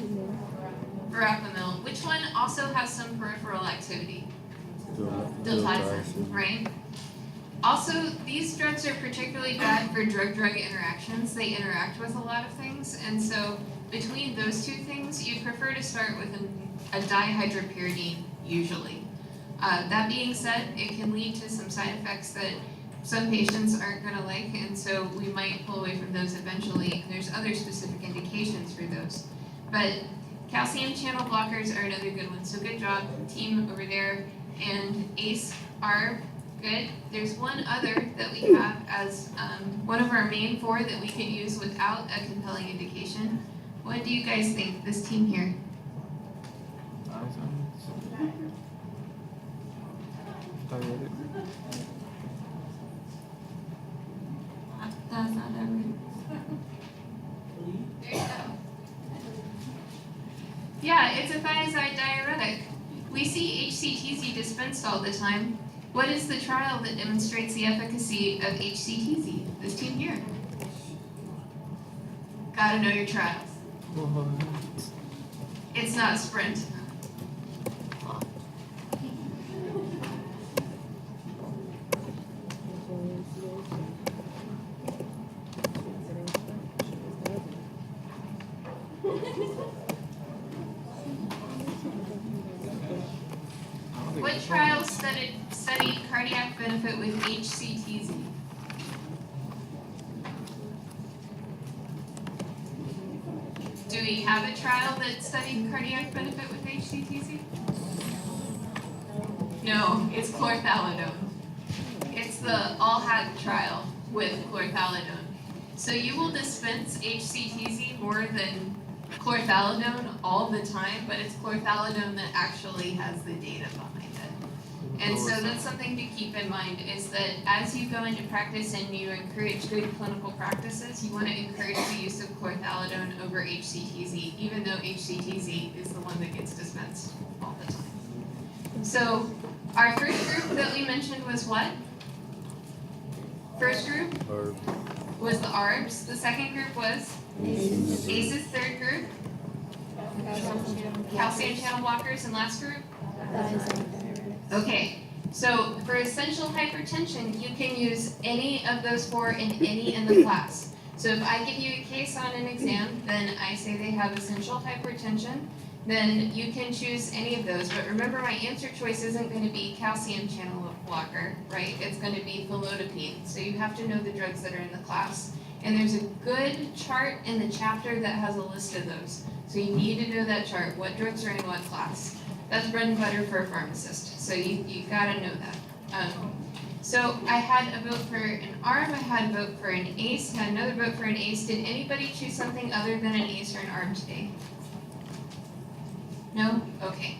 verapamil. Which one also has some peripheral activity? Diltiazem, right? Also, these drugs are particularly bad for drug-drug interactions. They interact with a lot of things, and so between those two things, you'd prefer to start with a dihydropyridine, usually. That being said, it can lead to some side effects that some patients aren't going to like, and so we might pull away from those eventually, and there's other specific indications for those. But calcium channel blockers are another good one, so good job, team over there. And ACE, ARB, Good. There's one other that we have as one of our main 4 that we can use without a compelling indication. What do you guys think, this team here? Diuretic. That's not diuretic. There you go. Yeah, it's a thiazide diuretic. We see HCTZ dispensed all the time. What is the trial that demonstrates the efficacy of HCTZ? This team here. Gotta know your trials. It's not Sprint. What trial studied cardiac benefit with HCTZ? Do we have a trial that studied cardiac benefit with HCTZ? No, it's chlorthalidone. It's the ALL-HAT trial with chlorthalidone. So you will dispense HCTZ more than chlorthalidone all the time, but it's chlorthalidone that actually has the data behind it. And so that's something to keep in mind, is that as you go into practice and you encourage good clinical practices, you want to encourage the use of chlorthalidone over HCTZ, even though HCTZ is the one that gets dispensed all the time. So our first group that we mentioned was what? First group was the ARBs. The second group was ACEs. Third group, calcium channel blockers. And last group? Okay, so for essential hypertension, you can use any of those 4 in the class. So if I give you a case on an exam, then I say they have essential hypertension, then you can choose any of those. But remember, my answer choice isn't going to be calcium channel blocker, right? It's going to be felodipine. So you have to know the drugs that are in the class. And there's a good chart in the chapter that has a list of those. So you need to know that chart, what drugs are in what class. That's bread and butter for a pharmacist. So you gotta know that. So I had a vote for an ARB, I had a vote for an ACE, had another vote for an ACE. Did anybody choose something other than an ACE or an ARB today? No? Okay.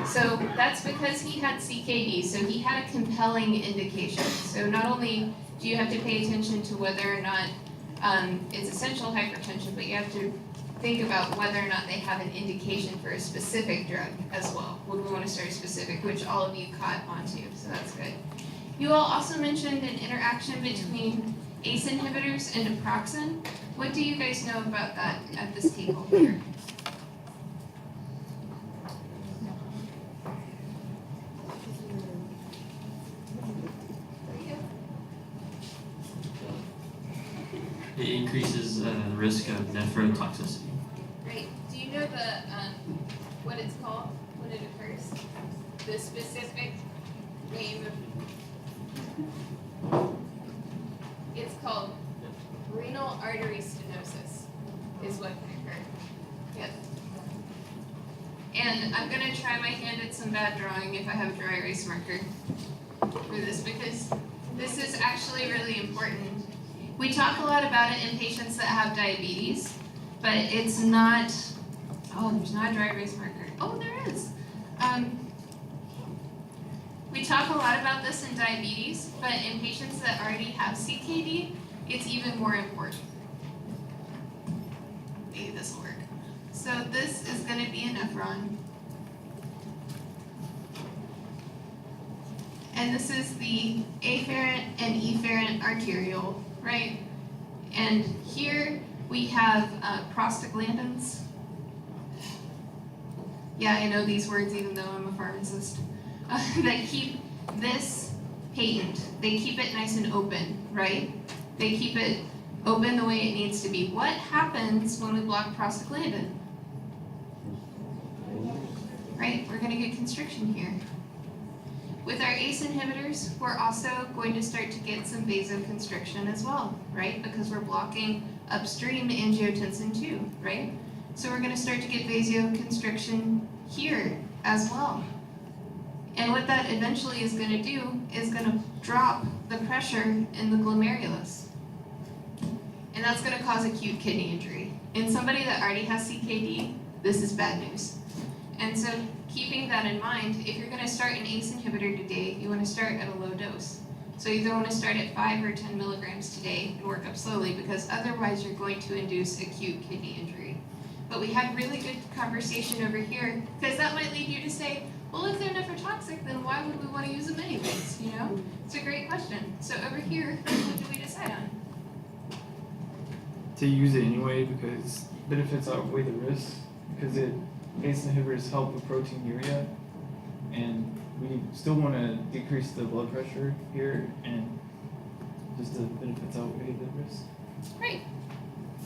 So that's because he had CKD, so he had a compelling indication. So not only do you have to pay attention to whether or not it's essential hypertension, but you have to think about whether or not they have an indication for a specific drug as well. Would we want to start specific, which all of you caught onto, so that's good. You all also mentioned an interaction between ACE inhibitors and naproxen. What do you guys know about that at this table here? It increases the risk of nephrotoxicity. Great. Do you know the what it's called when it occurs? The specific name of it's called renal artery stenosis is what can occur. Yep. And I'm gonna try my hand at some bad drawing if I have a dry erase marker for this, because this is actually really important. We talk a lot about it in patients that have diabetes, but it's not, oh, there's not a dry erase marker. Oh, there is. We talk a lot about this in diabetes, but in patients that already have CKD, it's even more important. Maybe this will work. So this is going to be a nephron. And this is the afferent and efferent arteriole, right? And here we have prostaglandins. Yeah, I know these words even though I'm a pharmacist. That keep this patent. They keep it nice and open, right? They keep it open the way it needs to be. What happens when we block prostaglandin? Right, we're gonna get constriction here. With our ACE inhibitors, we're also going to start to get some vasoconstriction as well, right? Because we're blocking upstream angiotensin II, right? So we're gonna start to get vasoconstriction here as well. And what that eventually is going to do is going to drop the pressure in the glomerulus. And that's going to cause acute kidney injury. In somebody that already has CKD, this is bad news. And so keeping that in mind, if you're going to start an ACE inhibitor today, you want to start at a low dose. So you either want to start at 5 or 10 milligrams today and work up slowly, because otherwise you're going to induce acute kidney injury. But we had really good conversation over here, because that might lead you to say, well, if they're nephrotoxic, then why would we want to use them anyways, you know? It's a great question. So over here, what do we decide on? To use it anyway because benefits outweigh the risks, because ACE inhibitors help with proteinuria, and we still want to decrease the blood pressure here, and just the benefits outweigh the risks. Great.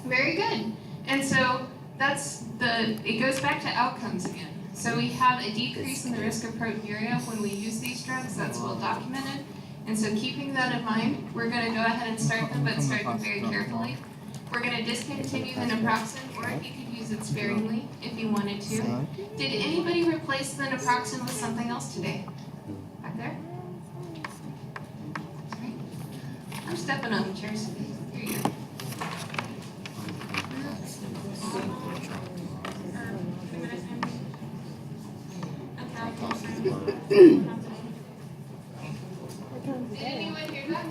Very good. And so it goes back to outcomes again. So we have a decrease in the risk of proteinuria when we use these drugs. That's well documented. And so keeping that in mind, we're going to go ahead and start them, but start them very carefully. We're going to discontinue the naproxen, or you could use it sparingly if you wanted to. Did anybody replace the naproxen with something else today? Back there? Sorry. I'm stepping on the chairs. Here you go. Did anyone hear that?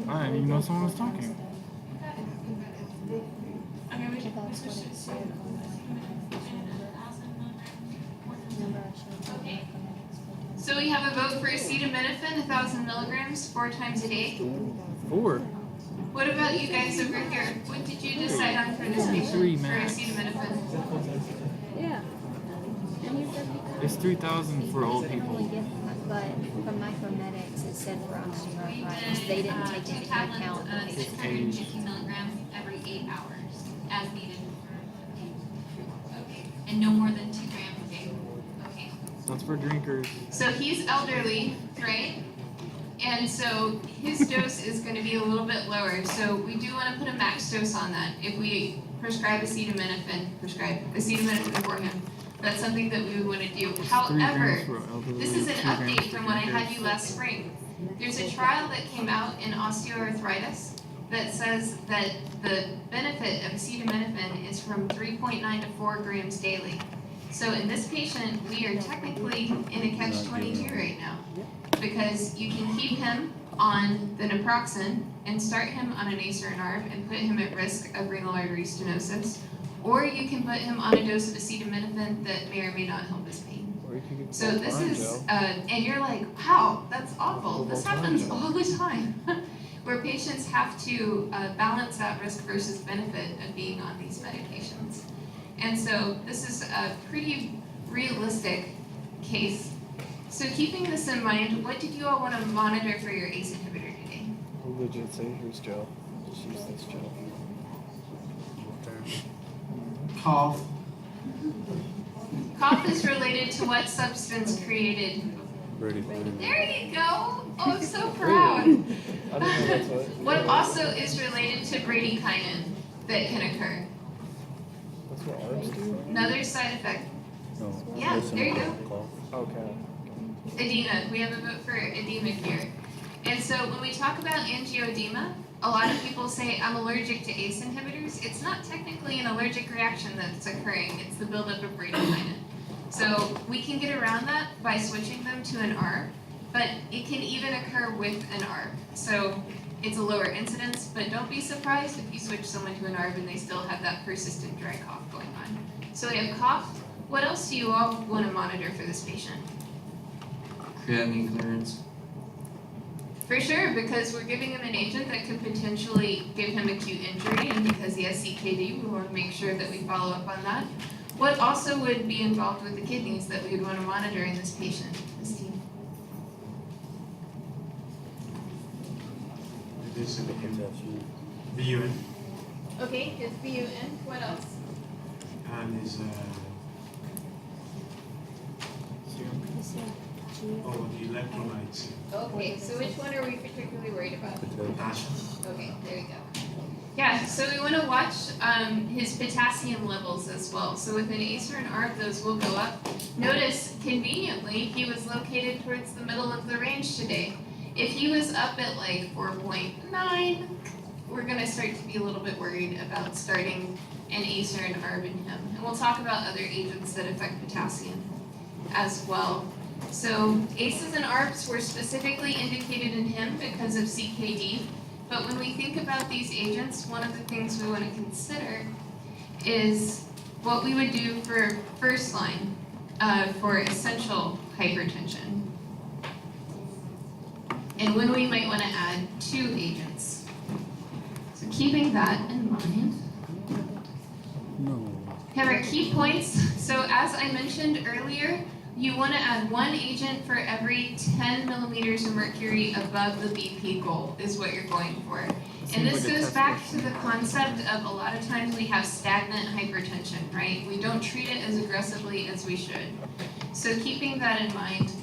I didn't even know someone was talking. Okay. So we have a vote for acetaminophen, 1,000 milligrams, 4 times a day. 4. What about you guys over here? What did you decide on for this patient for acetaminophen? Yeah. It's 3,000 for old people. But from Micromedics, it said for osteoarthritis, they didn't take into account the patient's 650 milligrams every 8 hours, as needed for okay. And no more than 2 grams a day. Okay. That's for drinkers. So he's elderly, right? And so his dose is going to be a little bit lower. So we do want to put a max dose on that. If we prescribe acetaminophen for him, that's something that we would want to do. However, this is an update from when I had you last spring. There's a trial that came out in osteoarthritis that says that the benefit of acetaminophen is from 3.9 to 4 grams daily. So in this patient, we are technically in a catch-22 right now, because you can keep him on the naproxen and start him on an ACE or an ARB and put him at risk of renal artery stenosis, or you can put him on a dose of acetaminophen that may or may not help his pain. So this is, and you're like, wow, that's awful. This happens all the time, where patients have to balance that risk versus benefit of being on these medications. And so this is a pretty realistic case. So keeping this in mind, what did you all want to monitor for your ACE inhibitor today? Who legit say here's gel? Just use this gel. Cough. Cough is related to what substance created? There you go. Oh, I'm so proud. What also is related to bradykinin that can occur? That's what ARBs do? Another side effect. Yeah, there you go. Okay. Edema. We have a vote for edema here. And so when we talk about angioedema, a lot of people say, I'm allergic to ACE inhibitors. It's not technically an allergic reaction that's occurring. It's the buildup of bradykinin. So we can get around that by switching them to an ARB, but it can even occur with an ARB. So it's a lower incidence, but don't be surprised if you switch someone to an ARB and they still have that persistent dry cough going on. So we have cough. What else do you all want to monitor for this patient? Creatinine clearance. For sure, because we're giving him an agent that could potentially give him acute injury, and because he has CKD, we want to make sure that we follow up on that. What also would be involved with the kidneys that we would want to monitor in this patient, this team? This is BUN. Okay, his BUN. What else? And his the electrolytes. Okay, so which one are we particularly worried about? Potassium. Okay, there you go. Yeah, so we want to watch his potassium levels as well. So with an ACE or an ARB, those will go up. Notice, conveniently, he was located towards the middle of the range today. If he was up at like 4.9, we're going to start to be a little bit worried about starting an ACE or an ARB in him. And we'll talk about other agents that affect potassium as well. So ACEs and ARBs were specifically indicated in him because of CKD. But when we think about these agents, one of the things we want to consider is what we would do for first line for essential hypertension. And when we might want to add 2 agents. So keeping that in mind. Have our key points. So as I mentioned earlier, you want to add 1 agent for every 10 millimeters of mercury above the BP goal is what you're going for. And this goes back to the concept of a lot of times we have stagnant hypertension, right? We don't treat it as aggressively as we should. So keeping that in mind,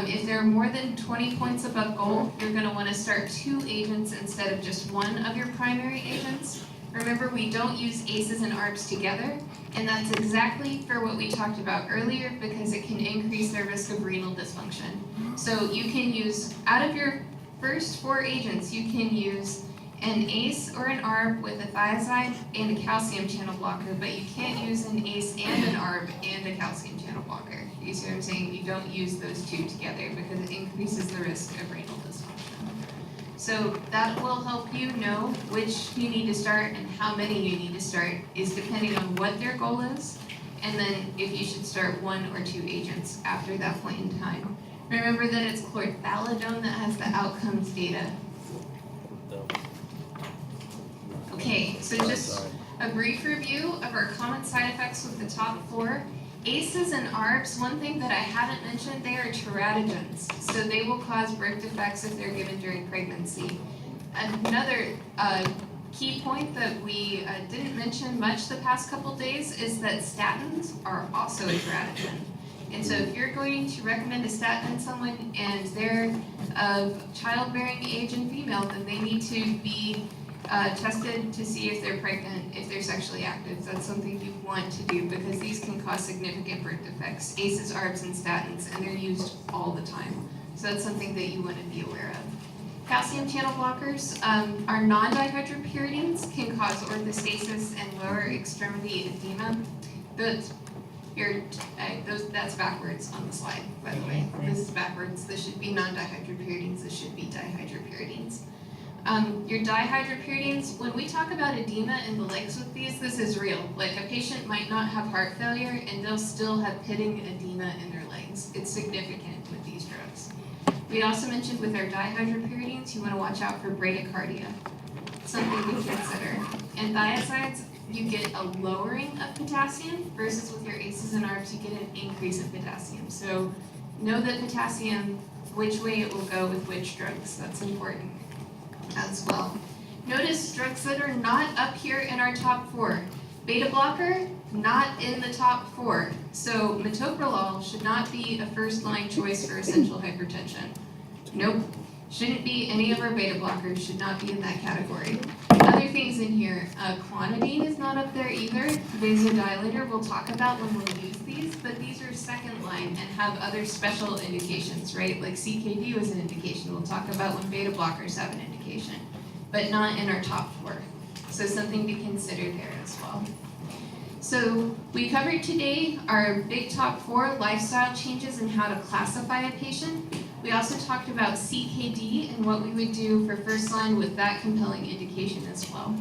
if there are more than 20 points above goal, you're going to want to start 2 agents instead of just 1 of your primary agents. Remember, we don't use ACEs and ARBs together, and that's exactly for what we talked about earlier because it can increase their risk of renal dysfunction. So you can use, out of your first 4 agents, you can use an ACE or an ARB with a thiazide and a calcium channel blocker, but you can't use an ACE and an ARB and a calcium channel blocker. You see what I'm saying? You don't use those 2 together because it increases the risk of renal dysfunction. So that will help you know which you need to start and how many you need to start is depending on what their goal is, and then if you should start 1 or 2 agents after that point in time. Remember that it's chlorthalidone that has the outcomes data. Okay, so just a brief review of our common side effects with the top 4. ACEs and ARBs, one thing that I haven't mentioned, they are teratogens, so they will cause birth defects if they're given during pregnancy. Another key point that we didn't mention much the past couple days is that statins are also a teratogen. And so if you're going to recommend a statin in someone and they're of childbearing age and female, then they need to be tested to see if they're pregnant, if they're sexually active. That's something you want to do because these can cause significant birth defects. ACEs, ARBs, and statins, and they're used all the time. So that's something that you want to be aware of. Calcium channel blockers are non-dihydropyridines, can cause orthostasis and lower extremity edema. That's backwards on the slide, by the way. This is backwards. This should be non-dihydropyridines. This should be dihydropyridines. Your dihydropyridines, when we talk about edema in the legs with these, this is real. Like a patient might not have heart failure and they'll still have pitting edema in their legs. It's significant with these drugs. We also mentioned with our dihydropyridines, you want to watch out for bradycardia. Something to consider. And thiazides, you get a lowering of potassium versus with your ACEs and ARBs, you get an increase of potassium. So know that potassium, which way it will go with which drugs. That's important as well. Notice drugs that are not up here in our top 4. Beta blocker, not in the top 4. So metoprolol should not be a first-line choice for essential hypertension. Nope. Shouldn't be any of our beta blockers, should not be in that category. Other things in here, clonidine is not up there either. Vasodilator we'll talk about when we'll use these, but these are second line and have other special indications, right? Like CKD was an indication. We'll talk about when beta blockers have an indication, but not in our top 4. So something to consider there as well. So we covered today our big top 4 lifestyle changes and how to classify a patient. We also talked about CKD and what we would do for first line with that compelling indication as well.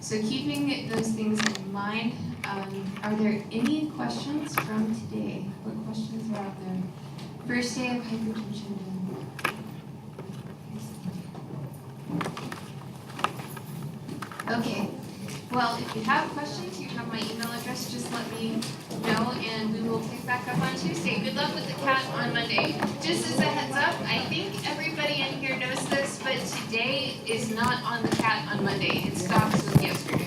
So keeping those things in mind, are there any questions from today? What questions are out there? First day of hypertension. Okay. Well, if you have questions, you have my email address, just let me know and we will pick back up on Tuesday. Good luck with the cat on Monday. Just as a heads up, I think everybody in here knows this, but today is not on the cat on Monday. It stops with yesterday.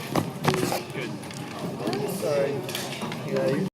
Good. Sorry. Yeah,